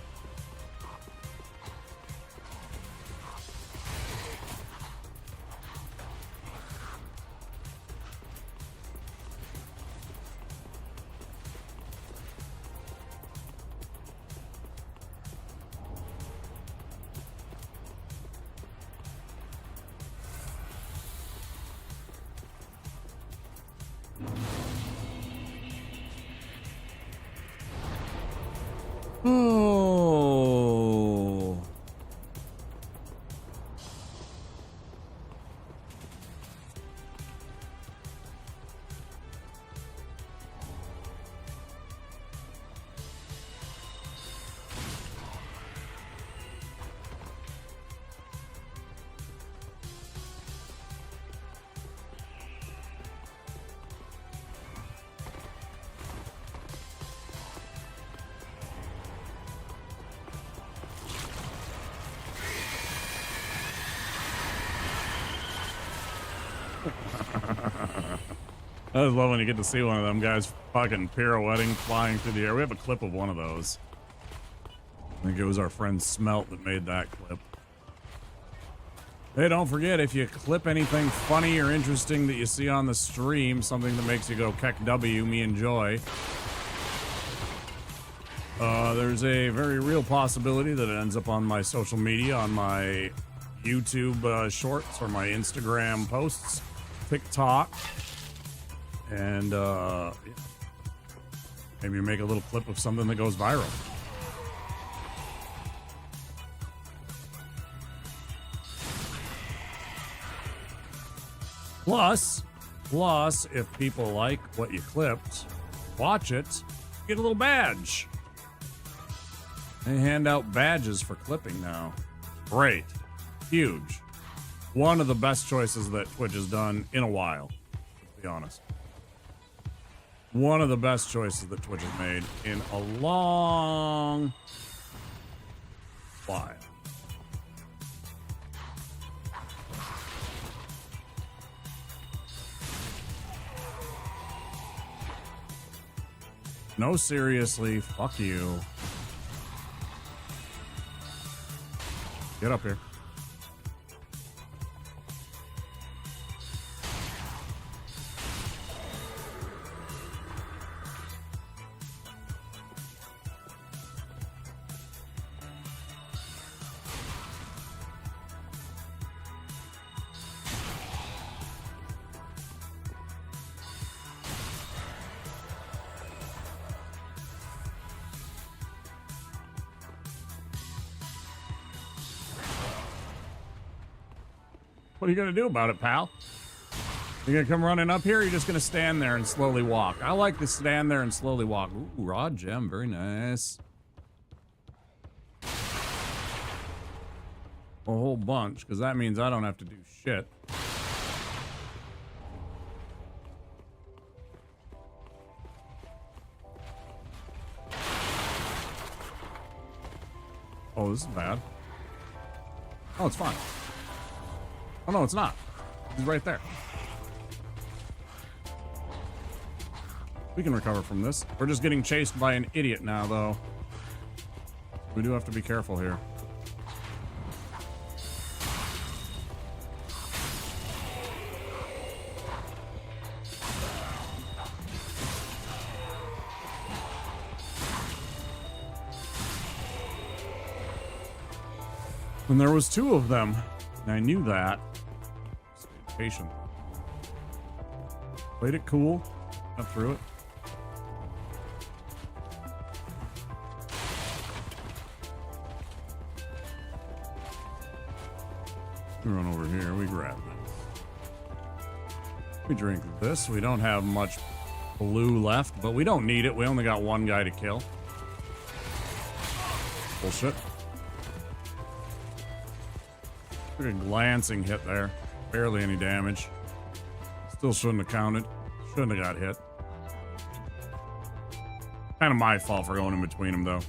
Oh. I just love when you get to see one of them guys fucking pirouetting, flying through the air. We have a clip of one of those. I think it was our friend Smelt that made that clip. Hey, don't forget, if you clip anything funny or interesting that you see on the stream, something that makes you go keck W, me and Joy, there's a very real possibility that it ends up on my social media, on my YouTube shorts or my Instagram posts, TikTok, and yeah. Maybe make a little clip of something that goes viral. Plus, if people like what you clipped, watch it, get a little badge. They hand out badges for clipping now. Great. Huge. One of the best choices that Twitch has done in a while, to be honest. One of the best choices that Twitch has made in a long while. No, seriously, fuck you. Get up here. What are you going to do about it, pal? You going to come running up here, or are you just going to stand there and slowly walk? I like to stand there and slowly walk. Ooh, raw gem. Very nice. A whole bunch, because that means I don't have to do shit. Oh, this is bad. Oh, it's fine. Oh, no, it's not. He's right there. We can recover from this. We're just getting chased by an idiot now, though. We do have to be careful here. And there was 2 of them. And I knew that. Stayed patient. Played it cool. Got through it. We run over here. We grab this. We drink this. We don't have much blue left, but we don't need it. We only got 1 guy to kill. Bullshit. Took a glancing hit there. Barely any damage. Still shouldn't have counted. Shouldn't have got hit. Kind of my fault for going in between them, though.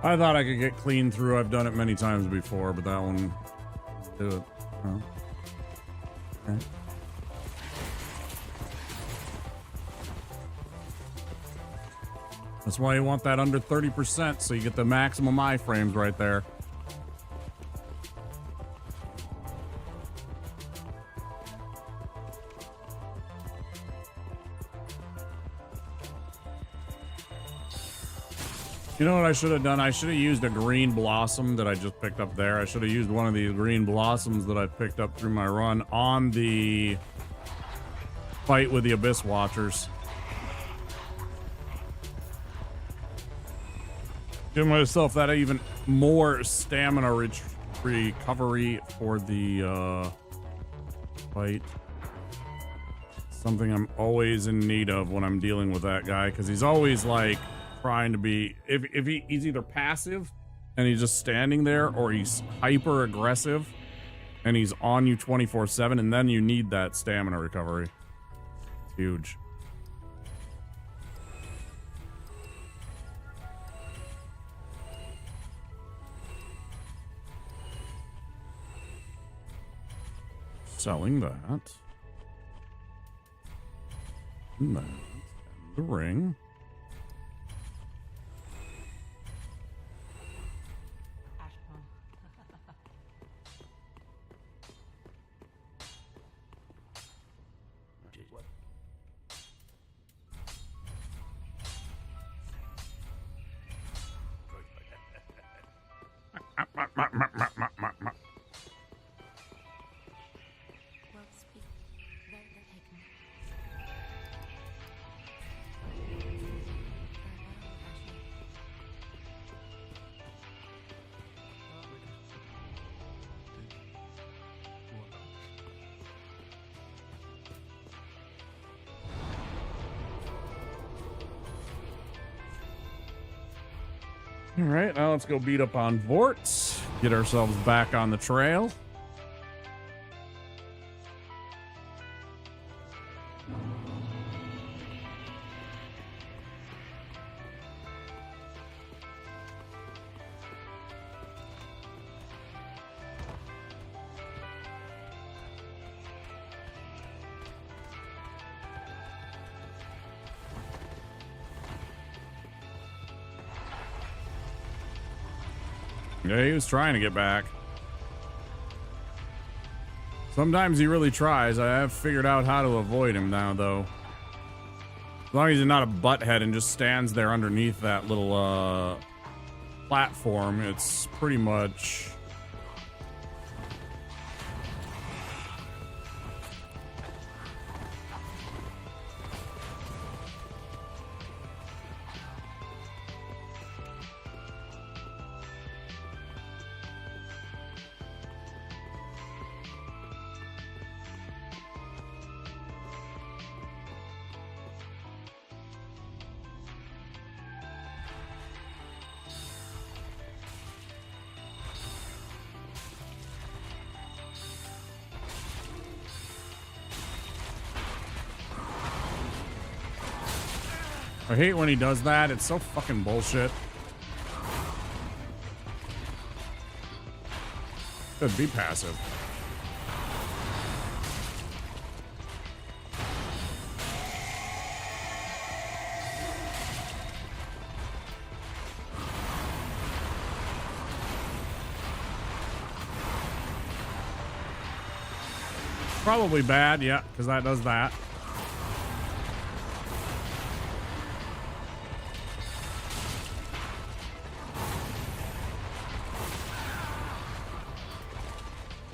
I thought I could get clean through. I've done it many times before, but that one... do it. Oh. Okay. That's why you want that under 30%, so you get the maximum iframes right there. You know what I should have done? I should have used a green blossom that I just picked up there. I should have used one of these green blossoms that I picked up through my run on the fight with the Abyss Watchers. Give myself that even more stamina recovery for the fight. Something I'm always in need of when I'm dealing with that guy, because he's always like trying to be, if he's either passive and he's just standing there, or he's hyper aggressive and he's on you 24/7, and then you need that stamina recovery. It's huge. Selling that. And that. And the ring. All right, now let's go beat up on Vort. Get ourselves back on the trail. Yeah, he was trying to get back. Sometimes he really tries. I have figured out how to avoid him now, though. As long as he's not a butthead and just stands there underneath that little platform, it's pretty much... I hate when he does that. It's so fucking bullshit. Could be passive. Probably bad, yeah, because that does that.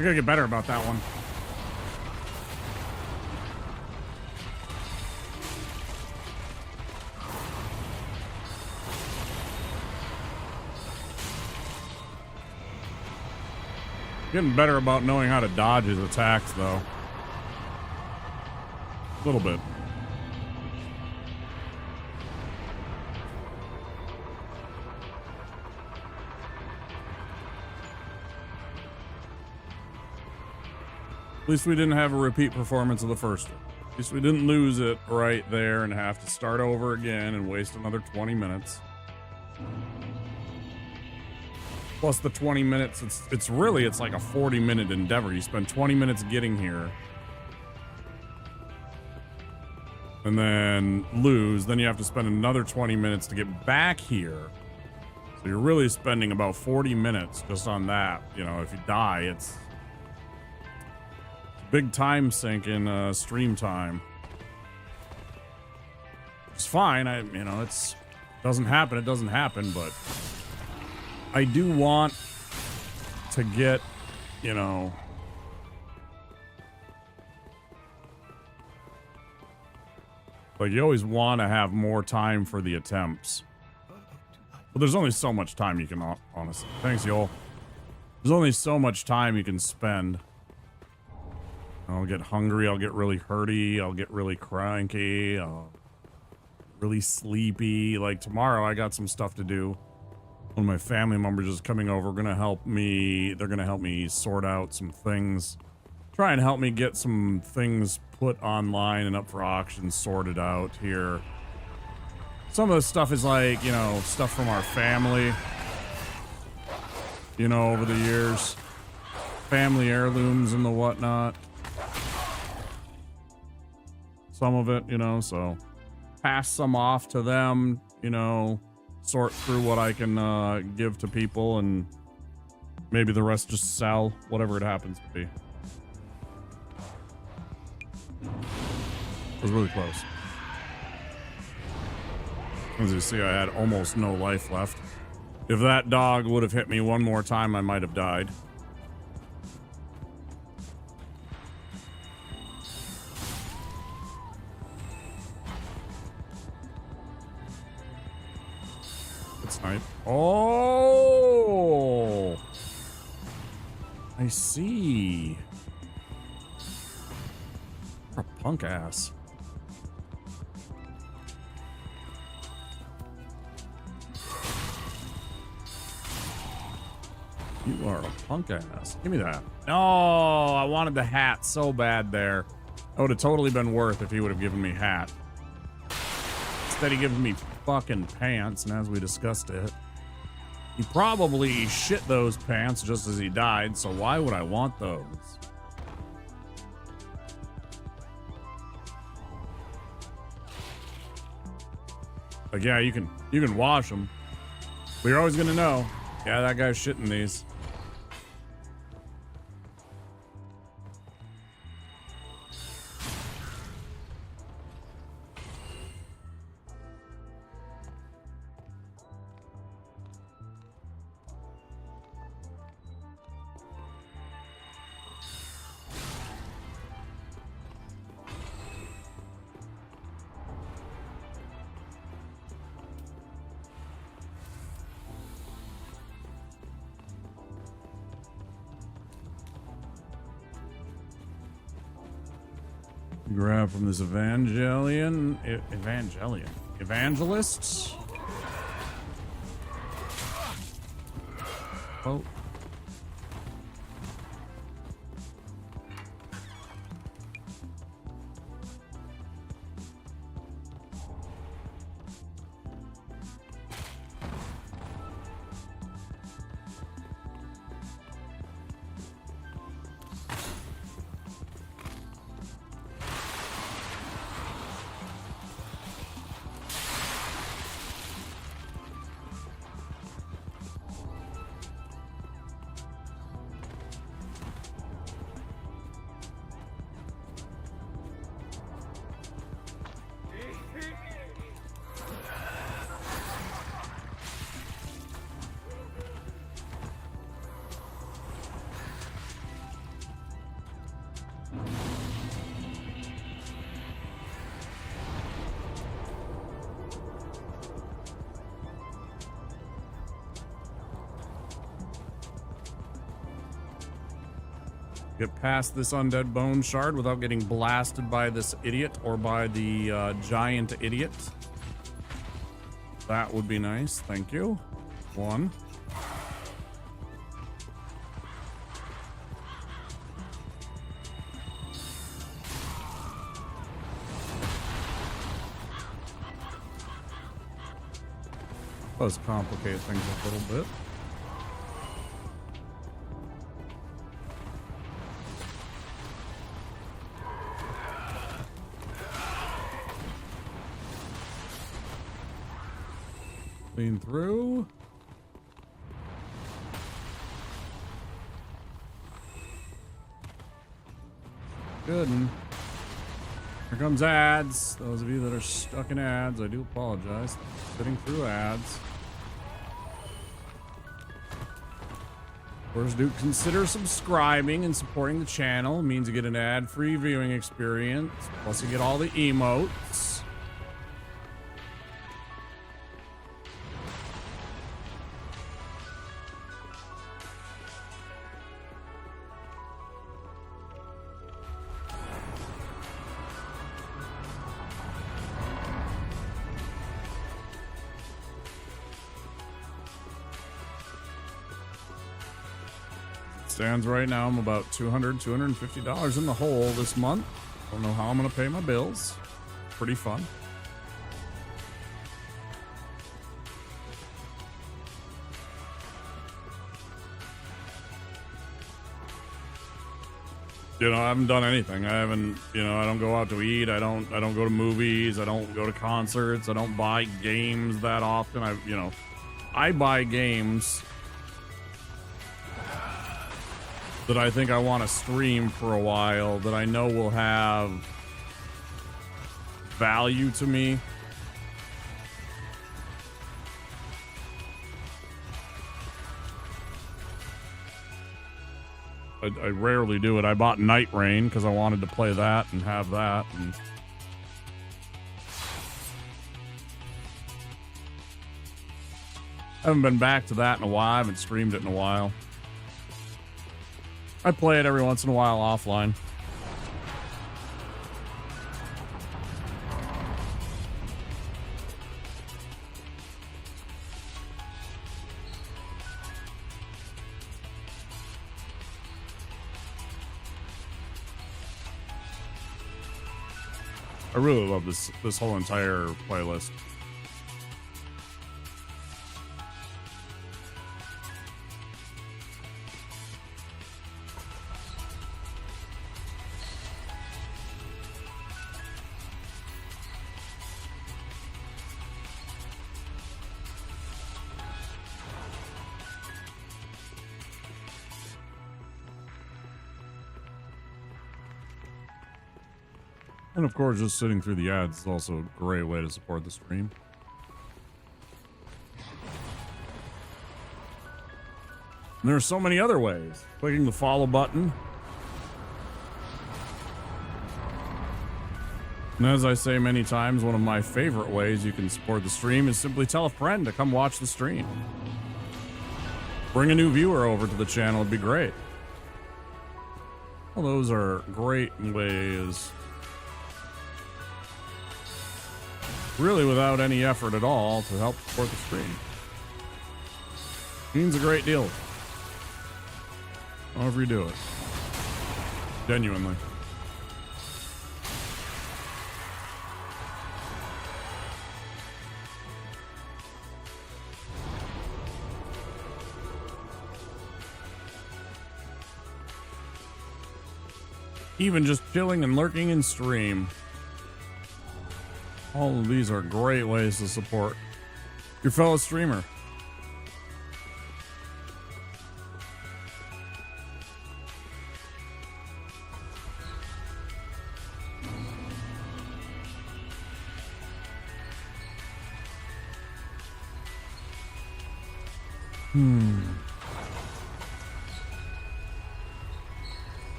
I gotta get better about that one. Getting better about knowing how to dodge his attacks, though. A little bit. At least we didn't have a repeat performance of the first one. At least we didn't lose it right there and have to start over again and waste another 20 minutes. Plus the 20 minutes, it's like a 40-minute endeavor. You spend 20 minutes getting here. And then lose. Then you have to spend another 20 minutes to get back here. So you're really spending about 40 minutes just on that. You know, if you die, it's big time sink in stream time. It's fine. It's doesn't happen. It doesn't happen, but I do want to get, you know, like you always want to have more time for the attempts. But there's only so much time you can, honestly. Thanks, Yoel. There's only so much time you can spend. I'll get hungry, I'll get really hurty, I'll get really cranky, I'll really sleepy. Like tomorrow I got some stuff to do. One of my family members is coming over, gonna help me. They're gonna help me sort out some things. Try and help me get some things put online and up for auction sorted out here. Some of the stuff is like, you know, stuff from our family. You know, over the years. Family heirlooms and the whatnot. Some of it, you know, so pass some off to them, you know, sort through what I can give to people, and maybe the rest just sell, whatever it happens to be. It was really close. As you see, I had almost no life left. If that dog would have hit me one more time, I might have died. Snipe. Oh, I see. You're a punk ass. You are a punk ass. Give me that. Oh, I wanted the hat so bad there. That would have totally been worth if he would have given me hat. Instead, he gives me fucking pants, and as we discussed it, he probably shit those pants just as he died, so why would I want those? Like, yeah, you can wash them, but you're always gonna know, yeah, that guy's shitting these. Grab from this evangelist. Oh. get past this undead bone shard without getting blasted by this idiot or by the giant idiot. That would be nice. Thank you. One. Does complicate things a little bit. Clean through. Good. Here comes ads. Those of you that are stuck in ads, I do apologize. Sitting through ads. Of course, do consider subscribing and supporting the channel. It means you get an ad-free viewing experience. Plus, you get all the emotes. Stands right now, I'm about $250 in the hole this month. Don't know how I'm gonna pay my bills. Pretty fun. You know, I haven't done anything. I haven't, you know, I don't go out to eat. I don't go to movies. I don't go to concerts. I don't buy games that often. I buy games that I think I want to stream for a while, that I know will have value to me. I rarely do it. I bought Night Rain because I wanted to play that and have that. And I haven't been back to that in a while. I haven't streamed it in a while. I play it every once in a while offline. I really love this whole entire playlist. And of course, just sitting through the ads is also a great way to support the stream. And there are so many other ways. Clicking the follow button. And as I say many times, one of my favorite ways you can support the stream is simply tell a friend to come watch the stream. Bring a new viewer over to the channel, it'd be great. Well, those are great ways, really without any effort at all, to help support the stream. Means a great deal. However you do it. Genuinely. Even just chilling and lurking in stream. All of these are great ways to support your fellow streamer.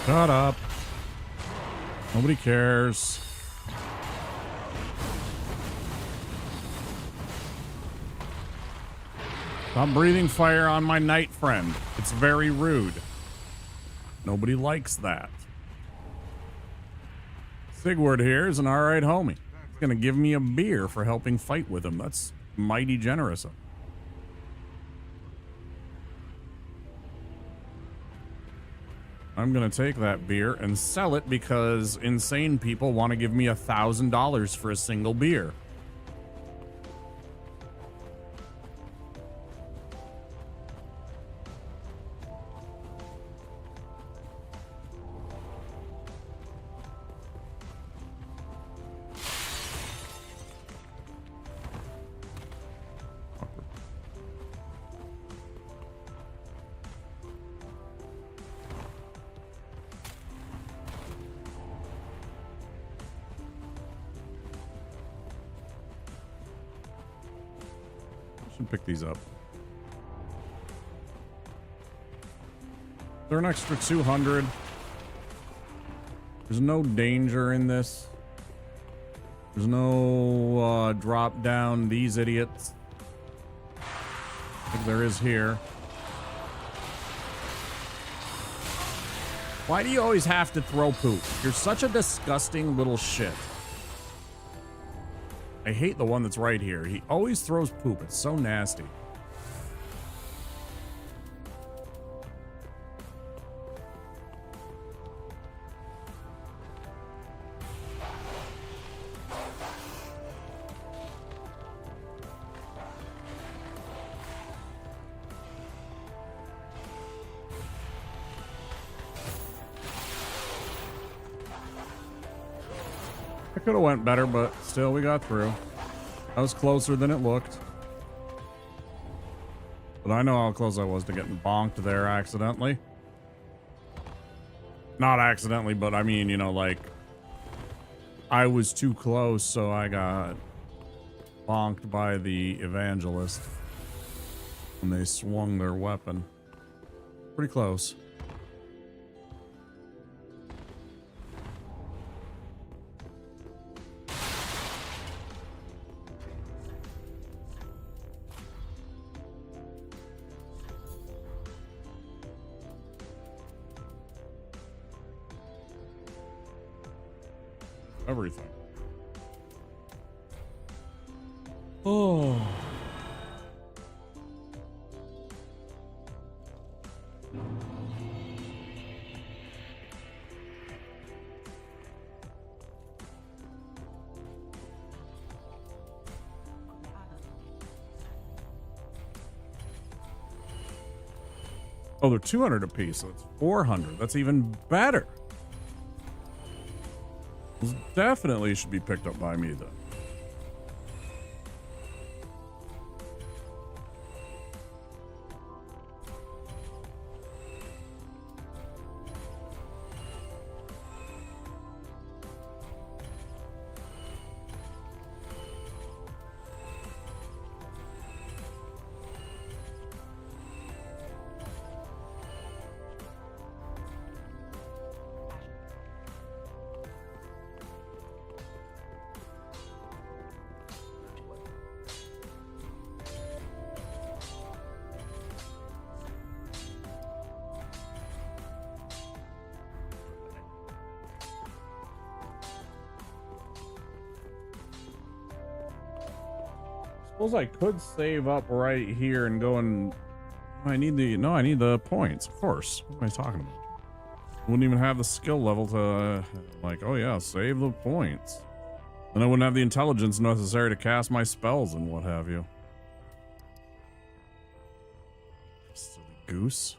Shut up. Nobody cares. Stop breathing fire on my knight friend. It's very rude. Nobody likes that. Sigward here is an alright homie. He's gonna give me a beer for helping fight with him. That's mighty generous of him. I'm gonna take that beer and sell it because insane people want to give me $1,000 for a single beer. Pick these up. They're an extra 200. There's no danger in this. There's no drop down these idiots. I think there is here. Why do you always have to throw poop? You're such a disgusting little shit. I hate the one that's right here. He always throws poop. It's so nasty. It could have went better, but still we got through. I was closer than it looked. But I know how close I was to getting bonked there accidentally. Not accidentally, but I mean, you know, like, I was too close, so I got bonked by the evangelist when they swung their weapon. Pretty close. Everything. Oh. Oh, they're 200 apiece, so it's 400. That's even better. Those definitely should be picked up by me, then. Suppose I could save up right here and go and I need the points, of course. What am I talking about? Wouldn't even have the skill level to like, oh yeah, save the points. And I wouldn't have the intelligence necessary to cast my spells and what have you. Silly goose.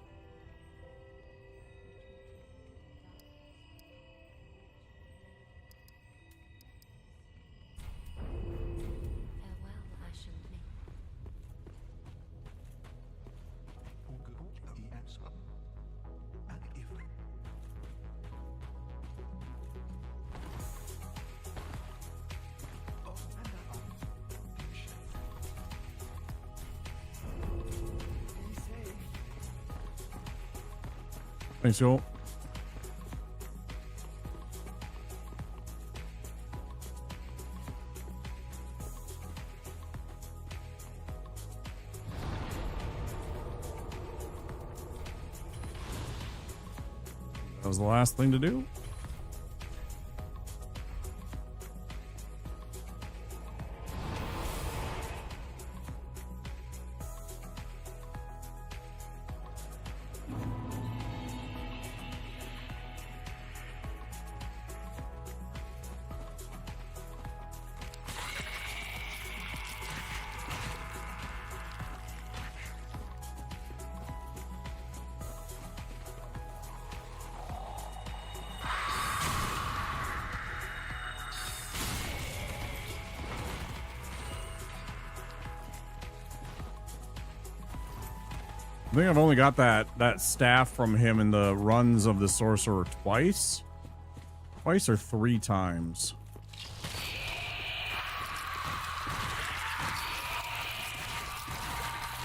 Thanks, y'all. That was the last thing to do. I think I've only got that staff from him in the runs of the Sorcerer twice or 3 times.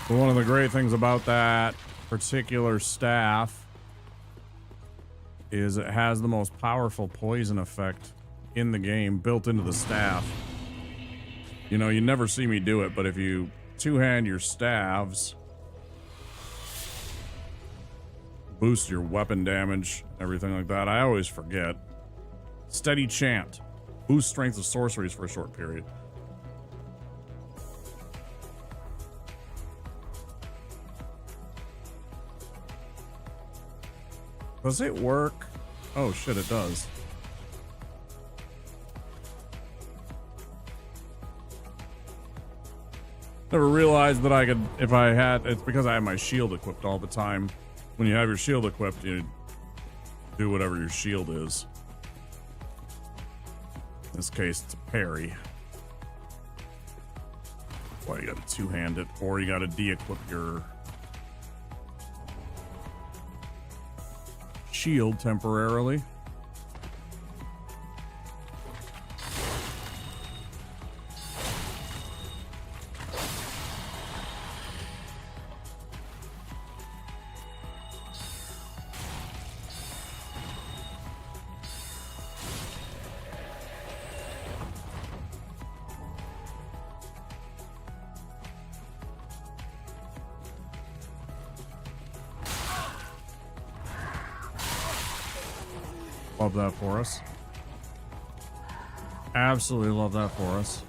But one of the great things about that particular staff is it has the most powerful poison effect in the game built into the staff. You know, you never see me do it, but if you two-hand your staves, boost your weapon damage, everything like that. I always forget. Steady chant. Boost strength of sorceries for a short period. Does it work? Oh shit, it does. Never realized that I could, if I had, it's because I have my shield equipped all the time. When you have your shield equipped, you do whatever your shield is. In this case, it's a parry. Well, you gotta two-hand it, or you gotta de-equip your shield temporarily. Love that for us. Absolutely love that for us.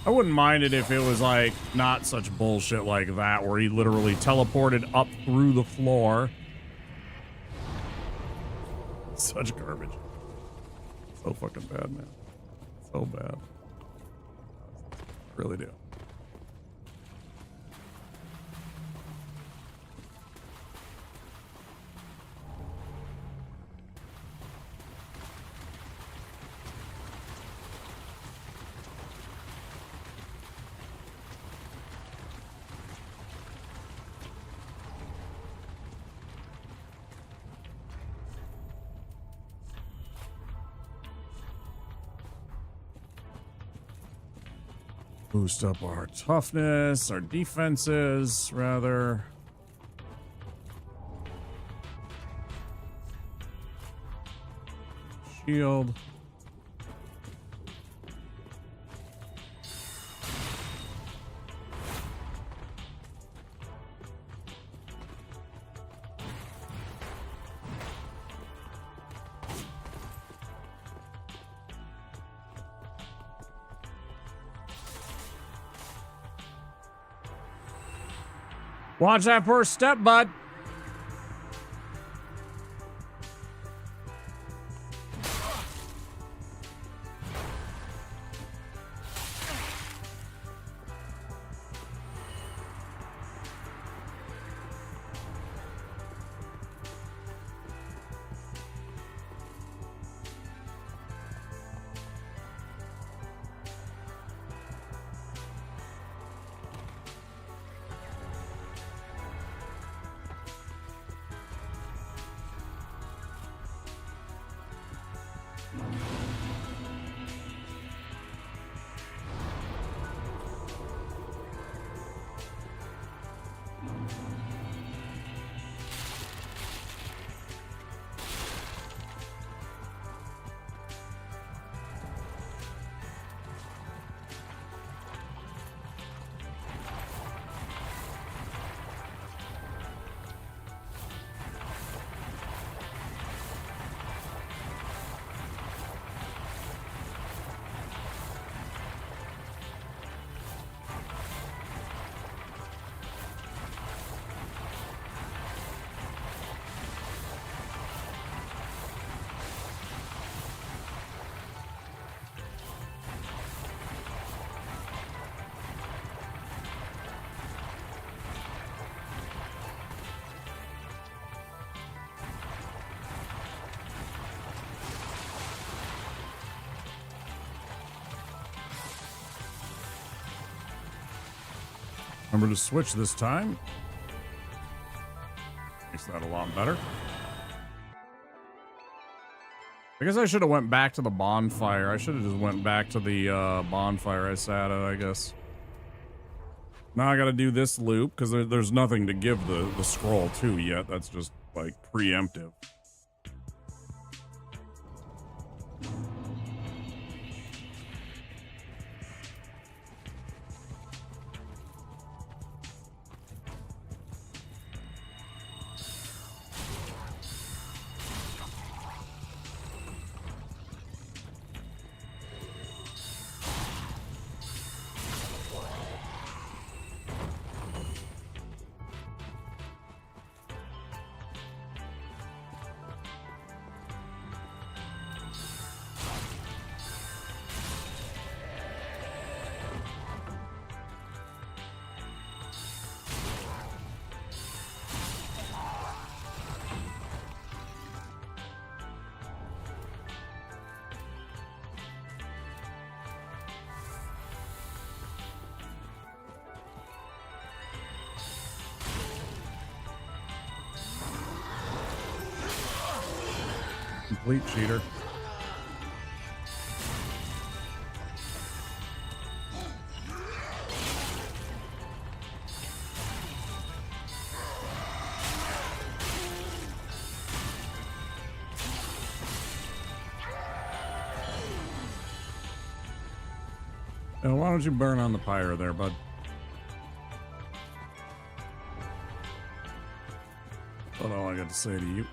I wouldn't mind it if it was like not such bullshit like that, where he literally teleported up through the floor. Such garbage. So fucking bad, man. So bad. I really do. Boost up our toughness, our defenses, rather. Shield. Watch that first step, bud. Remember to switch this time. Makes that a lot better. I guess I should have went back to the bonfire. I should have just went back to the bonfire I sat at, I guess. Now I gotta do this loop, because there's nothing to give the scroll to yet. That's just, like, preemptive. Complete cheater. Why don't you burn on the pyre there, bud? That's all I got to say to you.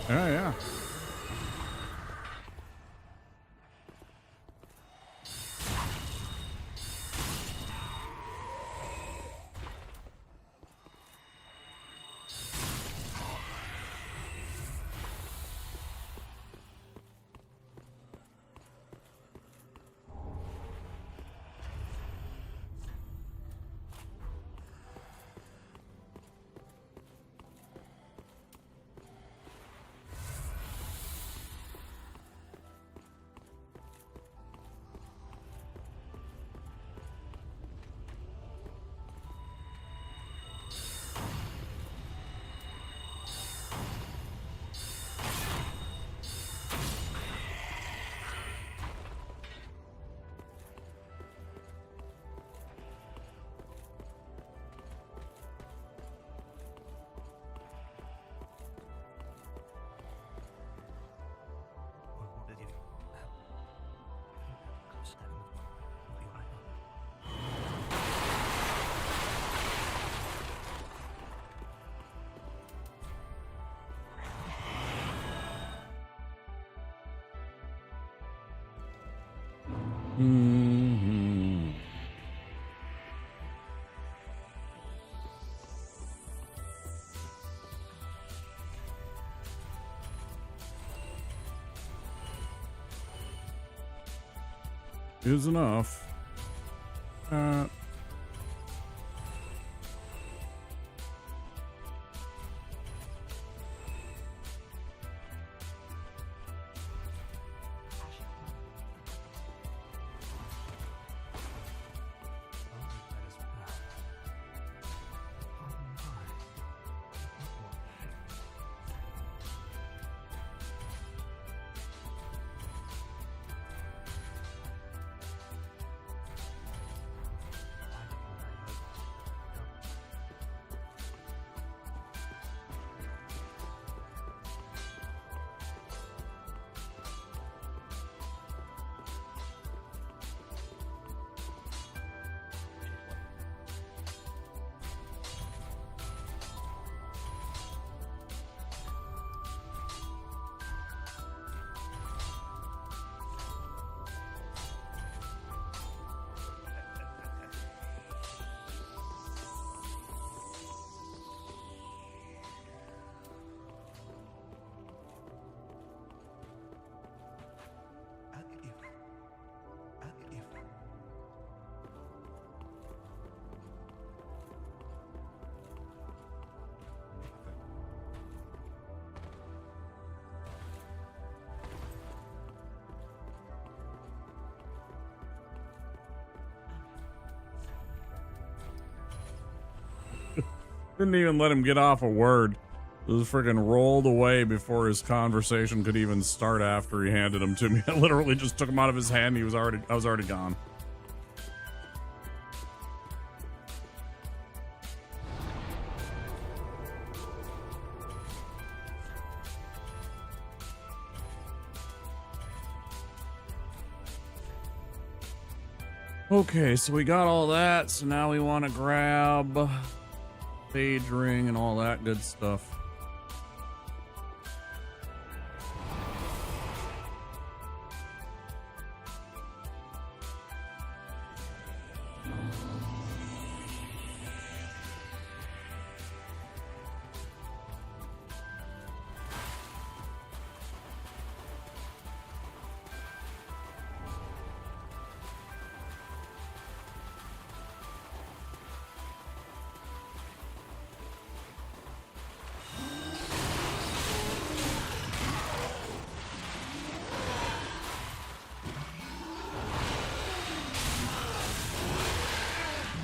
Yeah, yeah. Mm-hmm. Is enough. Didn't even let him get off a word. Just freaking rolled away before his conversation could even start after he handed him to me. I literally just took him out of his hand. I was already gone. Okay, so we got all that. So now we want to grab Sage Ring and all that good stuff.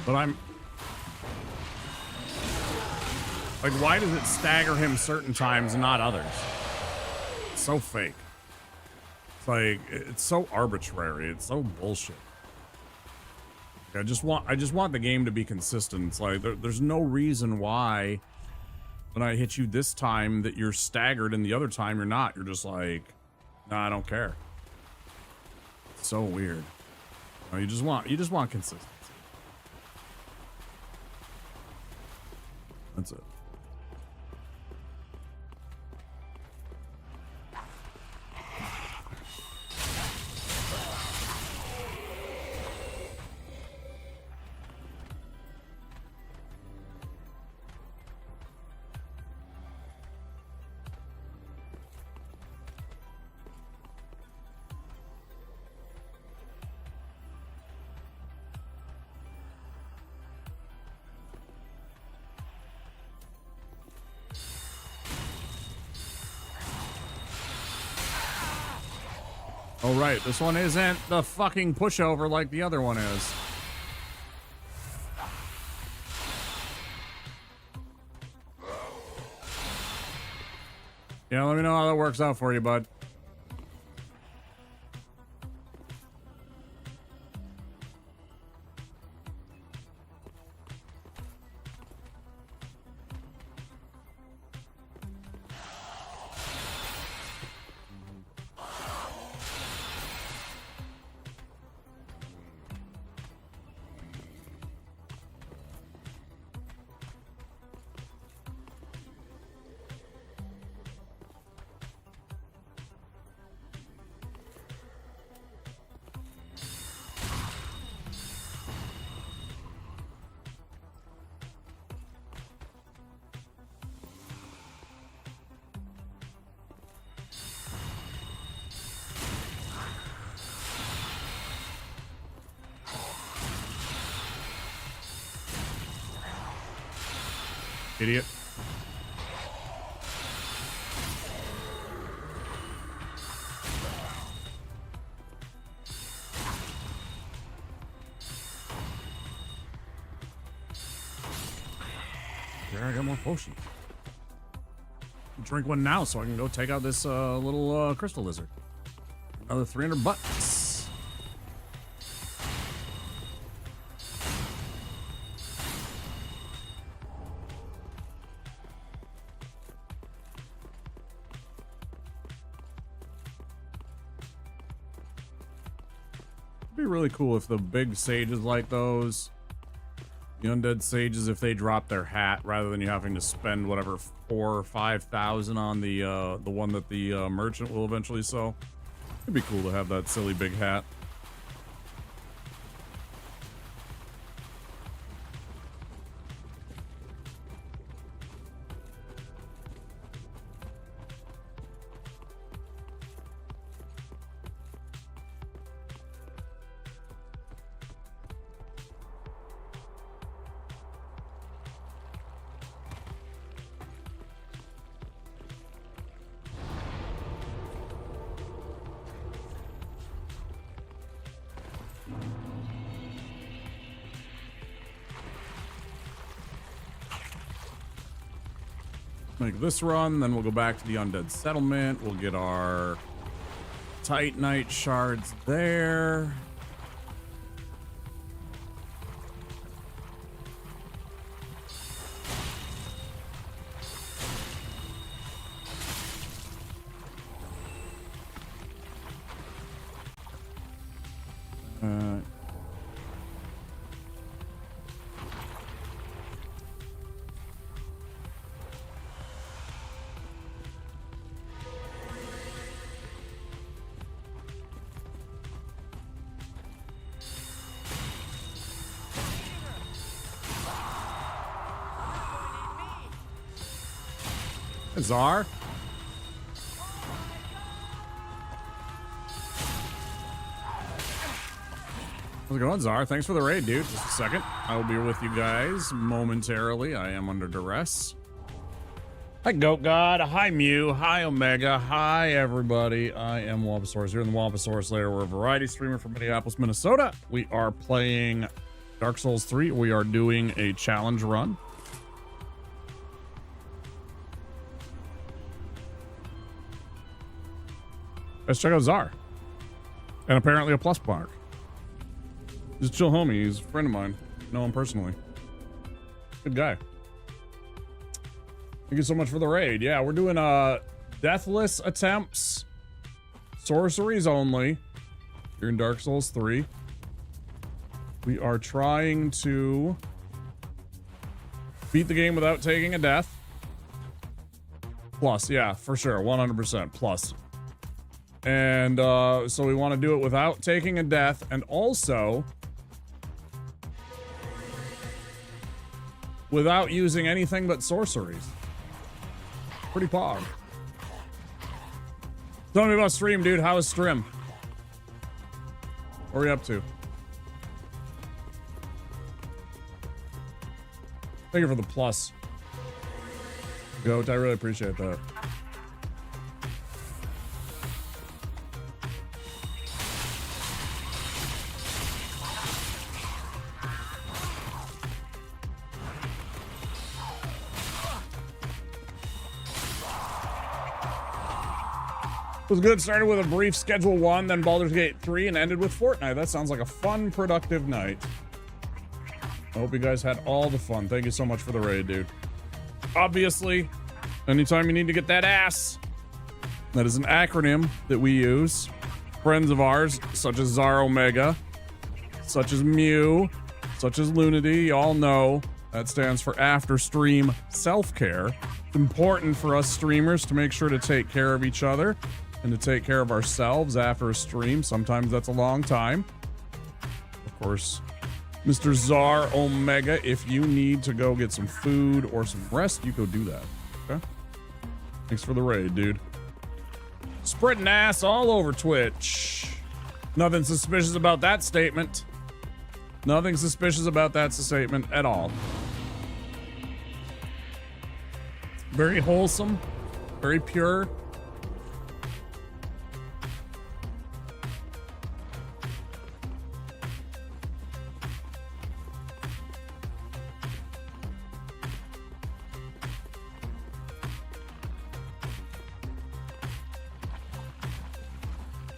But I'm like, why does it stagger him certain times and not others? It's so fake. It's like, it's so arbitrary. It's so bullshit. I just want the game to be consistent. It's like there's no reason why when I hit you this time that you're staggered and the other time you're not. You're just like, nah, I don't care. It's so weird. No, you just want consistency. That's it. Oh, right. This one isn't the fucking pushover like the other one is. Yeah, let me know how that works out for you, bud. Idiot. There, I got more potions. Drink one now so I can go take out this little crystal lizard. Another 300 bucks. Really cool if the big sages like those, the undead sages, if they drop their hat rather than you having to spend whatever 4,000 or 5,000 on the one that the merchant will eventually sell. It'd be cool to have that silly big hat. Make this run, then we'll go back to the Undead Settlement. We'll get our Titanite shards there. Czar. How's it going, Czar? Thanks for the raid, dude. Just a second. I will be with you guys momentarily. I am under duress. Hi, Goat God. Hi, Mew. Hi, Omega. Hi, everybody. I am Wampasaurus here in the Wampasaurus Lair. We're a variety streamer from Minneapolis, Minnesota. We are playing Dark Souls 3. We are doing a challenge run. Let's check out Czar. And apparently a plus mark. He's a chill homie. He's a friend of mine. Know him personally. Good guy. Thank you so much for the raid. Yeah, we're doing Deathless attempts. Sorceries only. You're in Dark Souls 3. We are trying to beat the game without taking a death. Plus, yeah, for sure. 100% plus. And so we want to do it without taking a death, and also without using anything but sorceries. Pretty pog. Tell me about stream, dude. How is stream? What are we up to? Thank you for the plus. Goat, I really appreciate that. It was good. Started with a brief Schedule 1, then Baldur's Gate 3, and ended with Fortnite. That sounds like a fun, productive night. I hope you guys had all the fun. Thank you so much for the raid, dude. Obviously, anytime you need to get that ass, that is an acronym that we use. Friends of ours, such as Zar Omega, such as Mew, such as Lunity, y'all know that stands for After Stream Self-Care. It's important for us streamers to make sure to take care of each other and to take care of ourselves after a stream. Sometimes that's a long time. Of course, Mr. Zar Omega, if you need to go get some food or some rest, you go do that. Okay? Thanks for the raid, dude. Spreading ass all over Twitch. Nothing suspicious about that statement. Nothing suspicious about that statement at all. Very wholesome. Very pure.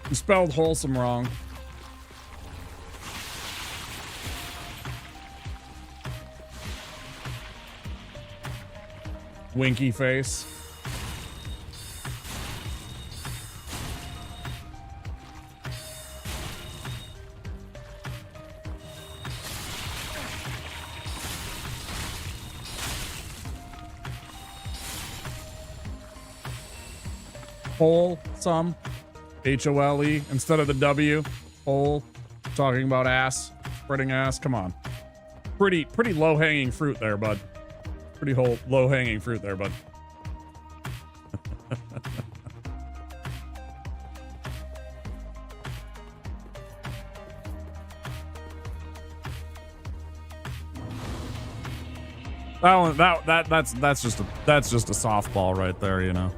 You spelled wholesome wrong. Winky face. Wholesome. H-O-L-E instead of the W. Whole. Talking about ass. Spreading ass. Come on. Pretty low-hanging fruit there, bud. Pretty low-hanging fruit there, bud. That one, that's just a softball right there, you know.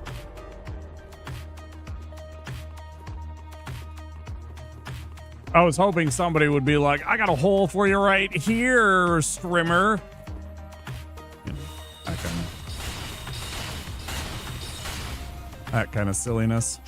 I was hoping somebody would be like, I got a hole for you right here, Strimmer. You know, that kind of. That kind of silliness.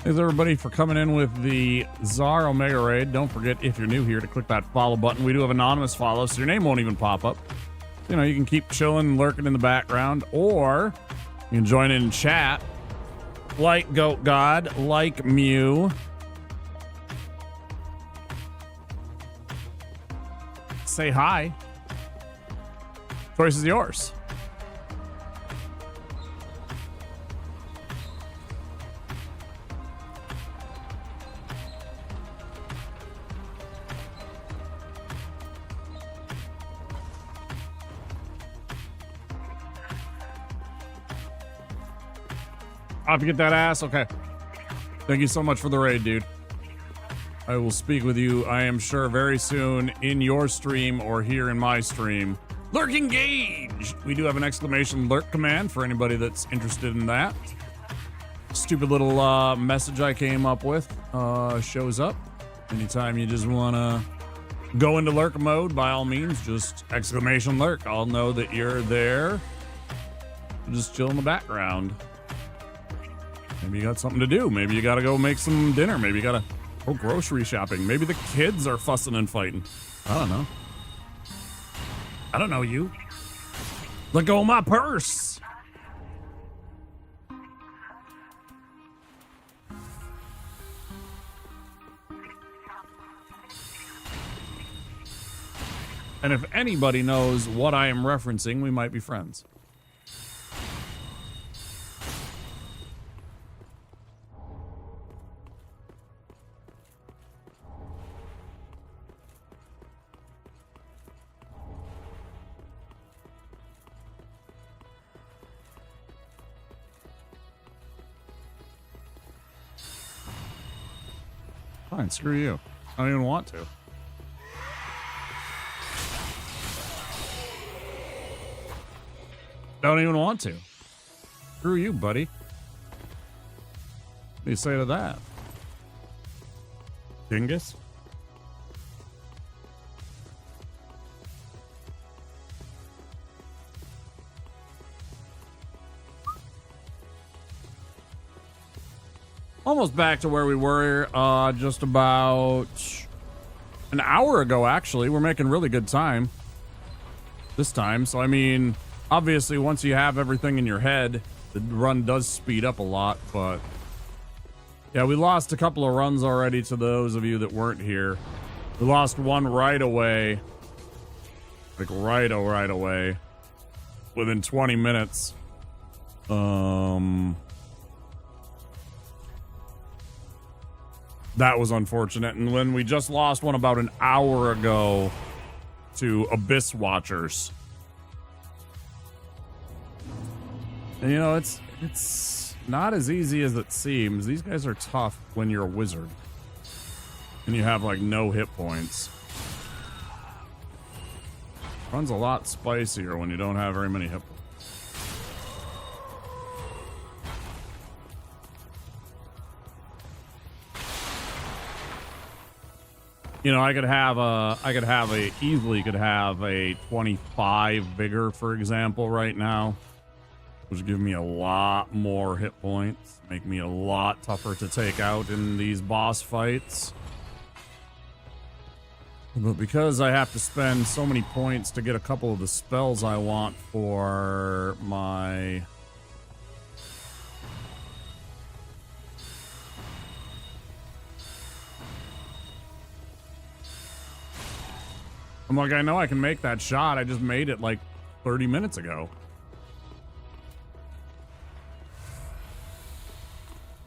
Thanks everybody for coming in with the Czar Omega Raid. Don't forget, if you're new here, to click that follow button. We do have anonymous follows, so your name won't even pop up. You know, you can keep chilling, lurking in the background, or you can join in chat. Like Goat God, like Mew. Say hi. Choice is yours. Off you get that ass? Okay. Thank you so much for the raid, dude. I will speak with you, I am sure, very soon in your stream or here in my stream. Lurk engage! We do have an exclamation lurk command for anybody that's interested in that. Stupid little message I came up with shows up. Anytime you just want to go into lurk mode, by all means, just exclamation lurk. I'll know that you're there. Just chill in the background. Maybe you got something to do. Maybe you got to go make some dinner. Maybe you got to go grocery shopping. Maybe the kids are fussing and fighting. I don't know. I don't know you. Let go of my purse. And if anybody knows what I am referencing, we might be friends. Fine, screw you. I don't even want to. Don't even want to. Screw you, buddy. What do you say to that? Dingus? Almost back to where we were just about an hour ago, actually. We're making really good time this time. So, I mean, obviously, once you have everything in your head, the run does speed up a lot. But, yeah, we lost a couple of runs already to those of you that weren't here. We lost one right away. Like, right away. Within 20 minutes. That was unfortunate. And when we just lost one about an hour ago to Abyss Watchers. And, you know, it's not as easy as it seems. These guys are tough when you're a wizard. And you have, like, no hit points. Run's a lot spicier when you don't have very many hit points. You know, I could easily have a 25 vigor, for example, right now, which would give me a lot more hit points, make me a lot tougher to take out in these boss fights. But because I have to spend so many points to get a couple of the spells I want for my... I'm like, I know I can make that shot. I just made it like 30 minutes ago.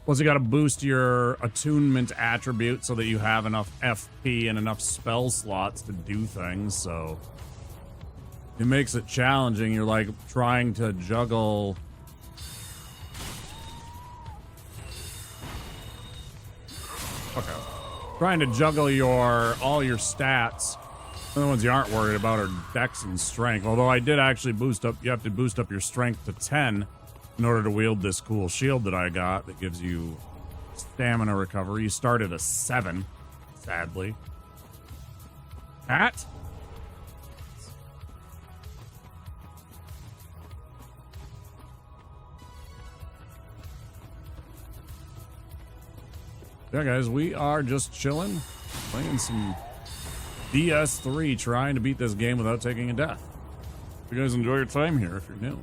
Plus, you got to boost your attunement attribute so that you have enough FP and enough spell slots to do things. So it makes it challenging. You're like trying to juggle. Okay. Trying to juggle all your stats. The only ones you aren't worried about are dex and strength. Although I did actually you have to boost up your strength to 10 in order to wield this cool shield that I got that gives you stamina recovery. You start at a 7, sadly. Cat? Yeah, guys, we are just chilling, playing some DS3, trying to beat this game without taking a death. You guys enjoy your time here if you're new.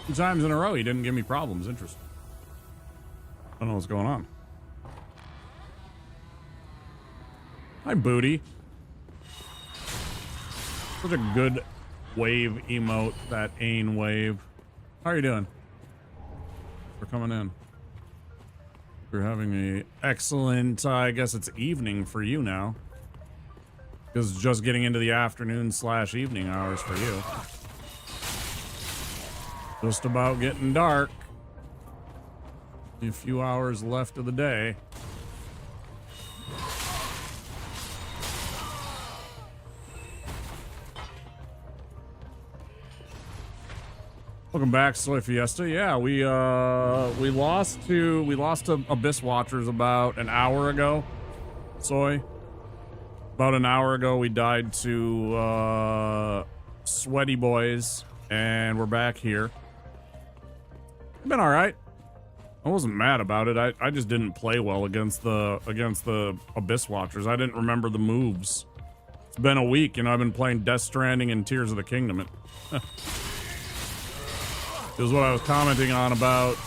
Two times in a row, he didn't give me problems. Interesting. I don't know what's going on. Hi, Booty. Such a good wave emote, that Ain wave. How are you doing? For coming in. We're having a excellent, I guess it's evening for you now. Because it's just getting into the afternoon / evening hours for you. Just about getting dark. A few hours left of the day. Welcome back, Soy Fiesta. Yeah, we lost to Abyss Watchers about an hour ago. Soy. About an hour ago, we died to Sweaty Boys, and we're back here. It's been all right. I wasn't mad about it. I just didn't play well against the Abyss Watchers. I didn't remember the moves. It's been a week, I've been playing Death Stranding and Tears of the Kingdom. It was what I was commenting on about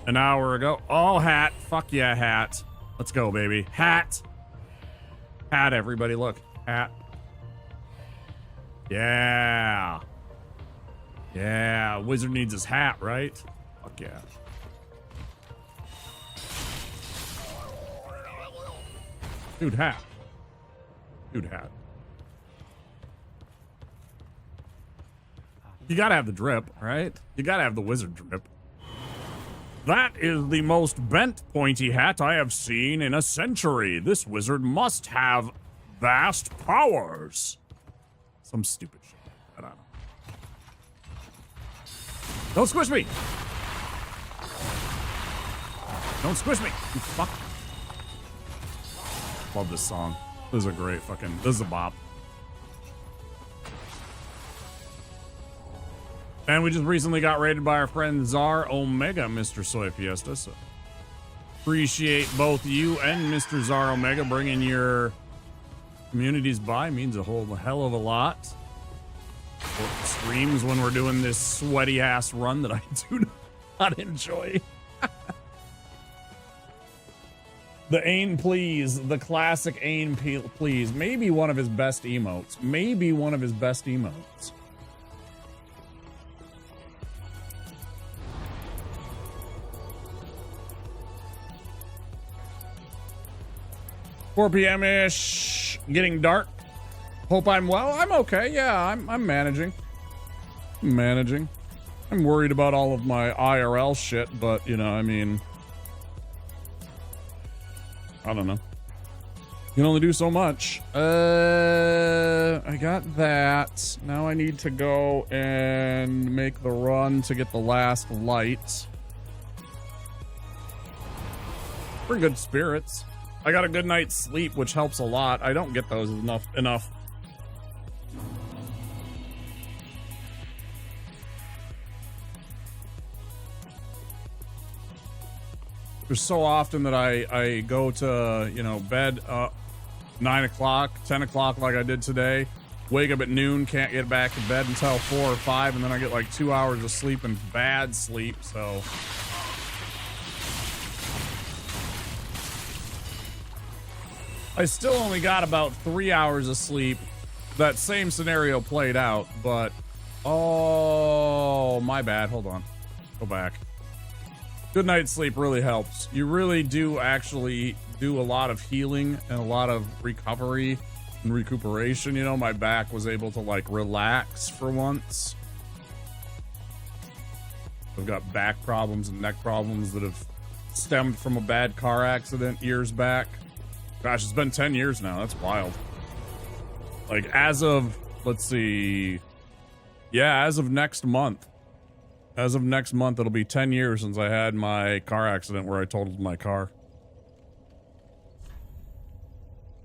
an hour ago. Oh, hat. Fuck yeah, hat. Let's go, baby. Hat. Hat, everybody. Look. Hat. Yeah. Yeah. Wizard needs his hat, right? Fuck yeah. Dude, hat. Dude, hat. You gotta have the drip, right? You gotta have the wizard drip. That is the most bent, pointy hat I have seen in a century. This wizard must have vast powers. Some stupid shit. I don't know. Don't squish me! Don't squish me! You fuck. Love this song. This is a great fucking... This is a bop. And we just recently got raided by our friend Czar Omega, Mr. Soy Fiesta. So appreciate both you and Mr. Czar Omega bringing your communities by. Means a whole hell of a lot. For streams when we're doing this sweaty ass run that I do not enjoy. The Ain Please, the classic Ain Please. Maybe one of his best emotes. Maybe one of his best emotes. 4 p.m.-ish, getting dark. Hope I'm well. I'm okay. Yeah, I'm managing. I'm worried about all of my IRL shit, but, I mean, I don't know. You can only do so much. I got that. Now I need to go and make the run to get the last light. Pretty good spirits. I got a good night's sleep, which helps a lot. I don't get those enough. There's so often that I go to, bed 9 o'clock, 10 o'clock like I did today. Wake up at noon, can't get back to bed until 4 or 5, and then I get like 2 hours of sleep and bad sleep, so... I still only got about 3 hours of sleep. That same scenario played out, but... Oh, my bad. Hold on. Go back. Good night's sleep really helps. You really do actually do a lot of healing and a lot of recovery and recuperation. My back was able to, relax for once. I've got back problems and neck problems that have stemmed from a bad car accident years back. Gosh, it's been 10 years now. That's wild. Like as of, let's see. Yeah, as of next month. As of next month, it'll be 10 years since I had my car accident where I totaled my car.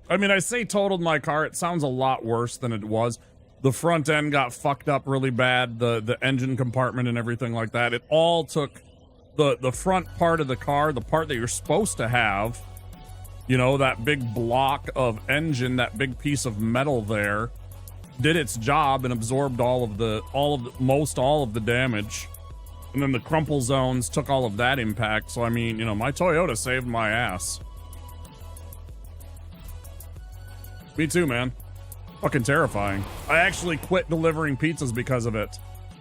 I mean, I say totaled my car, it sounds a lot worse than it was. The front end got fucked up really bad, the engine compartment and everything like that. It all took the front part of the car, the part that you're supposed to have, you know, that big block of engine, that big piece of metal there, did its job and absorbed all of the damage. And then the crumple zones took all of that impact. So, I mean, you know, my Toyota saved my ass. Me too, man. Fucking terrifying. I actually quit delivering pizzas because of it.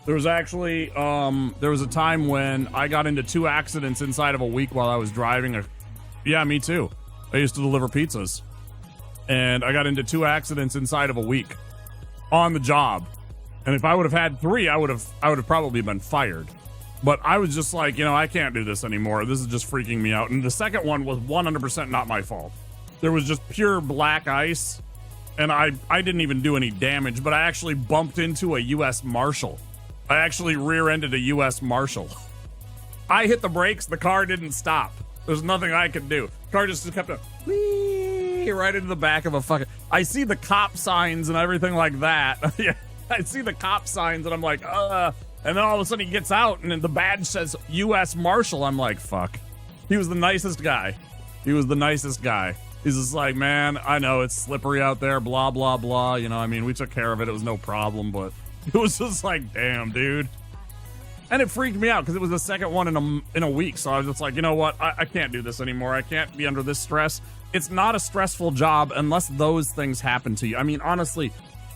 There was actually, there was a time when I got into 2 accidents inside of a week while I was driving yeah, me too. I used to deliver pizzas. And I got into 2 accidents inside of a week. On the job. And if I would have had 3, I would have probably been fired. But I was just like, you know, I can't do this anymore. This is just freaking me out. And the second one was 100% not my fault. There was just pure black ice. And I didn't even do any damage, but I actually bumped into a U.S. Marshal. I actually rear-ended a U.S. Marshal. I hit the brakes, the car didn't stop. There's nothing I could do. The car just kept a whee right into the back of a fucking... I see the cop signs and everything like that. Yeah, I see the cop signs and I'm like, And then all of a sudden he gets out and the badge says U.S. Marshal. I'm like, fuck. He was the nicest guy. He was the nicest guy. He's just like, man, I know it's slippery out there, blah, blah, blah. You know, I mean, we took care of it. It was no problem, but it was just like, damn, dude. And it freaked me out because it was the second one in a week. So I was just like, you know what? I can't do this anymore. I can't be under this stress. It's not a stressful job unless those things happen to you. I mean, honestly,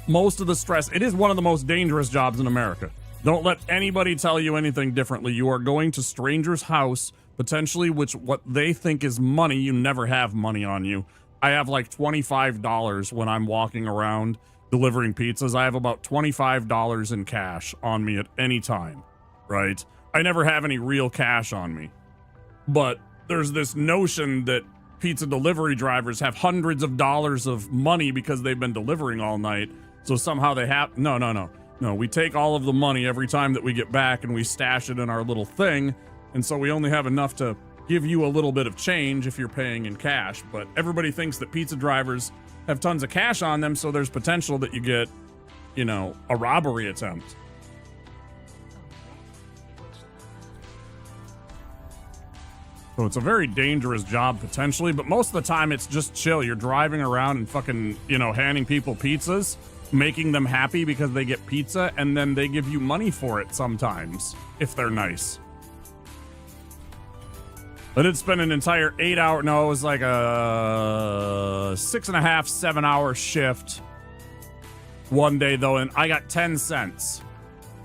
most of the stress, it is one of the most dangerous jobs in America. Don't let anybody tell you anything differently. You are going to strangers' house, potentially what they think is money. You never have money on you. I have like $25 when I'm walking around delivering pizzas. I have about $25 in cash on me at any time, right? I never have any real cash on me. But there's this notion that pizza delivery drivers have hundreds of dollars of money because they've been delivering all night. So somehow they have... No. We take all of the money every time that we get back and we stash it in our little thing. And so we only have enough to give you a little bit of change if you're paying in cash. But everybody thinks that pizza drivers have tons of cash on them, so there's potential that you get, you know, a robbery attempt. So it's a very dangerous job potentially, but most of the time it's just chill. You're driving around and fucking, you know, handing people pizzas, making them happy because they get pizza, and then they give you money for it sometimes, if they're nice. I did spend an entire 8 hour, no, it was like a 6.5, 7 hour shift one day though, and I got 10 cents.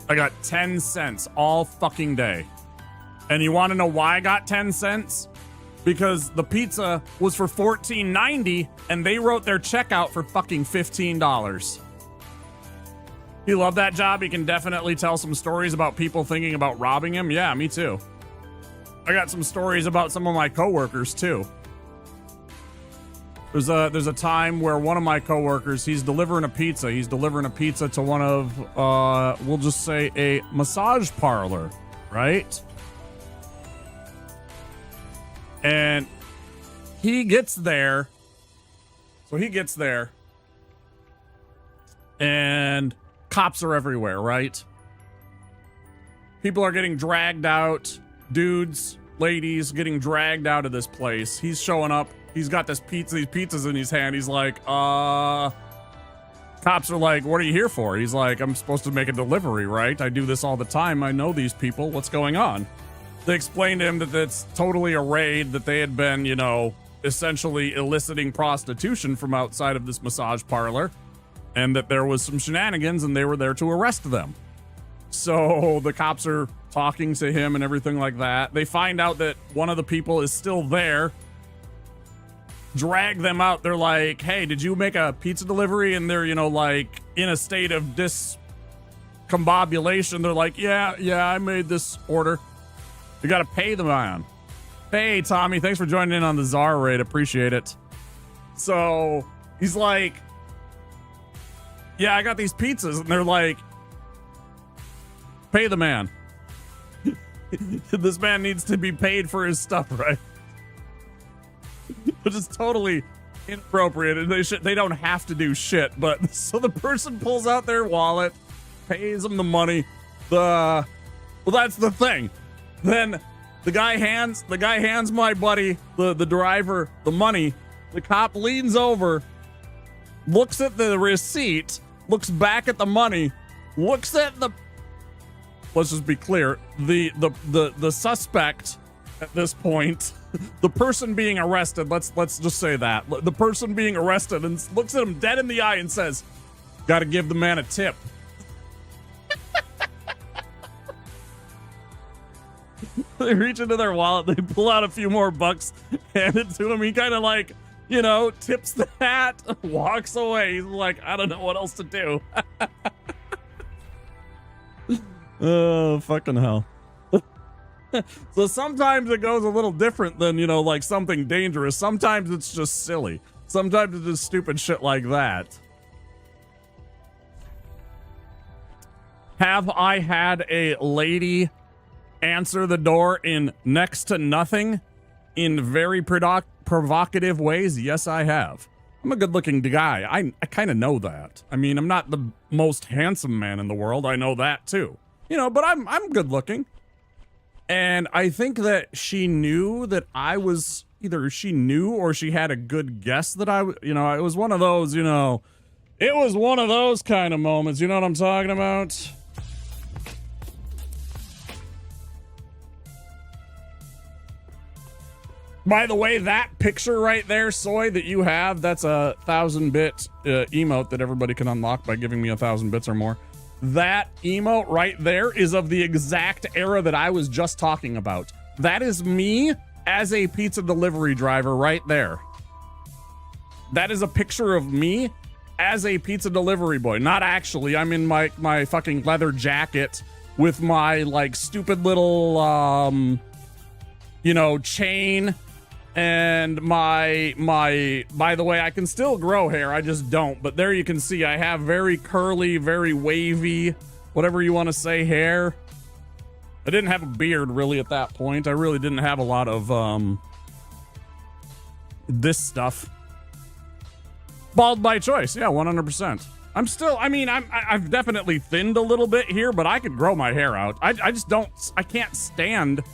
I got 10 cents all fucking day. And you want to know why I got 10 cents? Because the pizza was for $14.90 and they wrote their check out for fucking $15. You love that job? He can definitely tell some stories about people thinking about robbing him. Yeah, me too. I got some stories about some of my coworkers too. There's a time where one of my coworkers, he's delivering a pizza. He's delivering a pizza to one of, we'll just say a massage parlor, right? And he gets there. So he gets there. And cops are everywhere, right? People are getting dragged out. Dudes, ladies getting dragged out of this place. He's showing up. He's got these pizzas in his hand. He's like, cops are like, what are you here for? He's like, I'm supposed to make a delivery, right? I do this all the time. I know these people. What's going on? They explained to him that it's totally a raid, that they had been, you know, essentially eliciting prostitution from outside of this massage parlor, and that there was some shenanigans and they were there to arrest them. So the cops are talking to him and everything like that. They find out that one of the people is still there. Drag them out. They're like, hey, did you make a pizza delivery? And they're, you know, like in a state of discombobulation. They're like, yeah, I made this order. You got to pay the man. Hey, Tommy, thanks for joining in on the Czar raid. Appreciate it. So he's like, yeah, I got these pizzas, and they're like, pay the man. This man needs to be paid for his stuff, right? Which is totally inappropriate, and they don't have to do shit. But so the person pulls out their wallet, pays them the money. Well, that's the thing. Then the guy hands my buddy, the driver, the money. The cop leans over, looks at the receipt, looks back at the money, looks at the. Let's just be clear. The suspect at this point, the person being arrested, let's just say that. The person being arrested and looks at him dead in the eye and says, "Gotta give the man a tip." They reach into their wallet, they pull out a few more bucks, hand it to him. He kind of like, tips the hat, walks away. He's like, I don't know what else to do. Oh, fucking hell. So sometimes it goes a little different than, like something dangerous. Sometimes it's just silly. Sometimes it's just stupid shit like that. Have I had a lady answer the door in next to nothing in very provocative ways? Yes, I have. I'm a good-looking guy. I kind of know that. I mean, I'm not the most handsome man in the world. I know that too. But I'm good looking. And I think that she knew that I was, either she knew or she had a good guess that it was one of those, it was one of those kind of moments. You know what I'm talking about? By the way, that picture right there, Soy, that you have, that's a 1,000-bit emote that everybody can unlock by giving me 1,000 bits or more. That emote right there is of the exact era that I was just talking about. That is me as a pizza delivery driver right there. That is a picture of me as a pizza delivery boy. Not actually. I'm in my fucking leather jacket with my like stupid little chain. And my, by the way, I can still grow hair. I just don't. But there you can see I have very curly, very wavy, whatever you want to say, hair. I didn't have a beard really at that point. I really didn't have a lot of this stuff. Bald by choice. Yeah, 100%. I'm still, I've definitely thinned a little bit here, but I could grow my hair out. I just don't, I can't stand.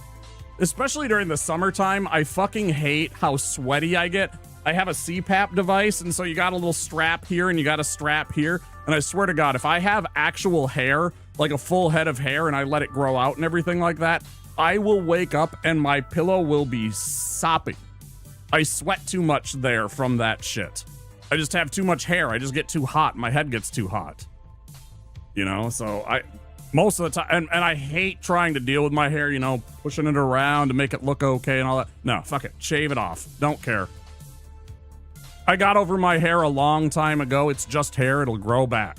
Especially during the summertime, I fucking hate how sweaty I get. I have a CPAP device, and so you got a little strap here and you got a strap here. And I swear to God, if I have actual hair, like a full head of hair, and I let it grow out and everything like that, I will wake up and my pillow will be sopping. I sweat too much there from that shit. I just have too much hair. I just get too hot. My head gets too hot. So most of the time, and I hate trying to deal with my hair, pushing it around to make it look okay and all that. No, fuck it. Shave it off. Don't care. I got over my hair a long time ago. It's just hair. It'll grow back.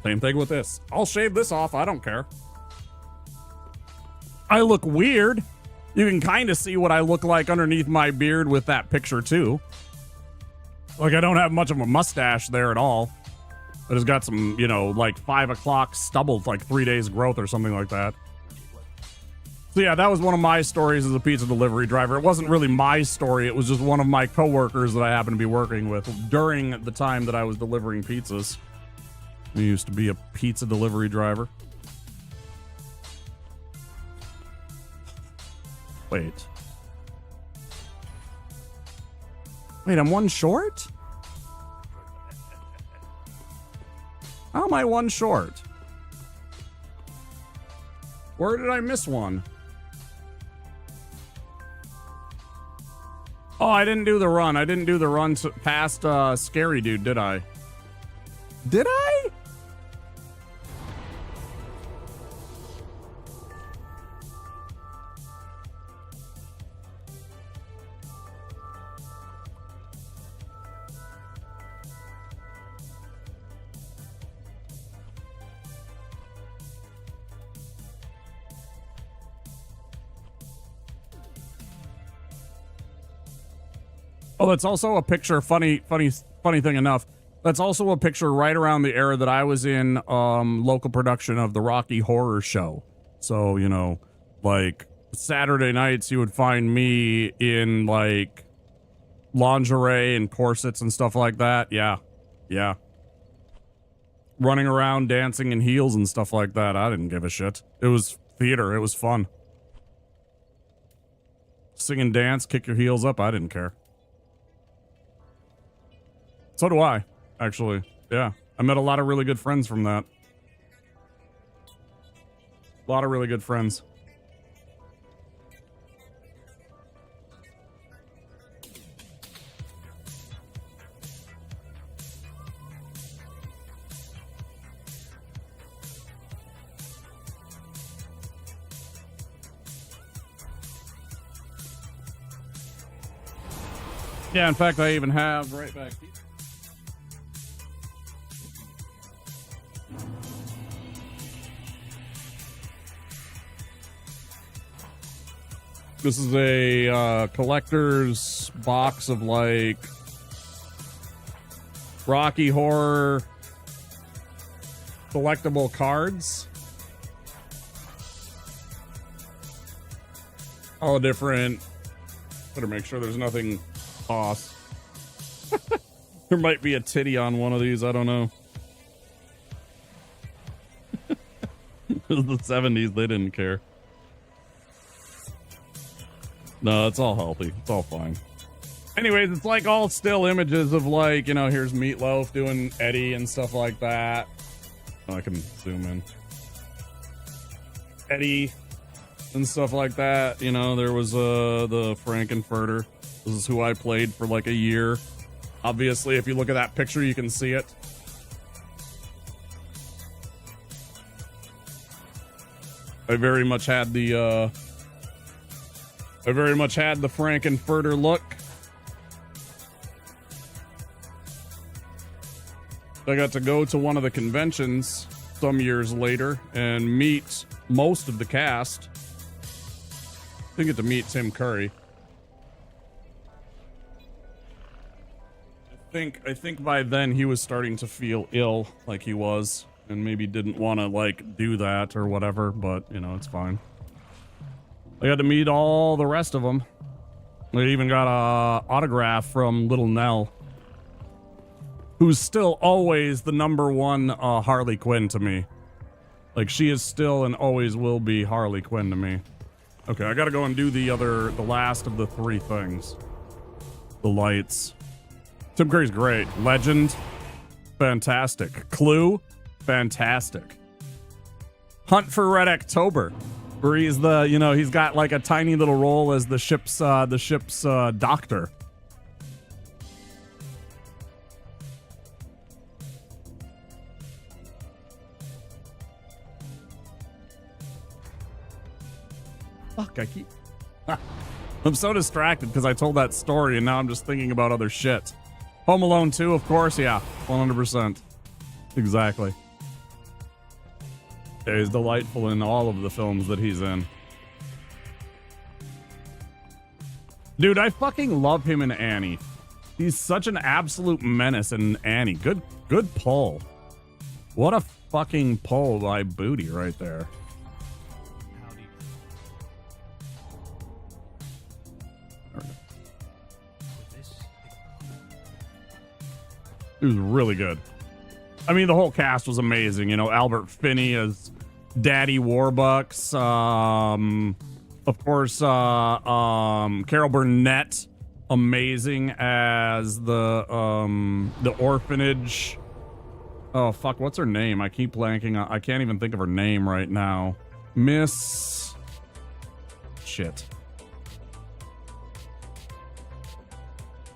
Same thing with this. I'll shave this off. I don't care. I look weird. You can kind of see what I look like underneath my beard with that picture too. Like I don't have much of a mustache there at all. But it's got some, like 5 o'clock stubble, like 3 days growth or something like that. So yeah, that was one of my stories as a pizza delivery driver. It wasn't really my story. It was just one of my coworkers that I happened to be working with during the time that I was delivering pizzas. I used to be a pizza delivery driver. Wait, I'm one short? How am I one short? Where did I miss one? Oh, I didn't do the run. I didn't do the run past Scary Dude, did I? Did I? Oh, that's also a picture. Funny thing enough. That's also a picture right around the era that I was in local production of the Rocky Horror Show. So, you know, like Saturday nights you would find me in like lingerie and corsets and stuff like that. Yeah. Yeah. Running around dancing in heels and stuff like that. I didn't give a shit. It was theater. It was fun. Sing and dance, kick your heels up. I didn't care. So do I, actually. Yeah. I met a lot of really good friends from that. A lot of really good friends. Yeah, in fact, I even have right back here. This is a collector's box of like Rocky Horror collectible cards. All different. Better make sure there's nothing off. There might be a titty on one of these. I don't know. It was the 70s. They didn't care. No, it's all healthy. It's all fine. Anyways, it's like all still images of like, you know, here's Meatloaf doing Eddie and stuff like that. Oh, I can zoom in. Eddie and stuff like that. You know, there was the Frankenfurter. This is who I played for like a year. Obviously, if you look at that picture, you can see it. I very much had the Frankenfurter look. I got to go to one of the conventions some years later and meet most of the cast. I didn't get to meet Tim Curry. I think by then he was starting to feel ill, like he was, and maybe didn't want to like do that or whatever, but you know, it's fine. I got to meet all the rest of them. I even got a autograph from Little Nell, who's still always the #1 Harley Quinn to me. Like, she is still and always will be Harley Quinn to me. Okay, I gotta go and do the last of the 3 things. The lights. Tim Curry's great. Legend, fantastic. Clue, fantastic. Hunt for Red October, where he's the, you know, he's got like a tiny little role as the ship's doctor. Fuck, I keep... I'm so distracted because I told that story and now I'm just thinking about other shit. Home Alone 2, of course, yeah. 100%. Exactly. Yeah, he's delightful in all of the films that he's in. Dude, I fucking love him in Annie. He's such an absolute menace in Annie. Good pull. What a fucking pull by Booty right there. It was really good. I mean, the whole cast was amazing. You know, Albert Finney as Daddy Warbucks. Of course, Carol Burnett, amazing as the orphanage. Oh fuck, what's her name? I keep blanking. I can't even think of her name right now. Miss. Shit.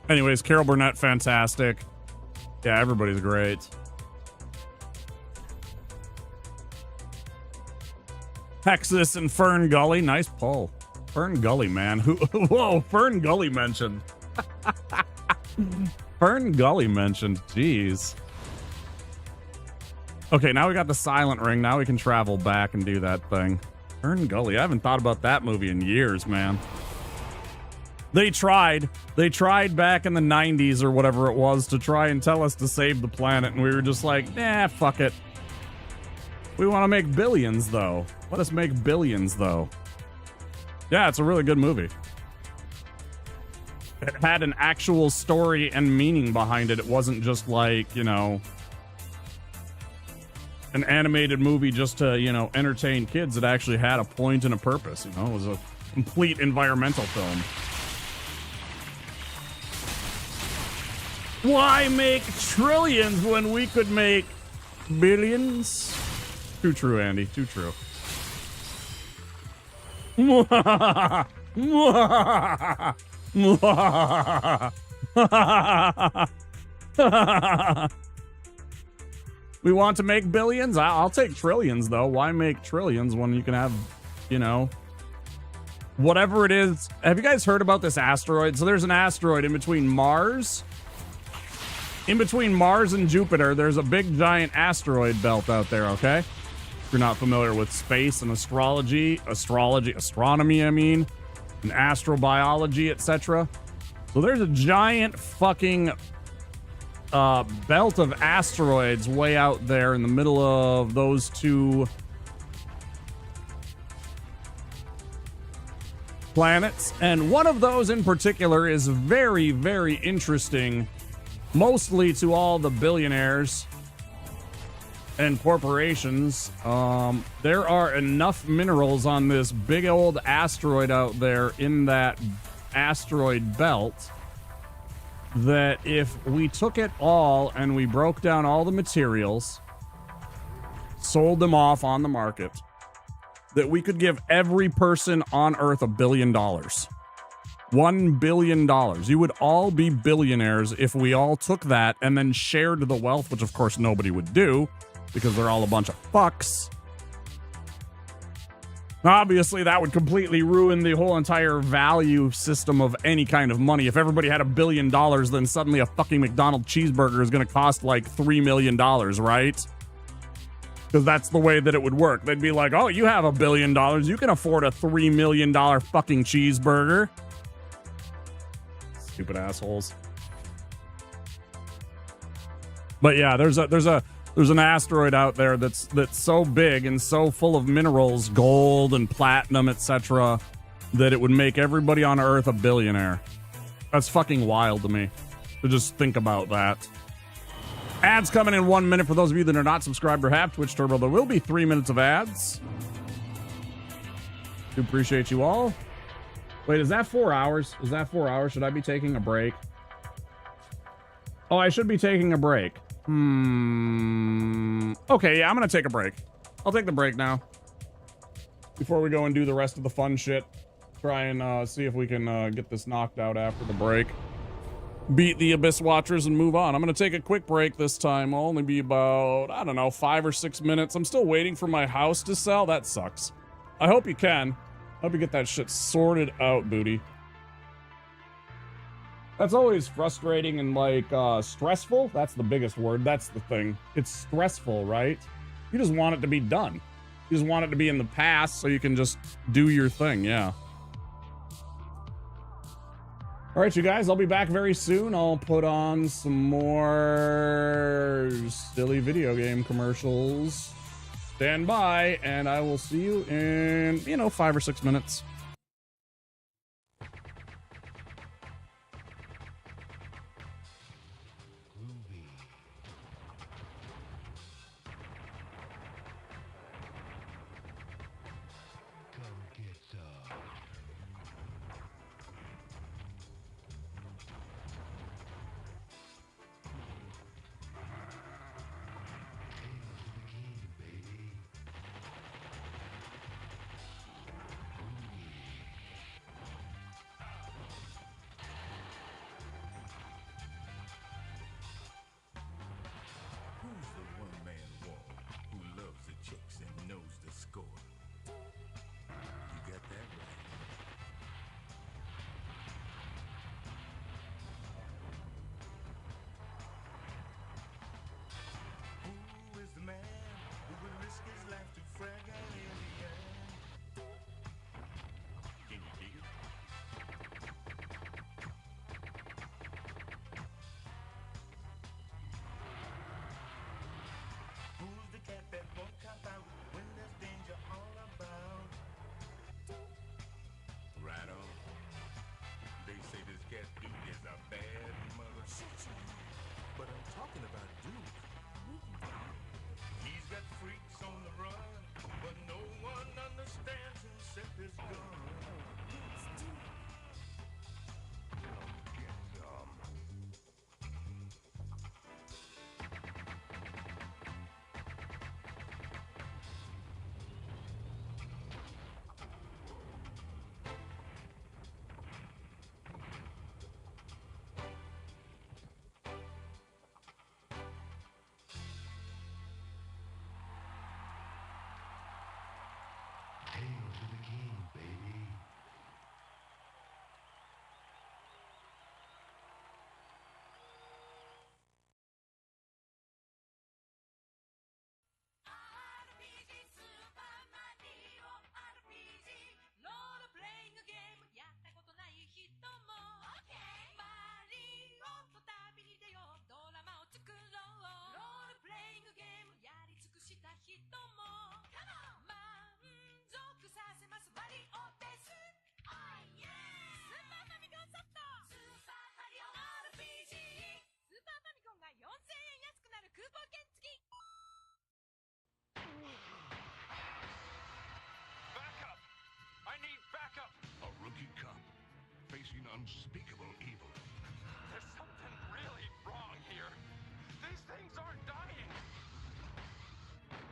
Anyways, Carol Burnett, fantastic. Yeah, everybody's great. Texas and Fern Gully, nice pull. Fern Gully, man. Whoa, Fern Gully mentioned. Fern Gully mentioned, jeez. Okay, now we got the silent ring. Now we can travel back and do that thing. Fern Gully, I haven't thought about that movie in years, man. They tried back in the 90s or whatever it was to try and tell us to save the planet, and we were just like, nah, fuck it. We want to make billions, though. Let us make billions, though. Yeah, it's a really good movie. It had an actual story and meaning behind it. It wasn't just like, you know, an animated movie just to, you know, entertain kids. It actually had a point and a purpose, you know. It was a complete environmental film. Why make trillions when we could make billions? Too true, Andy. Too true. We want to make billions? I'll take trillions, though. Why make trillions when you can have, you know, whatever it is? Have you guys heard about this asteroid? So there's an asteroid in between Mars. In between Mars and Jupiter, there's a big giant asteroid belt out there, okay? If you're not familiar with space and astronomy, I mean, and astrobiology, etc. So there's a giant fucking belt of asteroids way out there in the middle of those two planets. And one of those in particular is very, very interesting, mostly to all the billionaires and corporations. There are enough minerals on this big old asteroid out there in that asteroid belt that if we took it all and we broke down all the materials, sold them off on the market, that we could give every person on Earth $1 billion. $1 billion. You would all be billionaires if we all took that and then shared the wealth, which of course nobody would do because they're all a bunch of fucks. Obviously, that would completely ruin the whole entire value system of any kind of money. If everybody had $1 billion, then suddenly a fucking McDonald's cheeseburger is going to cost like $3 million, right? Because that's the way that it would work. They'd be like, oh, you have $1 billion. You can afford a $3 million fucking cheeseburger. Stupid assholes. But yeah, there's an asteroid out there that's so big and so full of minerals, gold and platinum, etc., that it would make everybody on Earth a billionaire. That's fucking wild to me to just think about that. Ads coming in 1 minute for those of you that are not subscribed or have Twitch Turbo. There will be 3 minutes of ads. Do appreciate you all. Wait, is that 4 hours? Is that 4 hours? Should I be taking a break? Oh, I should be taking a break. Okay, yeah, I'm gonna take a break. I'll take the break now. Before we go and do the rest of the fun shit. Try and see if we can get this knocked out after the break. Beat the Abyss Watchers and move on. I'm gonna take a quick break this time. I'll only be about, I don't know, 5 or 6 minutes. I'm still waiting for my house to sell. That sucks. I hope you can. Hope you get that shit sorted out, booty. That's always frustrating and, like, stressful. That's the biggest word. That's the thing. It's stressful, right? You just want it to be done. You just want it to be in the past so you can just do your thing, yeah. All right, you guys, I'll be back very soon. I'll put on some more silly video game commercials. Stand by, and I will see you in, 5 or 6 minutes. unspeakable evil. There's something really wrong here. These things aren't dying.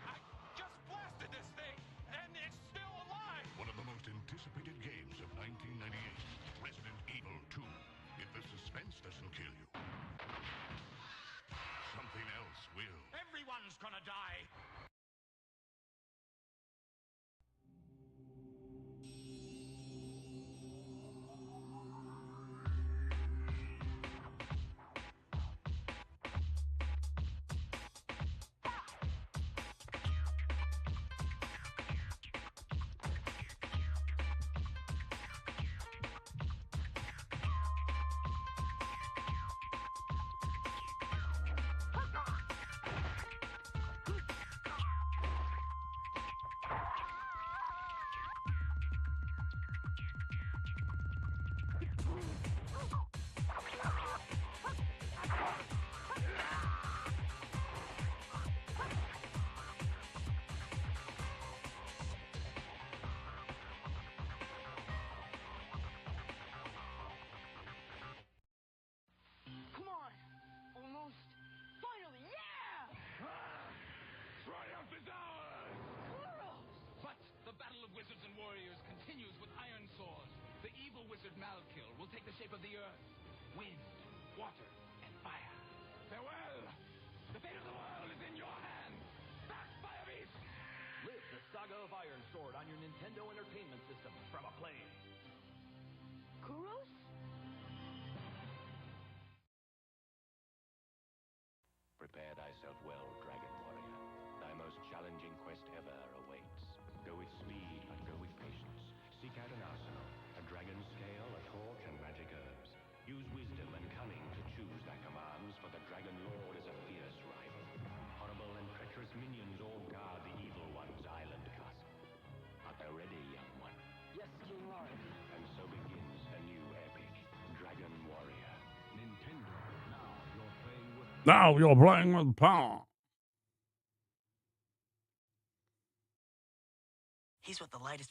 I just blasted this thing, and it's still alive. One of the most anticipated games of 1998, Resident Evil 2. If the suspense doesn't kill you, something else will. Everyone's gonna die. Come on! Almost. Finally, yeah! Triumph is ours! Kuros! But the battle of wizards and warriors continues with iron swords. The evil wizard Malkill will take the shape of the earth, wind, water, and fire. Farewell! The fate of the world is in your hands! Back, Fire Beast! Live the saga of Iron Sword on your Nintendo Entertainment System from Acclaim. Kuros? Prepare thyself well, Dragon Warrior. Thy most challenging quest ever awaits. Go with speed, but go with patience. Seek out an arsenal, a dragon scale, a torch, and magic herbs. Use wisdom and cunning to choose thy commands, for the Dragon Lord is a fierce rival. Horrible and treacherous minions all guard the Evil One's island castle. Art thou ready, young one? Yes, King Lord. And so begins a new epic, Dragon Warrior. Nintendo, now you're playing with... Now you're playing with power. He's what the lightest.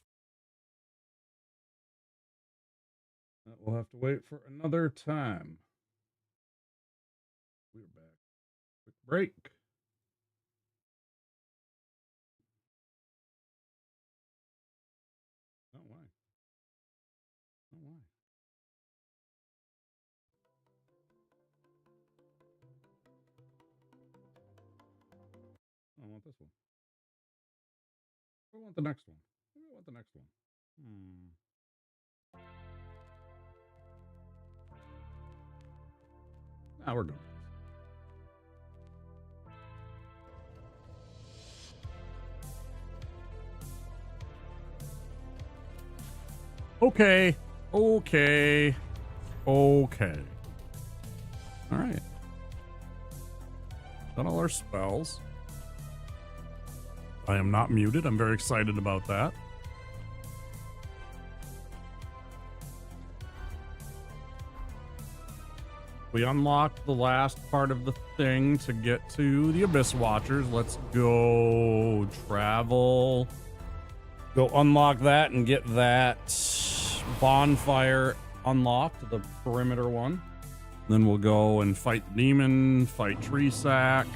We'll have to wait for another time. We're back. Quick break. Oh, why? Oh, why? I want this one. I want the next one. I want the next one. Now we're good. Okay. Okay. Okay. All right. Done all our spells. I am not muted. I'm very excited about that. We unlocked the last part of the thing to get to the Abyss Watchers. Let's go travel. Go unlock that and get that bonfire unlocked, the perimeter one. Then we'll go and fight the demon, fight Tree Sack.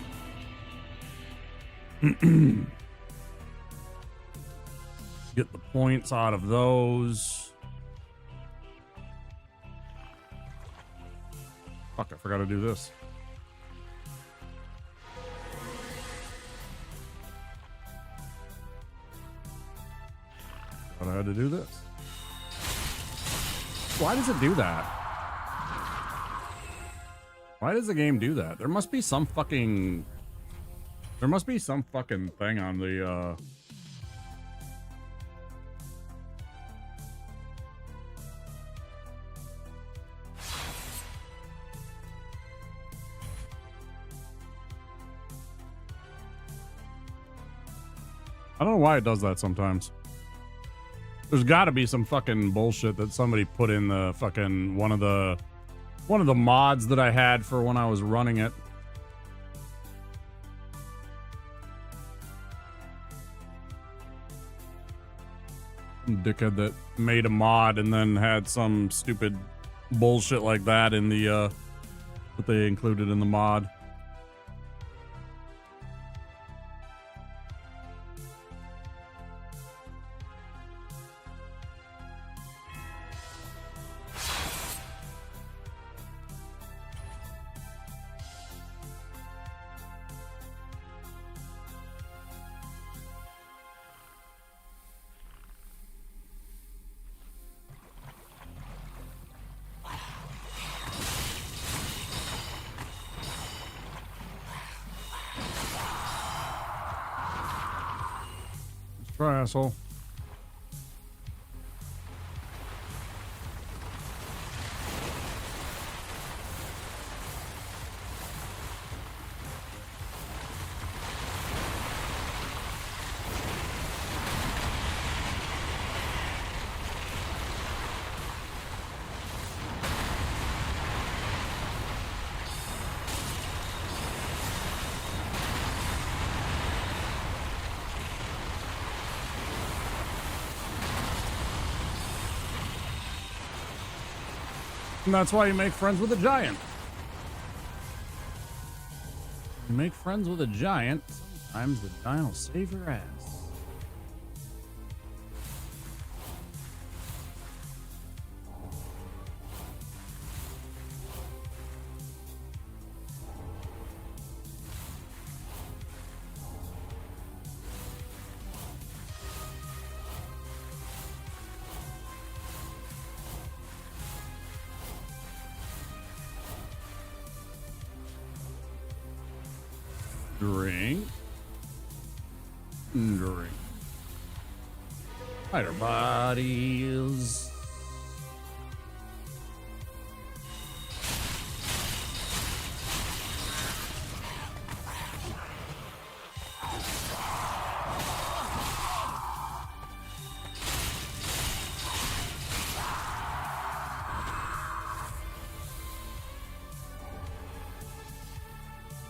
Get the points out of those. Fuck, I forgot to do this. But I had to do this. Why does it do that? Why does the game do that? There must be some fucking... There must be some fucking thing on the, I don't know why it does that sometimes. There's got to be some fucking bullshit that somebody put in the fucking one of the mods that I had for when I was running it. Some dickhead that made a mod and then had some stupid bullshit like that in the that they included in the mod. Try, asshole. And that's why you make friends with a giant. You make friends with a giant, sometimes the giant will save your ass. Drink. Drink. Spider bodies.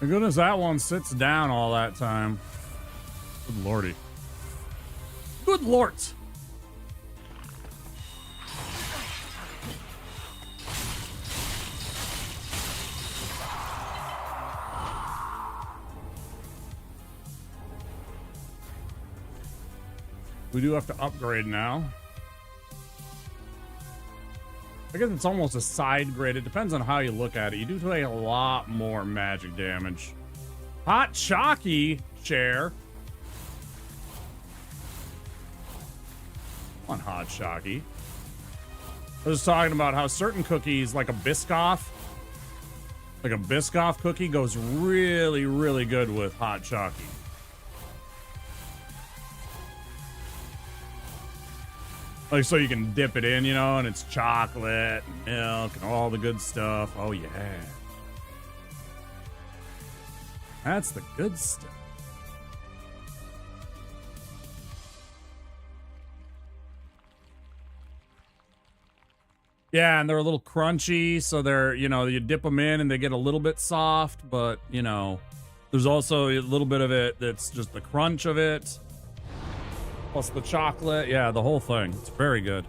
My goodness, that one sits down all that time. Good lordy. Good lord. We do have to upgrade now. I guess it's almost a side grade. It depends on how you look at it. You do take a lot more magic damage. Hot Chalky chair. Come on, Hot Chalky. I was talking about how certain cookies, like a Biscoff cookie, goes really, really good with Hot Chalky. Like, so you can dip it in, you know, and it's chocolate, and milk, and all the good stuff. Oh, yeah. That's the good stuff. Yeah, and they're a little crunchy, so they're, you know, you dip them in and they get a little bit soft, but, you know, there's also a little bit of it that's just the crunch of it. Plus the chocolate. Yeah, the whole thing. It's very good.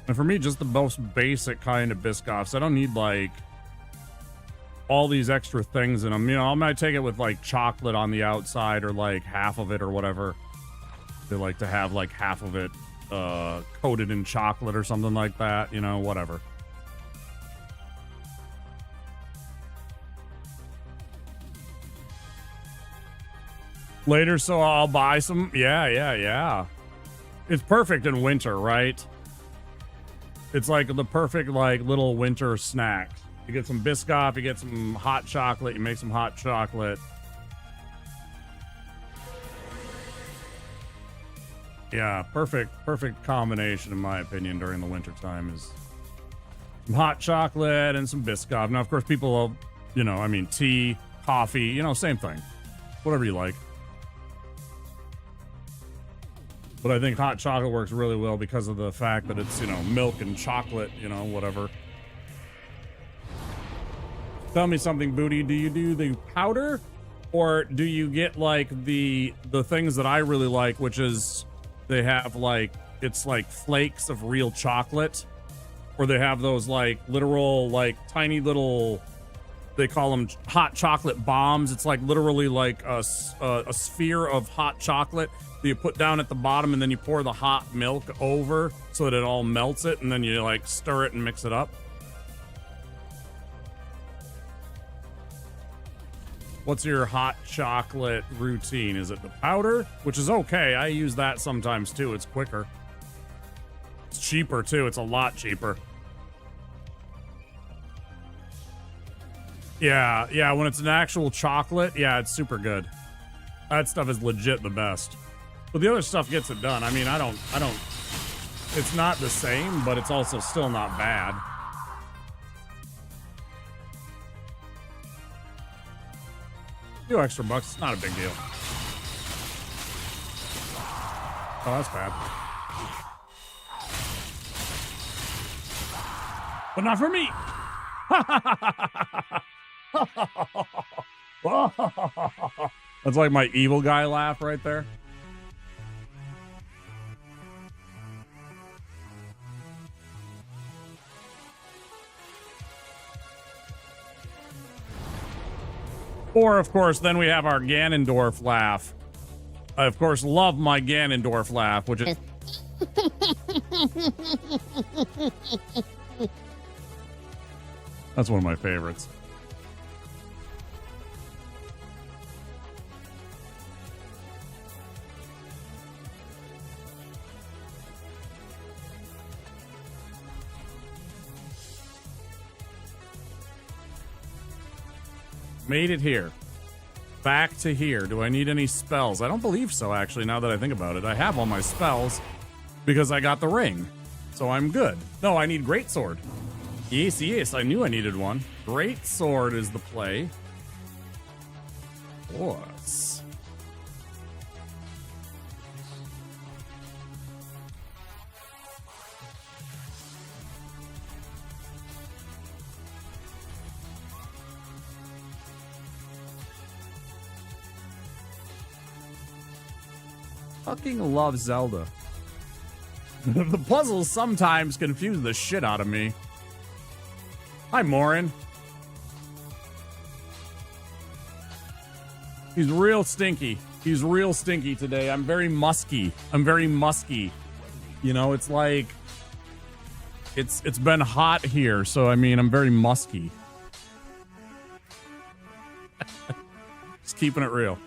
And for me, just the most basic kind of Biscoffs. I don't need, like, all these extra things in them. You know, I might take it with, like, chocolate on the outside or, like, half of it or whatever. They like to have, like, half of it coated in chocolate or something like that. You know, whatever. Later, so I'll buy some. Yeah. It's perfect in winter, right? It's like the perfect, like, little winter snack. You get some Biscoff, you get some hot chocolate, you make some hot chocolate. Yeah, perfect combination, in my opinion, during the winter time is some hot chocolate and some Biscoff. Now, of course, people will, you know, I mean, tea, coffee, you know, same thing. Whatever you like. But I think hot chocolate works really well because of the fact that it's, you know, milk and chocolate, you know, whatever. Tell me something, Booty. Do you do the powder? Or do you get, like, the things that I really like, which is they have like, it's like flakes of real chocolate, or they have those like literal, like tiny little, they call them hot chocolate bombs. It's like literally like a sphere of hot chocolate that you put down at the bottom, and then you pour the hot milk over so that it all melts it, and then you like stir it and mix it up. What's your hot chocolate routine? Is it the powder? Which is okay. I use that sometimes too. It's quicker. It's cheaper too. It's a lot cheaper. Yeah, when it's an actual chocolate, yeah, it's super good. That stuff is legit the best. But the other stuff gets it done. I mean, I don't, it's not the same, but it's also still not bad. A few extra bucks, it's not a big deal. Oh, that's bad. But not for me. That's like my evil guy laugh right there. Or, of course, then we have our Ganondorf laugh. I, of course, love my Ganondorf laugh, which is... That's one of my favorites. Made it here. Back to here. Do I need any spells? I don't believe so, actually, now that I think about it. I have all my spells because I got the ring. So I'm good. No, I need Greatsword. Yes, I knew I needed one. Greatsword is the play. Of course. Fucking love Zelda. The puzzles sometimes confuse the shit out of me. Hi, Morin. He's real stinky. He's real stinky today. I'm very musky. You know, it's like it's been hot here, so I mean, I'm very musky. Just keeping it real.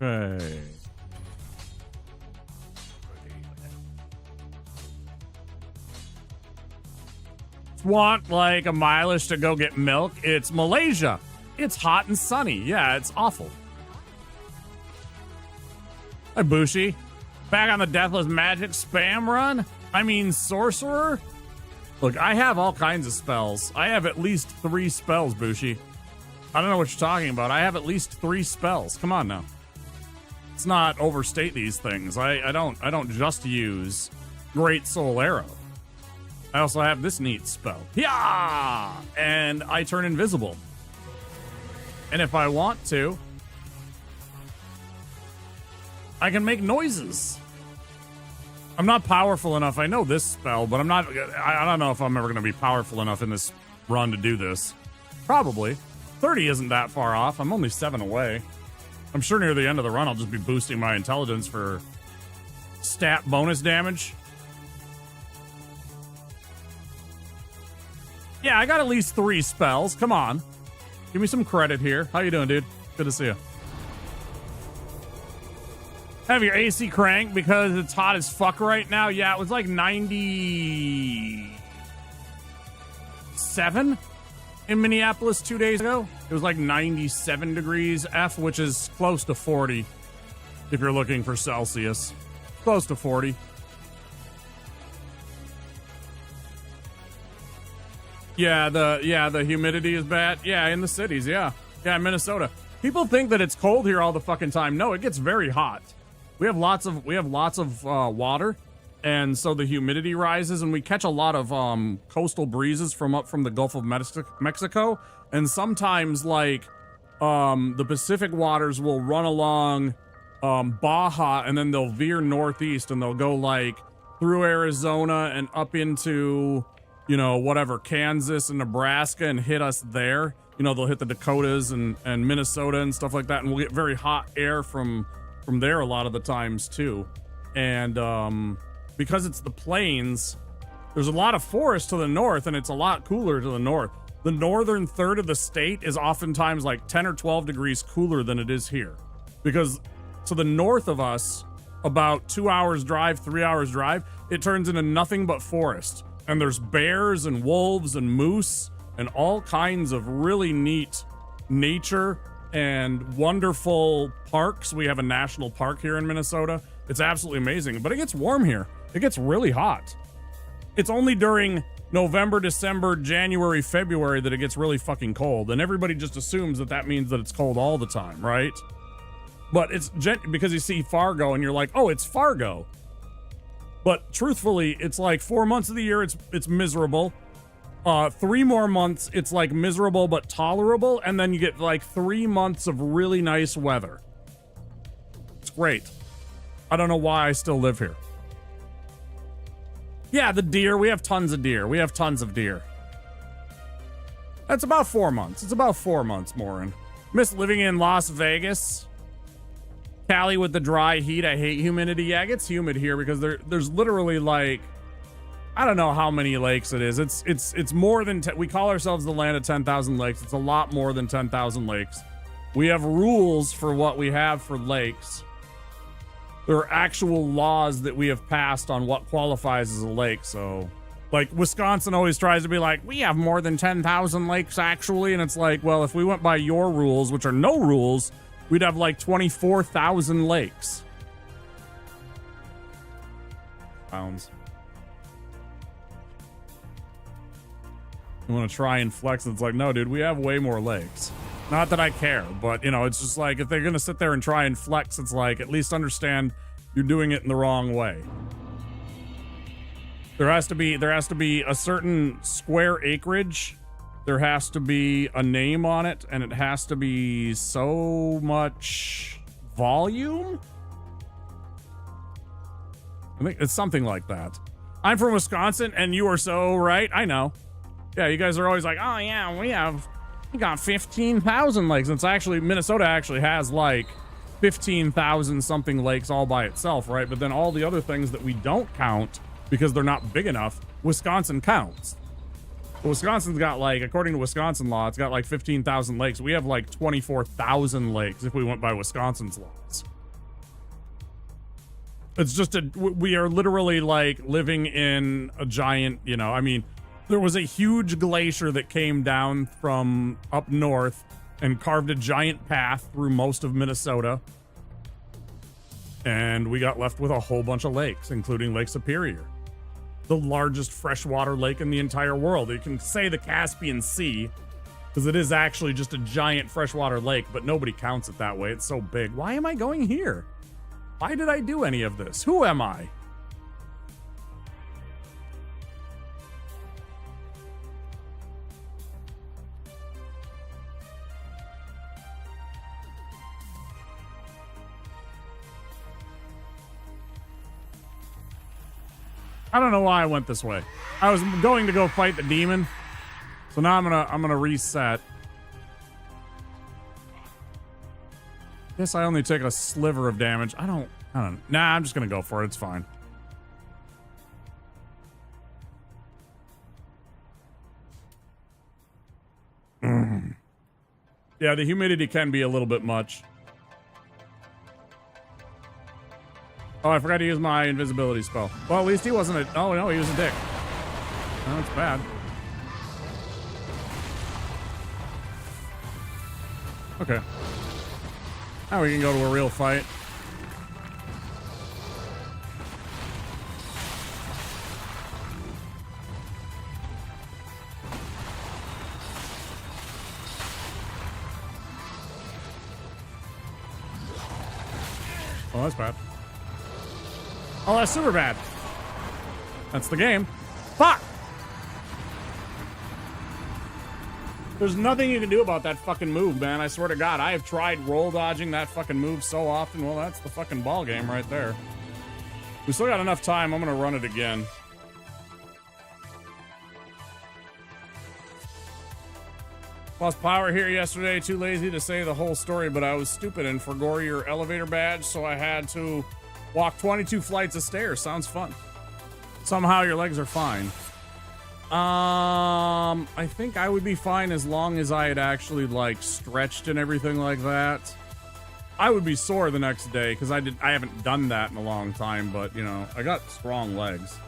Okay. Want like a mileage to go get milk? It's Malaysia. It's hot and sunny. Yeah, it's awful. Hi, Bushi. Back on the Deathless Magic spam run? I mean, Sorcerer? Look, I have all kinds of spells. I have at least 3 spells, Bushi. I don't know what you're talking about. I have at least 3 spells. Come on now. Let's not overstate these things. I don't just use Great Soul Arrow. I also have this neat spell. Yeah! And I turn invisible. And if I want to, I can make noises. I'm not powerful enough. I know this spell, but I don't know if I'm ever going to be powerful enough in this run to do this. Probably. 30 isn't that far off. I'm only 7 away. I'm sure near the end of the run, I'll just be boosting my intelligence for stat bonus damage. Yeah, I got at least 3 spells. Come on. Give me some credit here. How you doing, dude? Good to see you. Have your AC cranked because it's hot as fuck right now? Yeah, it was like 97 in Minneapolis 2 days ago. It was like 97 degrees F, which is close to 40 if you're looking for Celsius. Close to 40. Yeah, the humidity is bad. Yeah, in the cities, yeah. Yeah, in Minnesota. People think that it's cold here all the fucking time. No, it gets very hot. We have lots of water, and so the humidity rises, and we catch a lot of coastal breezes from up from the Gulf of Mexico, and sometimes like the Pacific waters will run along Baja, and then they'll veer northeast, and they'll go like through Arizona and up into, you know, whatever, Kansas and Nebraska, and hit us there. You know, they'll hit the Dakotas and Minnesota and stuff like that, and we'll get very hot air from there a lot of the times too. And because it's the plains, there's a lot of forest to the north, and it's a lot cooler to the north. The northern third of the state is oftentimes like 10 or 12 degrees cooler than it is here. Because to the north of us, about 2 hours drive, 3 hours drive, it turns into nothing but forest. And there's bears and wolves and moose and all kinds of really neat nature and wonderful parks. We have a national park here in Minnesota. It's absolutely amazing, but it gets warm here. It gets really hot. It's only during November, December, January, February that it gets really fucking cold, and everybody just assumes that that means that it's cold all the time, right? But it's because you see Fargo and you're like, oh, it's Fargo. But truthfully, it's like 4 months of the year it's miserable. 3 more months it's like miserable but tolerable, and then you get like 3 months of really nice weather. It's great. I don't know why I still live here. Yeah, the deer. We have tons of deer. We have tons of deer. That's about 4 months. It's about 4 months, Morin. Miss living in Las Vegas. Cali with the dry heat. I hate humidity. Yeah, it gets humid here because there's literally like, I don't know how many lakes it is. It's more than, we call ourselves the land of 10,000 lakes. It's a lot more than 10,000 lakes. We have rules for what we have for lakes. There are actual laws that we have passed on what qualifies as a lake. So, like, Wisconsin always tries to be like, we have more than 10,000 lakes, actually. And it's like, well, if we went by your rules, which are no rules, we'd have like 24,000 lakes. Pounds. You want to try and flex? It's like, no, dude, we have way more lakes. Not that I care, but, you know, it's just like, if they're going to sit there and try and flex, it's like, at least understand you're doing it in the wrong way. There has to be a certain square acreage. There has to be a name on it, and it has to be so much volume. I think it's something like that. I'm from Wisconsin, and you are so right. I know. Yeah, you guys are always like, oh yeah, we got 15,000 lakes. It's actually, Minnesota actually has like 15,000 something lakes all by itself, right? But then all the other things that we don't count because they're not big enough, Wisconsin counts. But Wisconsin's got like, according to Wisconsin law, it's got like 15,000 lakes. We have like 24,000 lakes if we went by Wisconsin's laws. It's just we are literally like living in a giant, you know, I mean, there was a huge glacier that came down from up north and carved a giant path through most of Minnesota. And we got left with a whole bunch of lakes, including Lake Superior, the largest freshwater lake in the entire world. You can say the Caspian Sea, because it is actually just a giant freshwater lake, but nobody counts it that way. It's so big. Why am I going here? Why did I do any of this? Who am I? I don't know why I went this way. I was going to go fight the demon. So now I'm gonna reset. Guess I only take a sliver of damage. I don't know. Nah, I'm just gonna go for it. It's fine. Yeah, the humidity can be a little bit much. Oh, I forgot to use my invisibility spell. Well, at least he wasn't a... Oh, no, he was a dick. Oh, that's bad. Okay. Now we can go to a real fight. Oh, that's bad. Oh, that's super bad. That's the game. Fuck! There's nothing you can do about that fucking move, man. I swear to God, I have tried roll dodging that fucking move so often. Well, that's the fucking ball game right there. We still got enough time. I'm gonna run it again. Lost power here yesterday. Too lazy to say the whole story, but I was stupid and forgot your elevator badge, so I had to walk 22 flights of stairs. Sounds fun. Somehow your legs are fine. I think I would be fine as long as I had actually like stretched and everything like that. I would be sore the next day because I haven't done that in a long time, but you know, I got strong legs.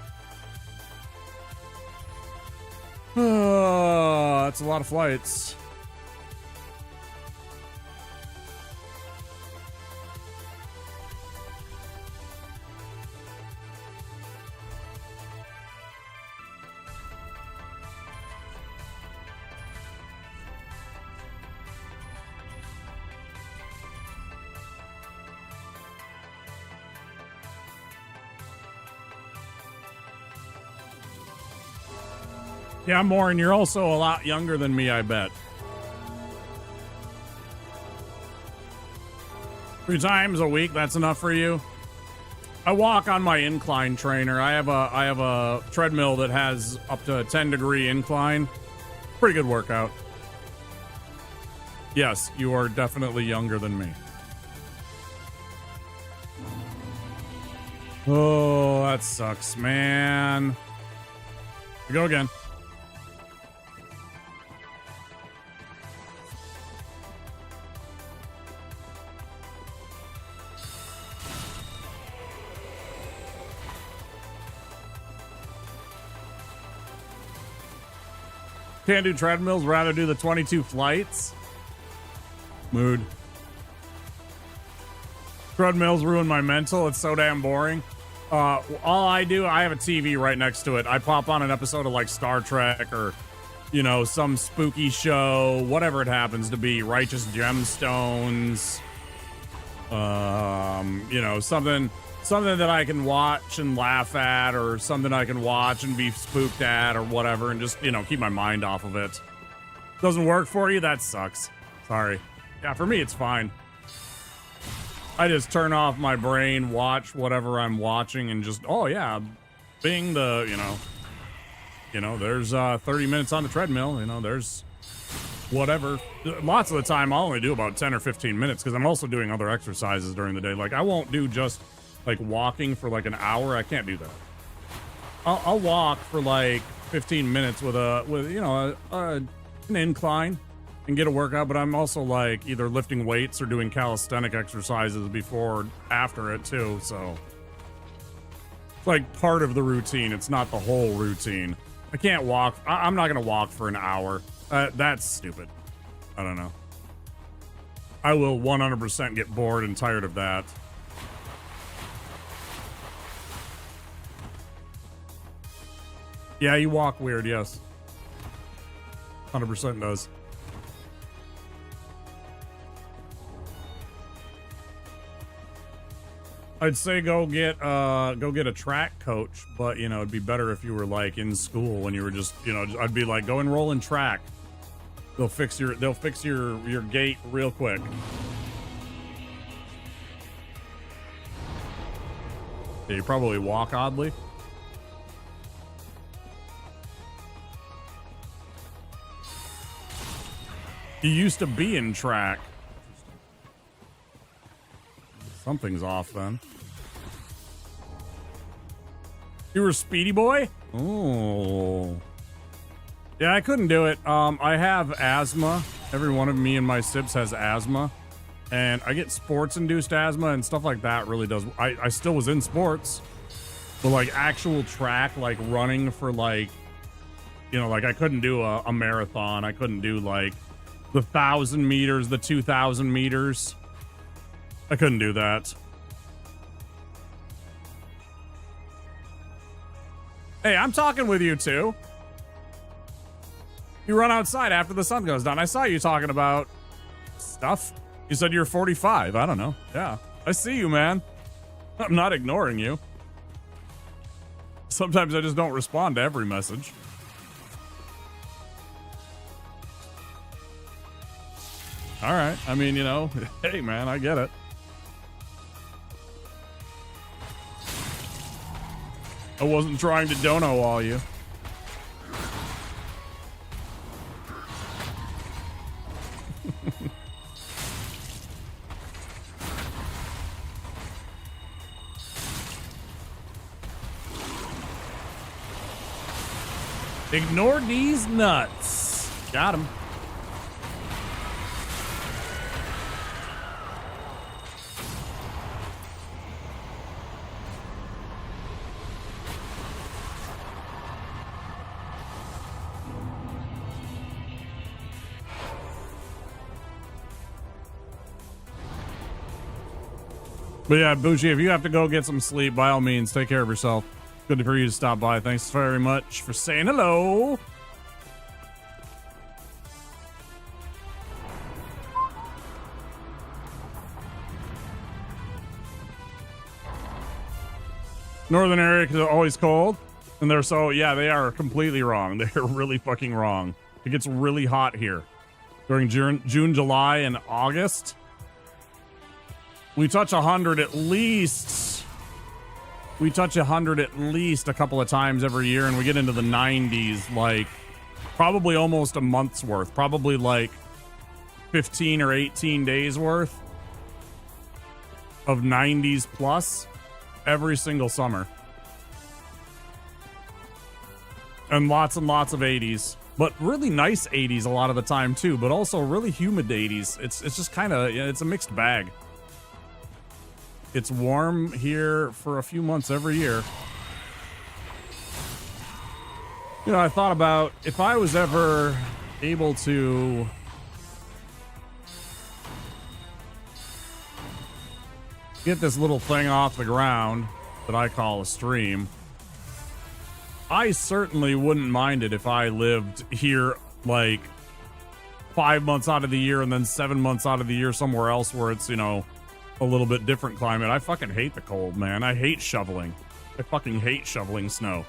That's a lot of flights. Yeah, Maureen, you're also a lot younger than me, I bet. 3 times a week, that's enough for you? I walk on my incline trainer. I have a treadmill that has up to a 10-degree incline. Pretty good workout. Yes, you are definitely younger than me. Oh, that sucks, man. We go again. Can't do treadmills, rather do the 22 flights. Mood. Treadmills ruin my mental. It's so damn boring. All I do, I have a TV right next to it. I pop on an episode of like Star Trek or, you know, some spooky show, whatever it happens to be. Righteous Gemstones. You know, something that I can watch and laugh at, or something I can watch and be spooked at, or whatever, and just, you know, keep my mind off of it. Doesn't work for you? That sucks. Sorry. Yeah, for me, it's fine. I just turn off my brain, watch whatever I'm watching, and just, oh yeah, bing the, you know, there's 30 minutes on the treadmill, you know, there's whatever. Lots of the time, I'll only do about 10 or 15 minutes, because I'm also doing other exercises during the day. Like, I won't do just like walking for like an hour. I can't do that. I'll walk for like 15 minutes with you know, an incline and get a workout, but I'm also like either lifting weights or doing calisthenic exercises before, after it too. So it's like part of the routine. It's not the whole routine. I can't walk. I'm not going to walk for an hour. That's stupid. I don't know. I will 100% get bored and tired of that. Yeah, you walk weird, yes. 100% does. I'd say go get a track coach, but you know, it'd be better if you were like in school when you were just, you know, I'd be like, go enroll in track. They'll fix your gait real quick. Yeah, you probably walk oddly. You used to be in track. Something's off then. You were a speedy boy? Oh. Yeah, I couldn't do it. I have asthma. Every one of me and my sips has asthma. And I get sports-induced asthma and stuff like that really does. I still was in sports. But like actual track, like running for like, you know, like I couldn't do a marathon. I couldn't do like the 1,000 meters, the 2,000 meters. I couldn't do that. Hey, I'm talking with you too. You run outside after the sun goes down. I saw you talking about stuff. You said you're 45. I don't know. Yeah, I see you, man. I'm not ignoring you. Sometimes I just don't respond to every message. All right. I mean, you know, hey, man, I get it. I wasn't trying to dono all you. Ignore these nuts. Got him. But yeah, Bushi, if you have to go get some sleep, by all means, take care of yourself. Good for you to stop by. Thanks very much for saying hello. Northern area is always cold. And they're so, yeah, they are completely wrong. They're really fucking wrong. It gets really hot here during June, July, and August. We touch 100 at least. We touch 100 at least a couple of times every year, and we get into the 90s, like probably almost a month's worth, probably like 15 or 18 days worth of 90s plus every single summer. And lots of 80s, but really nice 80s a lot of the time too, but also really humid 80s. It's just kind of, it's a mixed bag. It's warm here for a few months every year. You know, I thought about if I was ever able to get this little thing off the ground that I call a stream, I certainly wouldn't mind it if I lived here like 5 months out of the year and then 7 months out of the year somewhere else where it's, you know, a little bit different climate. I fucking hate the cold, man. I hate shoveling. I fucking hate shoveling snow.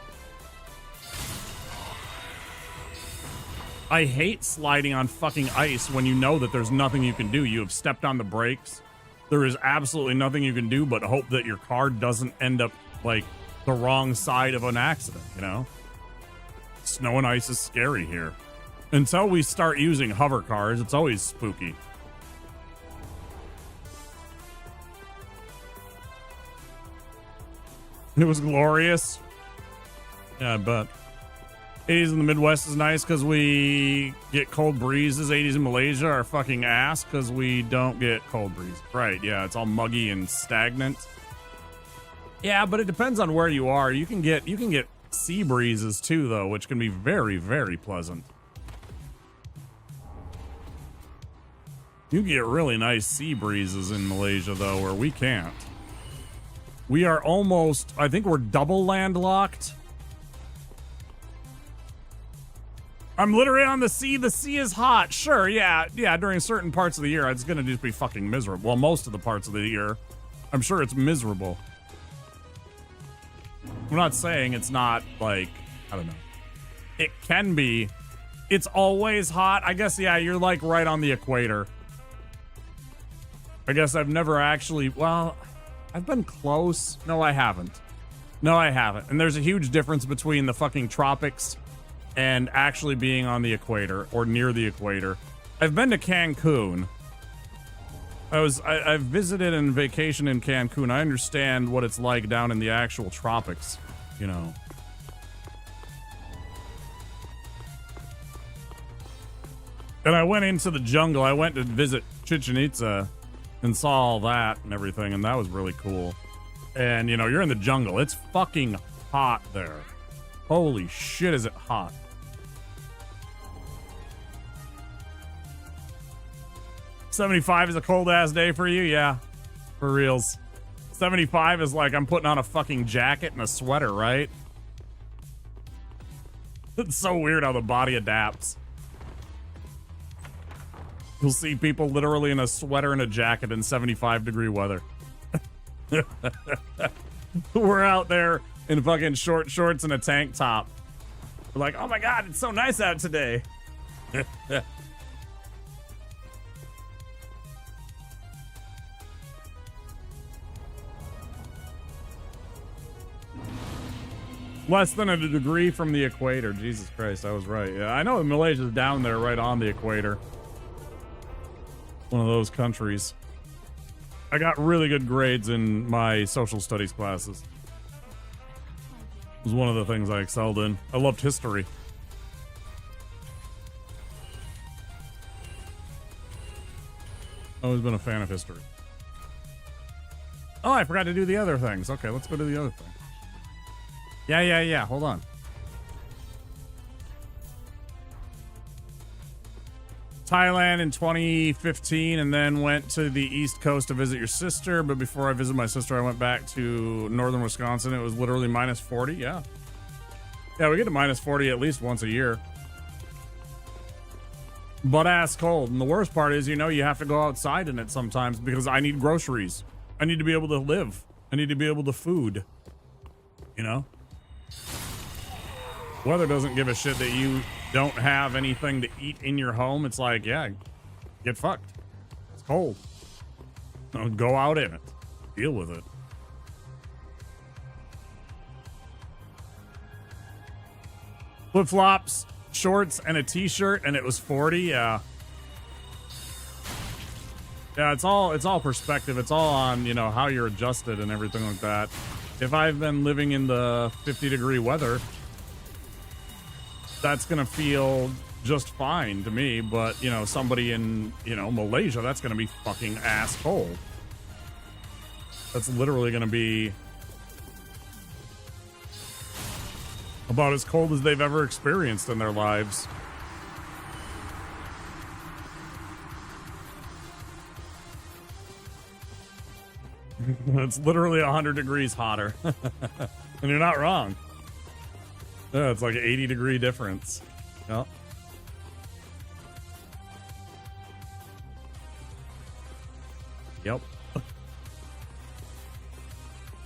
I hate sliding on fucking ice when you know that there's nothing you can do. You have stepped on the brakes. There is absolutely nothing you can do but hope that your car doesn't end up like the wrong side of an accident, you know? Snow and ice is scary here. Until we start using hover cars, it's always spooky. It was glorious. Yeah, but 80s in the Midwest is nice because we get cold breezes. 80s in Malaysia are fucking ass because we don't get cold breezes. Right, yeah, it's all muggy and stagnant. Yeah, but it depends on where you are. You can get sea breezes too, though, which can be very, very pleasant. You get really nice sea breezes in Malaysia, though, where we can't. We are almost, I think we're double landlocked. I'm literally on the sea. The sea is hot. Sure, yeah, during certain parts of the year, it's going to just be fucking miserable. Well, most of the parts of the year, I'm sure it's miserable. I'm not saying it's not, like, I don't know. It can be. It's always hot. I guess, yeah, you're, like, right on the equator. I guess I've never actually, well, I've been close. No, I haven't. And there's a huge difference between the fucking tropics and actually being on the equator or near the equator. I've been to Cancun. I've visited and vacationed in Cancun. I understand what it's like down in the actual tropics, you know. And I went into the jungle. I went to visit Chichen Itza and saw all that and everything, and that was really cool. And, you know, you're in the jungle. It's fucking hot there. Holy shit, is it hot. $75 is a cold-ass day for you? Yeah, for reals. 75 is like I'm putting on a fucking jacket and a sweater, right? It's so weird how the body adapts. You'll see people literally in a sweater and a jacket in 75-degree weather. We're out there in fucking short shorts and a tank top. We're like, oh my god, it's so nice out today. Less than a degree from the equator. Jesus Christ, I was right. Yeah, I know Malaysia's down there right on the equator. One of those countries. I got really good grades in my social studies classes. It was one of the things I excelled in. I loved history. Always been a fan of history. Oh, I forgot to do the other things. Okay, let's go to the other thing. Yeah. Hold on. Thailand in 2015, and then went to the East Coast to visit your sister. But before I visited my sister, I went back to northern Wisconsin. It was literally minus 40. Yeah, we get to minus 40 at least once a year. Butt ass cold. And the worst part is, you have to go outside in it sometimes because I need groceries. I need to be able to live. I need to be able to food. Weather doesn't give a shit that you don't have anything to eat in your home. It's like, yeah, get fucked. It's cold. Go out in it. Deal with it. Flip-flops, shorts, and a t-shirt, and it was 40. Yeah, it's all perspective. It's all on, how you're adjusted and everything like that. If I've been living in the 50-degree weather, that's gonna feel just fine to me. But somebody in Malaysia, that's gonna be fucking ass cold. That's literally gonna be about as cold as they've ever experienced in their lives. It's literally 100 degrees hotter. And you're not wrong. Yeah, it's like an 80-degree difference. Yep.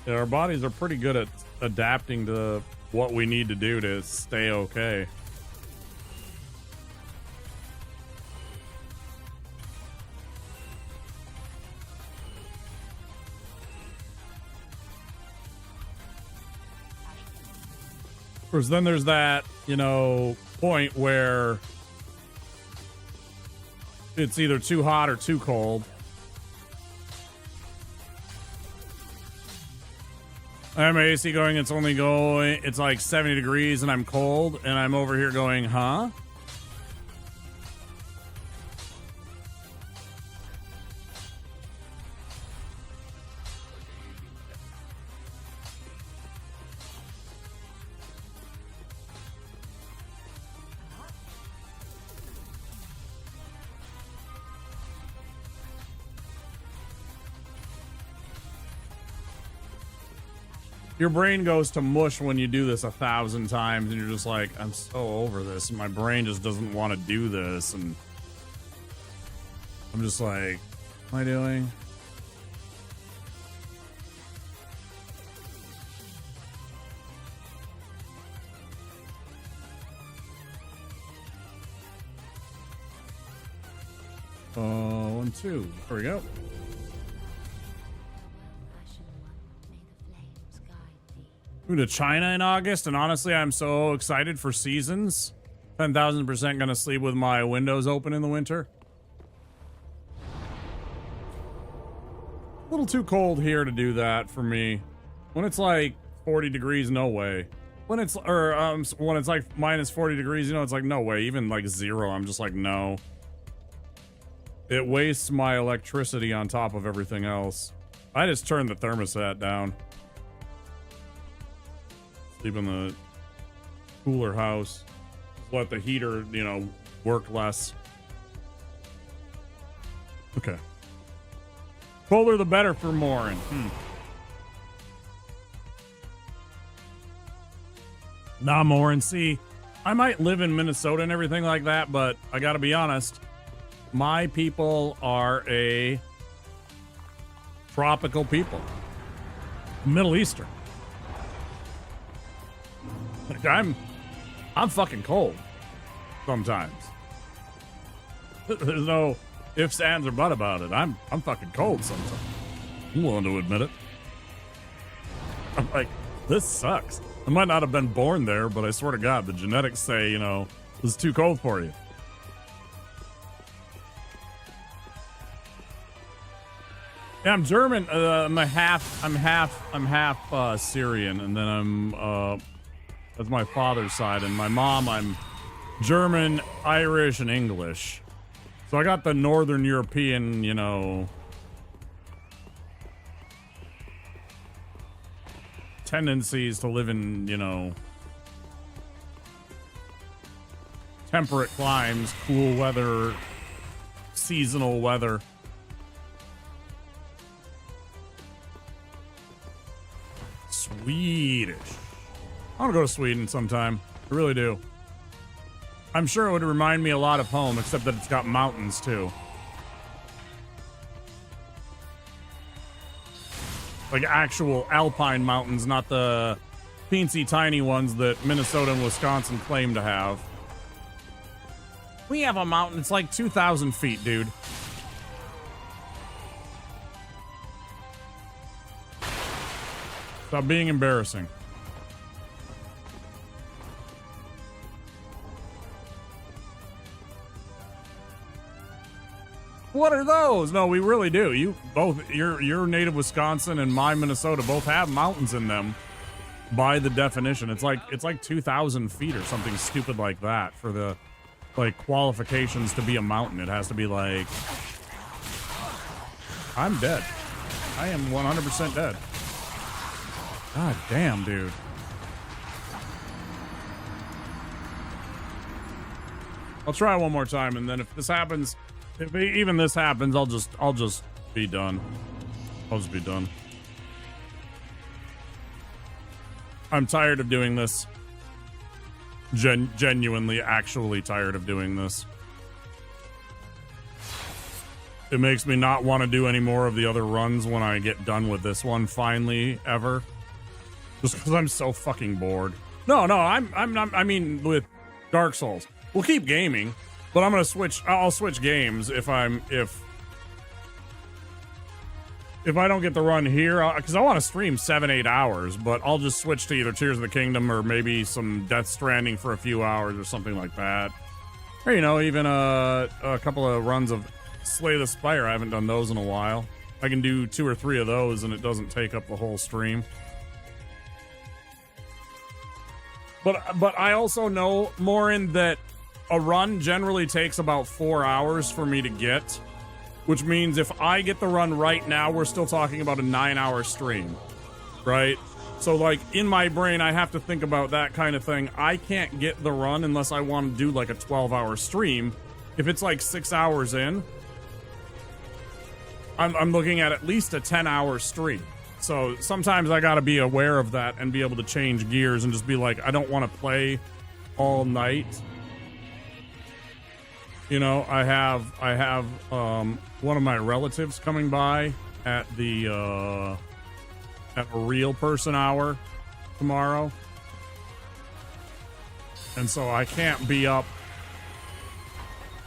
Yeah, our bodies are pretty good at adapting to what we need to do to stay okay. Of course, then there's that, point where it's either too hot or too cold. I have my AC going, it's like 70 degrees and I'm cold, and I'm over here going, huh? Your brain goes to mush when you do this 1,000 times, and you're just like, I'm so over this, and my brain just doesn't want to do this, and I'm just like, what am I doing? Oh, 1, 2. There we go. To China in August, and honestly, I'm so excited for seasons. 10,000% gonna sleep with my windows open in the winter. A little too cold here to do that for me. When it's like 40 degrees, no way. When it's like minus 40 degrees, it's like no way. Even like 0, I'm just like no. It wastes my electricity on top of everything else. I just turned the thermostat down. Sleep in the cooler house. Let the heater, work less. Okay. Colder the better for Morin. Nah, Morin. See, I might live in Minnesota and everything like that, but I gotta be honest. My people are a tropical people. Middle Eastern. Like I'm fucking cold sometimes. There's no ifs, ands, or but about it. I'm fucking cold sometimes. I'm willing to admit it. I'm like, this sucks. I might not have been born there, but I swear to God, the genetics say, you know, it's too cold for you. Yeah, I'm German. I'm half Syrian, and then I'm that's my father's side, and my mom, I'm German, Irish, and English. So I got the Northern European, you know, tendencies to live in, you know, temperate climes, cool weather, seasonal weather. Swedish. I want to go to Sweden sometime. I really do. I'm sure it would remind me a lot of home, except that it's got mountains too. Like actual alpine mountains, not the teensy tiny ones that Minnesota and Wisconsin claim to have. We have a mountain, it's like 2,000 feet, dude. Stop being embarrassing. What are those? No, we really do. You both, your native Wisconsin and my Minnesota both have mountains in them by the definition. It's like 2,000 feet or something stupid like that for the like qualifications to be a mountain. It has to be like, I'm dead. I am 100% dead. God damn, dude. I'll try one more time, and then if this happens, if even this happens, I'll just be done. I'll just be done. I'm tired of doing this. Genuinely, actually tired of doing this. It makes me not want to do any more of the other runs when I get done with this one finally, ever. Just because I'm so fucking bored. No, I'm not. I mean, with Dark Souls, we'll keep gaming, but I'm gonna switch. I'll switch games if I don't get the run here, because I want to stream 7-8 hours. But I'll just switch to either Tears of the Kingdom or maybe some Death Stranding for a few hours or something like that. Or you know, even a couple of runs of Slay the Spire. I haven't done those in a while. I can do 2 or 3 of those, and it doesn't take up the whole stream. But I also know, Morin, that a run generally takes about 4 hours for me to get, which means if I get the run right now, we're still talking about a 9-hour stream, right? So, like, in my brain, I have to think about that kind of thing. I can't get the run unless I want to do, like, a 12-hour stream. If it's, like, 6 hours in, I'm looking at least a 10-hour stream. So sometimes I gotta be aware of that and be able to change gears and just be like, I don't want to play all night. You know, I have one of my relatives coming by at the at a real person hour tomorrow, and so I can't be up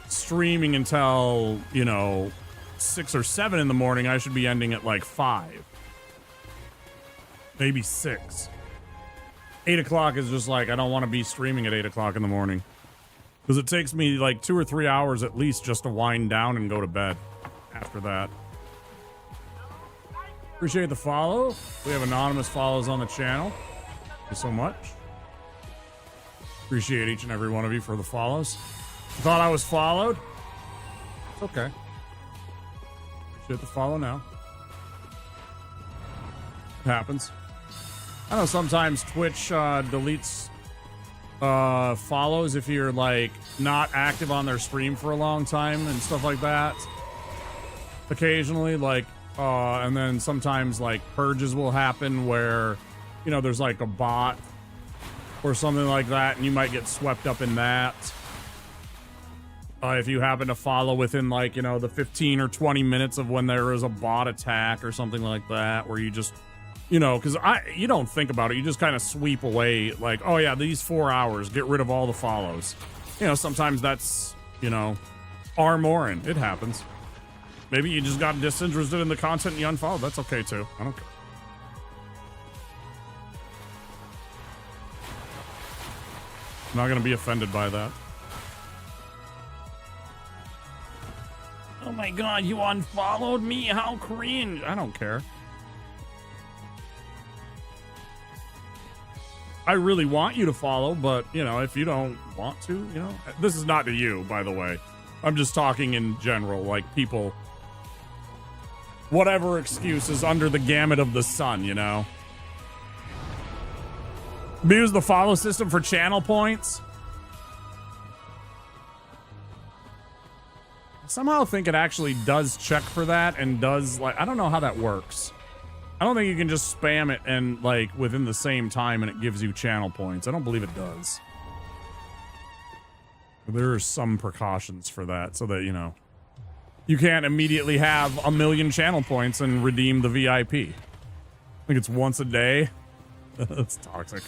streaming until, you know, 6 or 7 in the morning. I should be ending at like 5. Maybe 6. 8 o'clock is just like, I don't want to be streaming at 8 o'clock in the morning. Because it takes me like 2 or 3 hours at least just to wind down and go to bed after that. Appreciate the follow. We have anonymous follows on the channel. Thank you so much. Appreciate each and every one of you for the follows. Thought I was followed? It's okay. Appreciate the follow now. It happens. I know sometimes Twitch deletes follows if you're like not active on their stream for a long time and stuff like that. Occasionally, like, and then sometimes like purges will happen where, you know, there's like a bot or something like that, and you might get swept up in that. If you happen to follow within, like, you know, the 15 or 20 minutes of when there is a bot attack or something like that, where you just, you know, because you don't think about it. You just kind of sweep away, like, oh, yeah, these 4 hours, get rid of all the follows. You know, sometimes that's, you know, Morin. It happens. Maybe you just got disinterested in the content and you unfollowed. That's okay, too. I don't care. I'm not going to be offended by that. Oh my god, you unfollowed me? How cringe. I don't care. I really want you to follow, but, you know, if you don't want to, you know. This is not to you, by the way. I'm just talking in general, like people. Whatever excuses under the gamut of the sun, you know. Use the follow system for channel points. I somehow think it actually does check for that and does, like, I don't know how that works. I don't think you can just spam it and, like, within the same time and it gives you channel points. I don't believe it does. There are some precautions for that so that, you know, you can't immediately have 1 million channel points and redeem the VIP. I think it's once a day. That's toxic.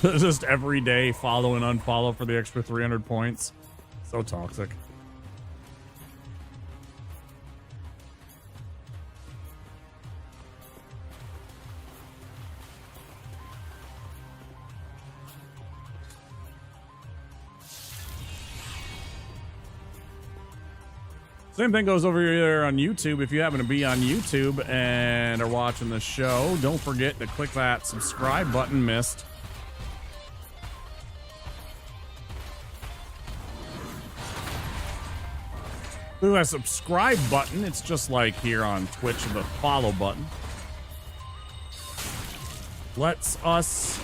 Just every day follow and unfollow for the extra 300 points. So toxic. Same thing goes over here on YouTube. If you happen to be on YouTube and are watching the show, don't forget to click that subscribe button. Missed. Click that subscribe button. It's just like here on Twitch, the follow button. Lets us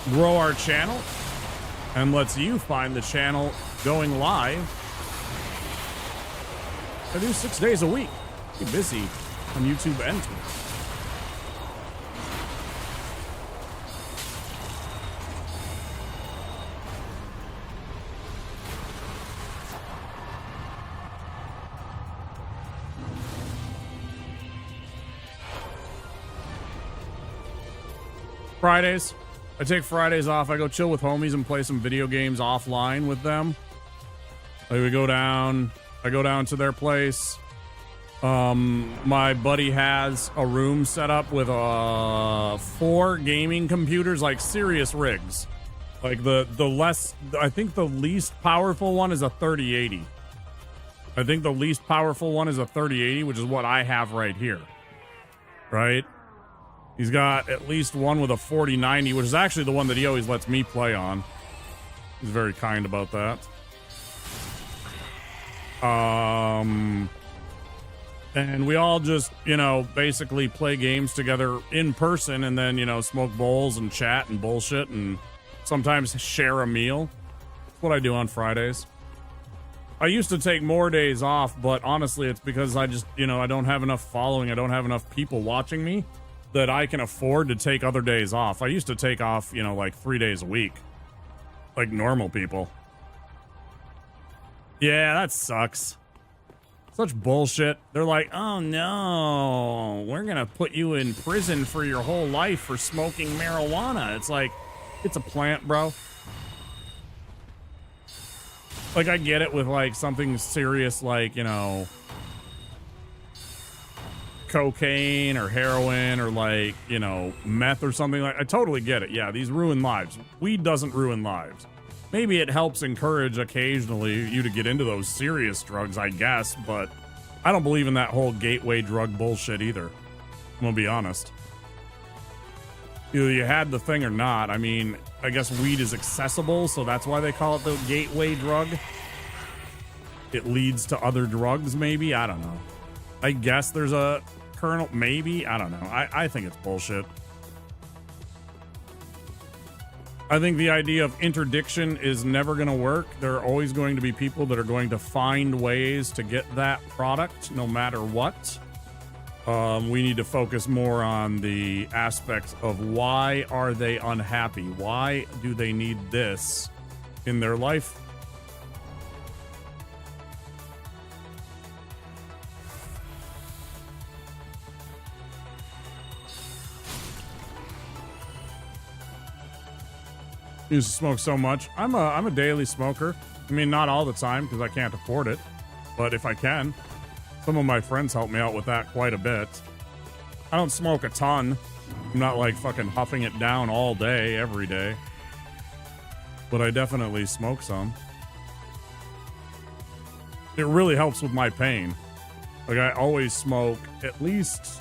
grow our channel and lets you find the channel going live. I do 6 days a week. Be busy on YouTube and Twitch. Fridays. I take Fridays off. I go chill with homies and play some video games offline with them. Like we go down. I go down to their place. My buddy has a room set up with 4 gaming computers, like serious rigs. Like the less, I think the least powerful one is a 3080. I think the least powerful one is a 3080, which is what I have right here. Right? He's got at least one with a 4090, which is actually the one that he always lets me play on. He's very kind about that. And we all just, you know, basically play games together in person and then, you know, smoke bowls and chat and bullshit and sometimes share a meal. That's what I do on Fridays. I used to take more days off, but honestly, it's because I just, you know, I don't have enough following. I don't have enough people watching me that I can afford to take other days off. I used to take off, you know, like 3 days a week, like normal people. Yeah, that sucks. Such bullshit. They're like, oh no, we're gonna put you in prison for your whole life for smoking marijuana. It's like, it's a plant, bro. Like, I get it with like something serious like, you know, cocaine or heroin or like, you know, meth or something. Like, I totally get it. Yeah, these ruin lives. Weed doesn't ruin lives. Maybe it helps encourage occasionally you to get into those serious drugs, I guess, but I don't believe in that whole gateway drug bullshit either. I'm gonna be honest. Either you had the thing or not. I mean, I guess weed is accessible, so that's why they call it the gateway drug. It leads to other drugs, maybe? I don't know. I guess there's a kernel, maybe? I don't know. I think it's bullshit. I think the idea of interdiction is never going to work. There are always going to be people that are going to find ways to get that product no matter what. We need to focus more on the aspects of why are they unhappy? Why do they need this in their life? Used to smoke so much. I'm a daily smoker. I mean, not all the time because I can't afford it, but if I can, some of my friends help me out with that quite a bit. I don't smoke a ton. I'm not like fucking huffing it down all day, every day. but I definitely smoke some. It really helps with my pain. Like, I always smoke at least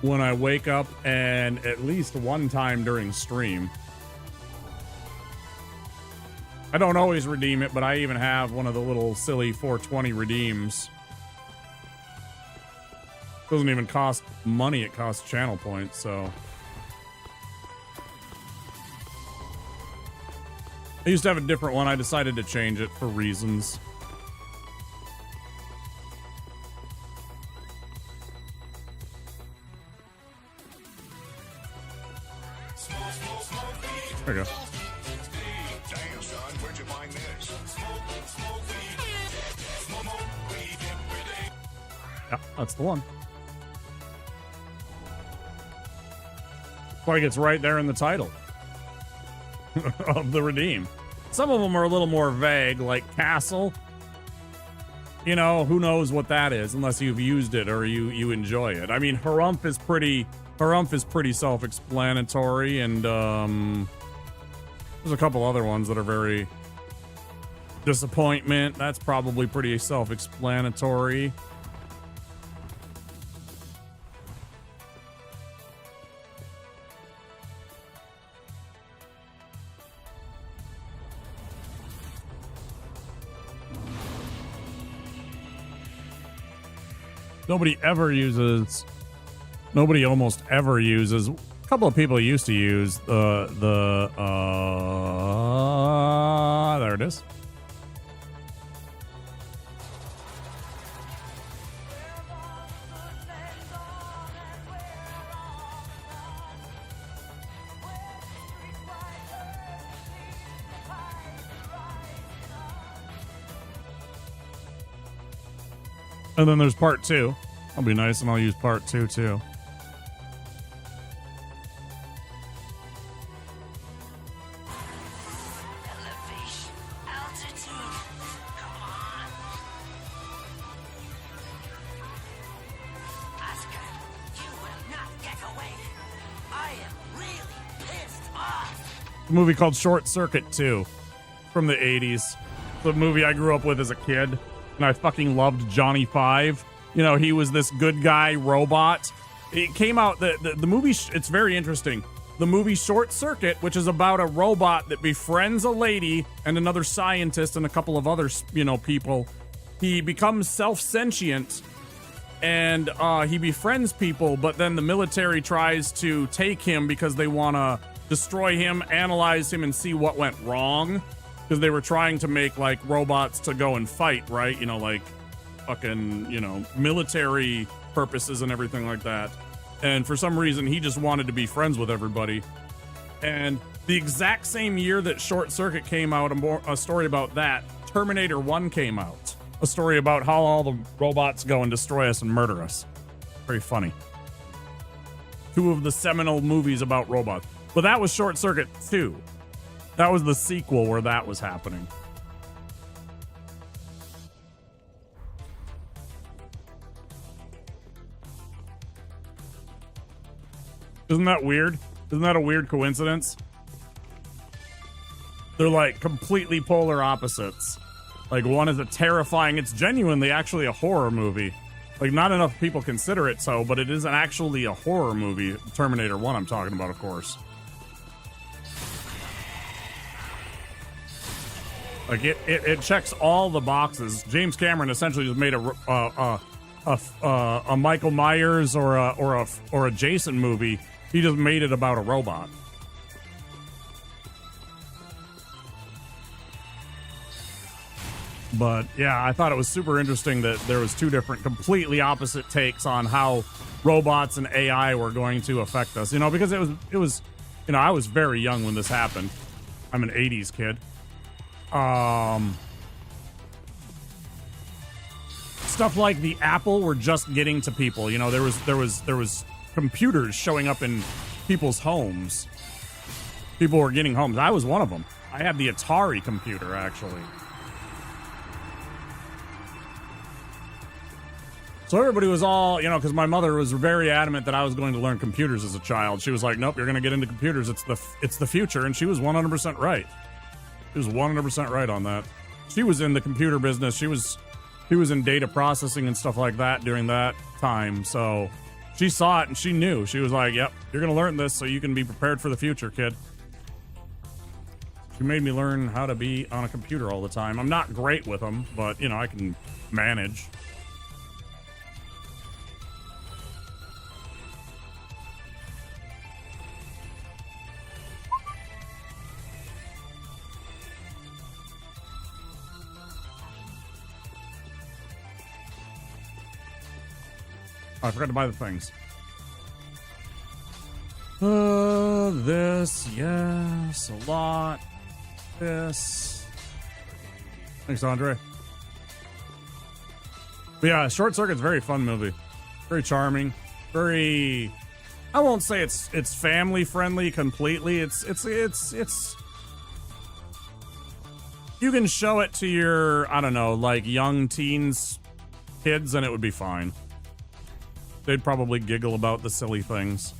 when I wake up and at least one time during stream. I don't always redeem it, but I even have one of the little silly 420 redeems. Doesn't even cost money, it costs channel points, so. I used to have a different one. I decided to change it for reasons. There you go. Damn, son, where'd you find this? Yeah, that's the one. Like, it's right there in the title of the redeem. Some of them are a little more vague, like Castle. You know, who knows what that is unless you've used it or you enjoy it. I mean, Harumph is pretty self-explanatory, and there's a couple other ones that are very Disappointment. That's probably pretty self-explanatory. Nobody almost ever uses. A couple of people used to use there it is. And then there's part 2. I'll be nice and I'll use part 2 too. Elevation, altitude. Come on. Oscar, you will not get away. I am really pissed off. A movie called Short Circuit 2 from the 80s. The movie I grew up with as a kid. And I fucking loved Johnny Five. You know, he was this good guy robot. It came out, the movie, it's very interesting. The movie Short Circuit, which is about a robot that befriends a lady and another scientist and a couple of other, you know, people. He becomes self-sentient and he befriends people, but then the military tries to take him because they want to destroy him, analyze him, and see what went wrong. Because they were trying to make, like, robots to go and fight, right? You know, like, fucking, you know, military purposes and everything like that. And for some reason, he just wanted to be friends with everybody. And the exact same year that Short Circuit came out, a story about that, Terminator 1 came out. A story about how all the robots go and destroy us and murder us. Very funny. 2 of the seminal movies about robots. But that was Short Circuit 2. That was the sequel where that was happening. Isn't that weird? Isn't that a weird coincidence? They're like completely polar opposites. Like one is a terrifying, it's genuinely actually a horror movie. Like not enough people consider it so, but it isn't actually a horror movie. Terminator 1 I'm talking about, of course. Like it checks all the boxes. James Cameron essentially just made a Michael Myers or a Jason movie. He just made it about a robot. But yeah, I thought it was super interesting that there was 2 different, completely opposite takes on how robots and AI were going to affect us. You know, because it was, you know, I was very young when this happened. I'm an 80s kid. Stuff like the Apple were just getting to people. You know, there was computers showing up in people's homes. People were getting homes. I was one of them. I had the Atari computer, actually. So everybody was all, you know, because my mother was very adamant that I was going to learn computers as a child. She was like, nope, you're going to get into computers. It's the future. And she was 100% right. She was 100% right on that. She was in the computer business. She was in data processing and stuff like that during that time. So she saw it and she knew. She was like, yep, you're going to learn this so you can be prepared for the future, kid. She made me learn how to be on a computer all the time. I'm not great with them, but, you know, I can manage. Oh, I forgot to buy the things. This, yes, a lot. This. Thanks, Andre. But yeah, Short Circuit's a very fun movie. Very charming. Very, I won't say it's family friendly completely. It's you can show it to your, I don't know, like young teens kids and it would be fine. They'd probably giggle about the silly things.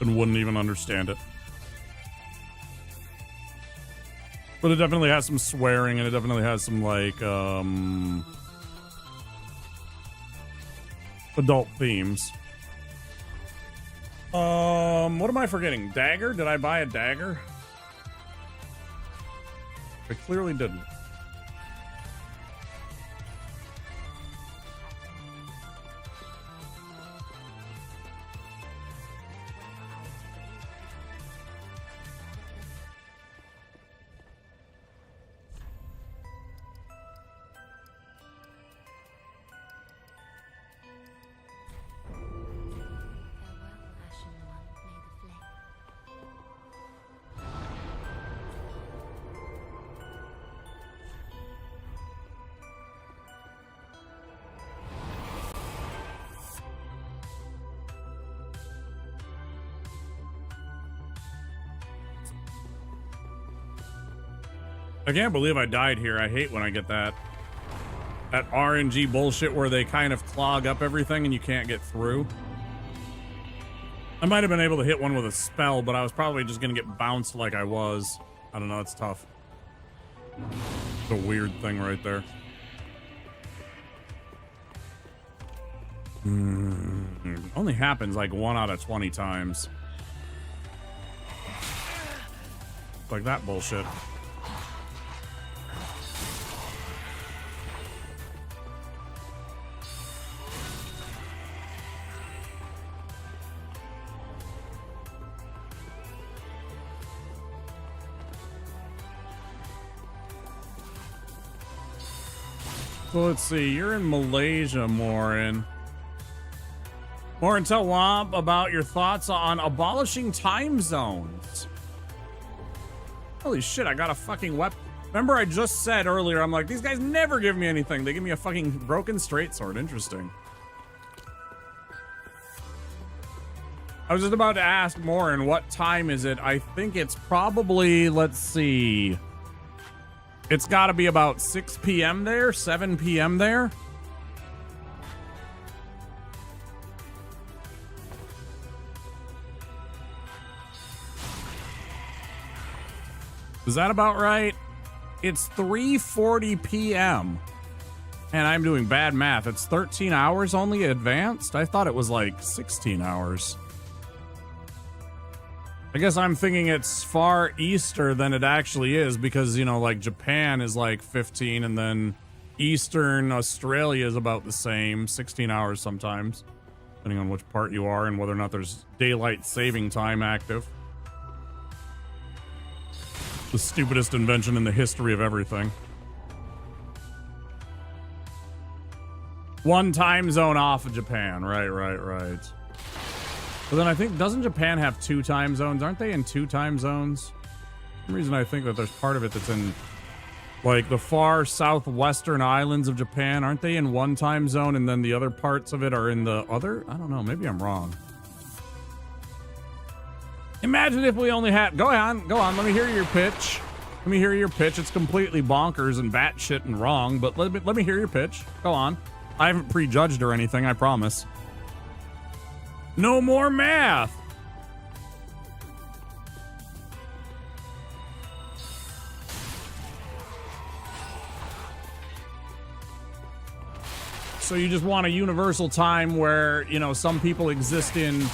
And wouldn't even understand it. But it definitely has some swearing and it definitely has some like adult themes. What am I forgetting? Dagger? Did I buy a dagger? I clearly didn't. I can't believe I died here. I hate when I get that RNG bullshit where they kind of clog up everything and you can't get through. I might have been able to hit one with a spell, but I was probably just going to get bounced like I was. I don't know. It's tough. It's a weird thing right there. Only happens like 1 out of 20 times. Like that bullshit. So let's see, you're in Malaysia, Morin. Morin, tell Womp about your thoughts on abolishing time zones. Holy shit, I got a fucking weapon. Remember I just said earlier, I'm like, these guys never give me anything. They give me a fucking broken straight sword. Interesting. I was just about to ask Morin, what time is it? I think it's probably, let's see. It's got to be about 6 p.m. there, 7 p.m. there. Is that about right? It's 3:40 p.m. And I'm doing bad math. It's 13 hours only advanced? I thought it was like 16 hours. I guess I'm thinking it's far easter than it actually is because, you know, like Japan is like 15 and then Eastern Australia is about the same, 16 hours sometimes, depending on which part you are and whether or not there's daylight saving time active. The stupidest invention in the history of everything. One time zone off of Japan. Right. But then I think, doesn't Japan have 2 time zones? Aren't they in 2 time zones? For some reason I think that there's part of it that's in, like, the far southwestern islands of Japan. Aren't they in 1 time zone and then the other parts of it are in the other? I don't know. Maybe I'm wrong. Imagine if we only had... Go on. Let me hear your pitch. Let me hear your pitch. It's completely bonkers and batshit and wrong, but let me hear your pitch. Go on. I haven't prejudged or anything, I promise. No more math! So you just want a universal time where, you know, some people exist in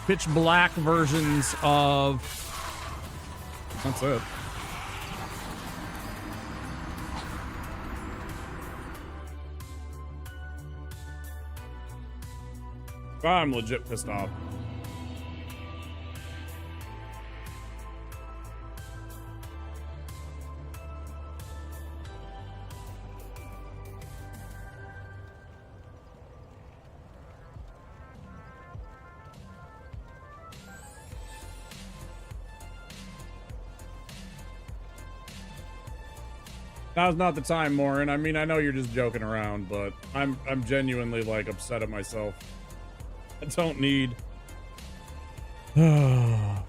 pitch black versions of... That's it. I'm legit pissed off. Now's not the time, Morin. I mean, I know you're just joking around, but I'm genuinely like upset at myself. I don't need. Don't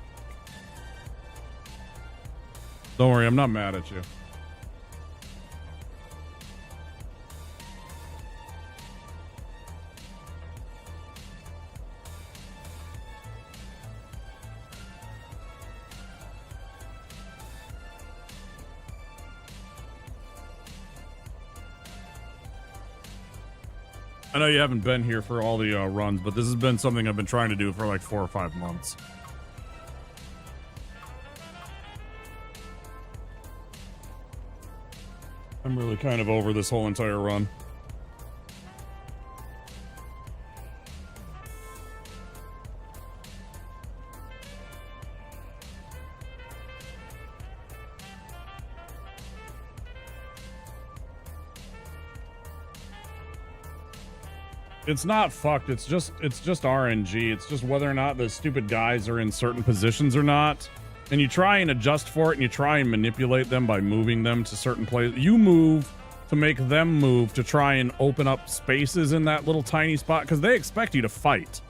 worry, I'm not mad at you. I know you haven't been here for all the runs, but this has been something I've been trying to do for like 4 or 5 months. I'm really kind of over this whole entire run. It's not fucked. It's just RNG. It's just whether or not the stupid guys are in certain positions or not. And you try and adjust for it, and you try and manipulate them by moving them to certain places. You move to make them move to try and open up spaces in that little tiny spot because they expect you to fight.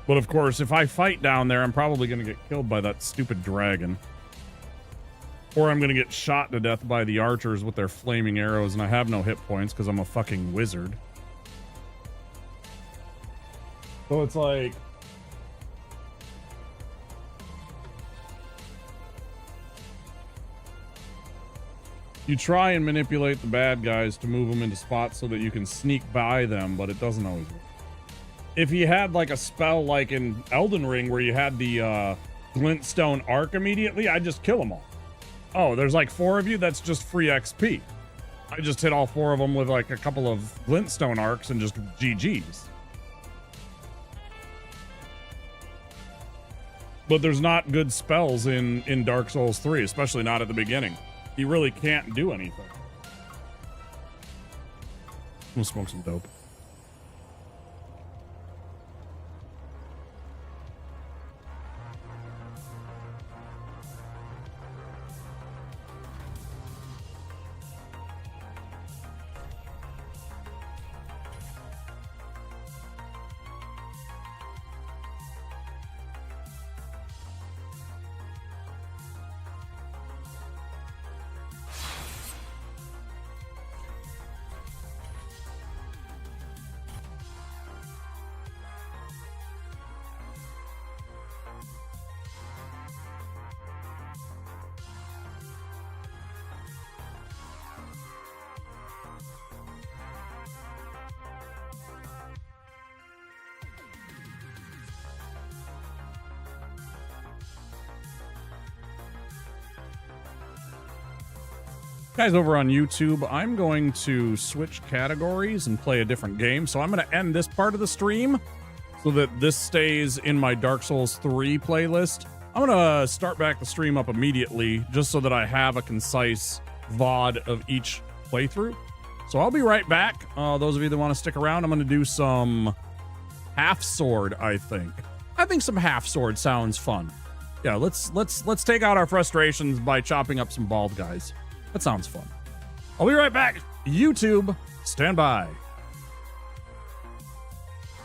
But of course, if I fight down there, I'm probably going to get killed by that stupid dragon. Or I'm going to get shot to death by the archers with their flaming arrows, and I have no hit points because I'm a fucking wizard. So it's like... you try and manipulate the bad guys to move them into spots so that you can sneak by them, but it doesn't always work. If you had like a spell like in Elden Ring where you had the glintstone arc immediately, I'd just kill them all. Oh, there's like 4 of you? That's just free XP. I just hit all 4 of them with like a couple of glintstone arcs and just GG's. But there's not good spells in Dark Souls 3, especially not at the beginning. You really can't do anything. I'm gonna smoke some dope. Guys over on YouTube, I'm going to switch categories and play a different game. So I'm going to end this part of the stream so that this stays in my Dark Souls 3 playlist. I'm going to start back the stream up immediately just so that I have a concise VOD of each playthrough. So I'll be right back. Those of you that want to stick around, I'm going to do some half sword, I think. I think some half sword sounds fun. Yeah, let's take out our frustrations by chopping up some bald guys. That sounds fun. I'll be right back. YouTube, stand by.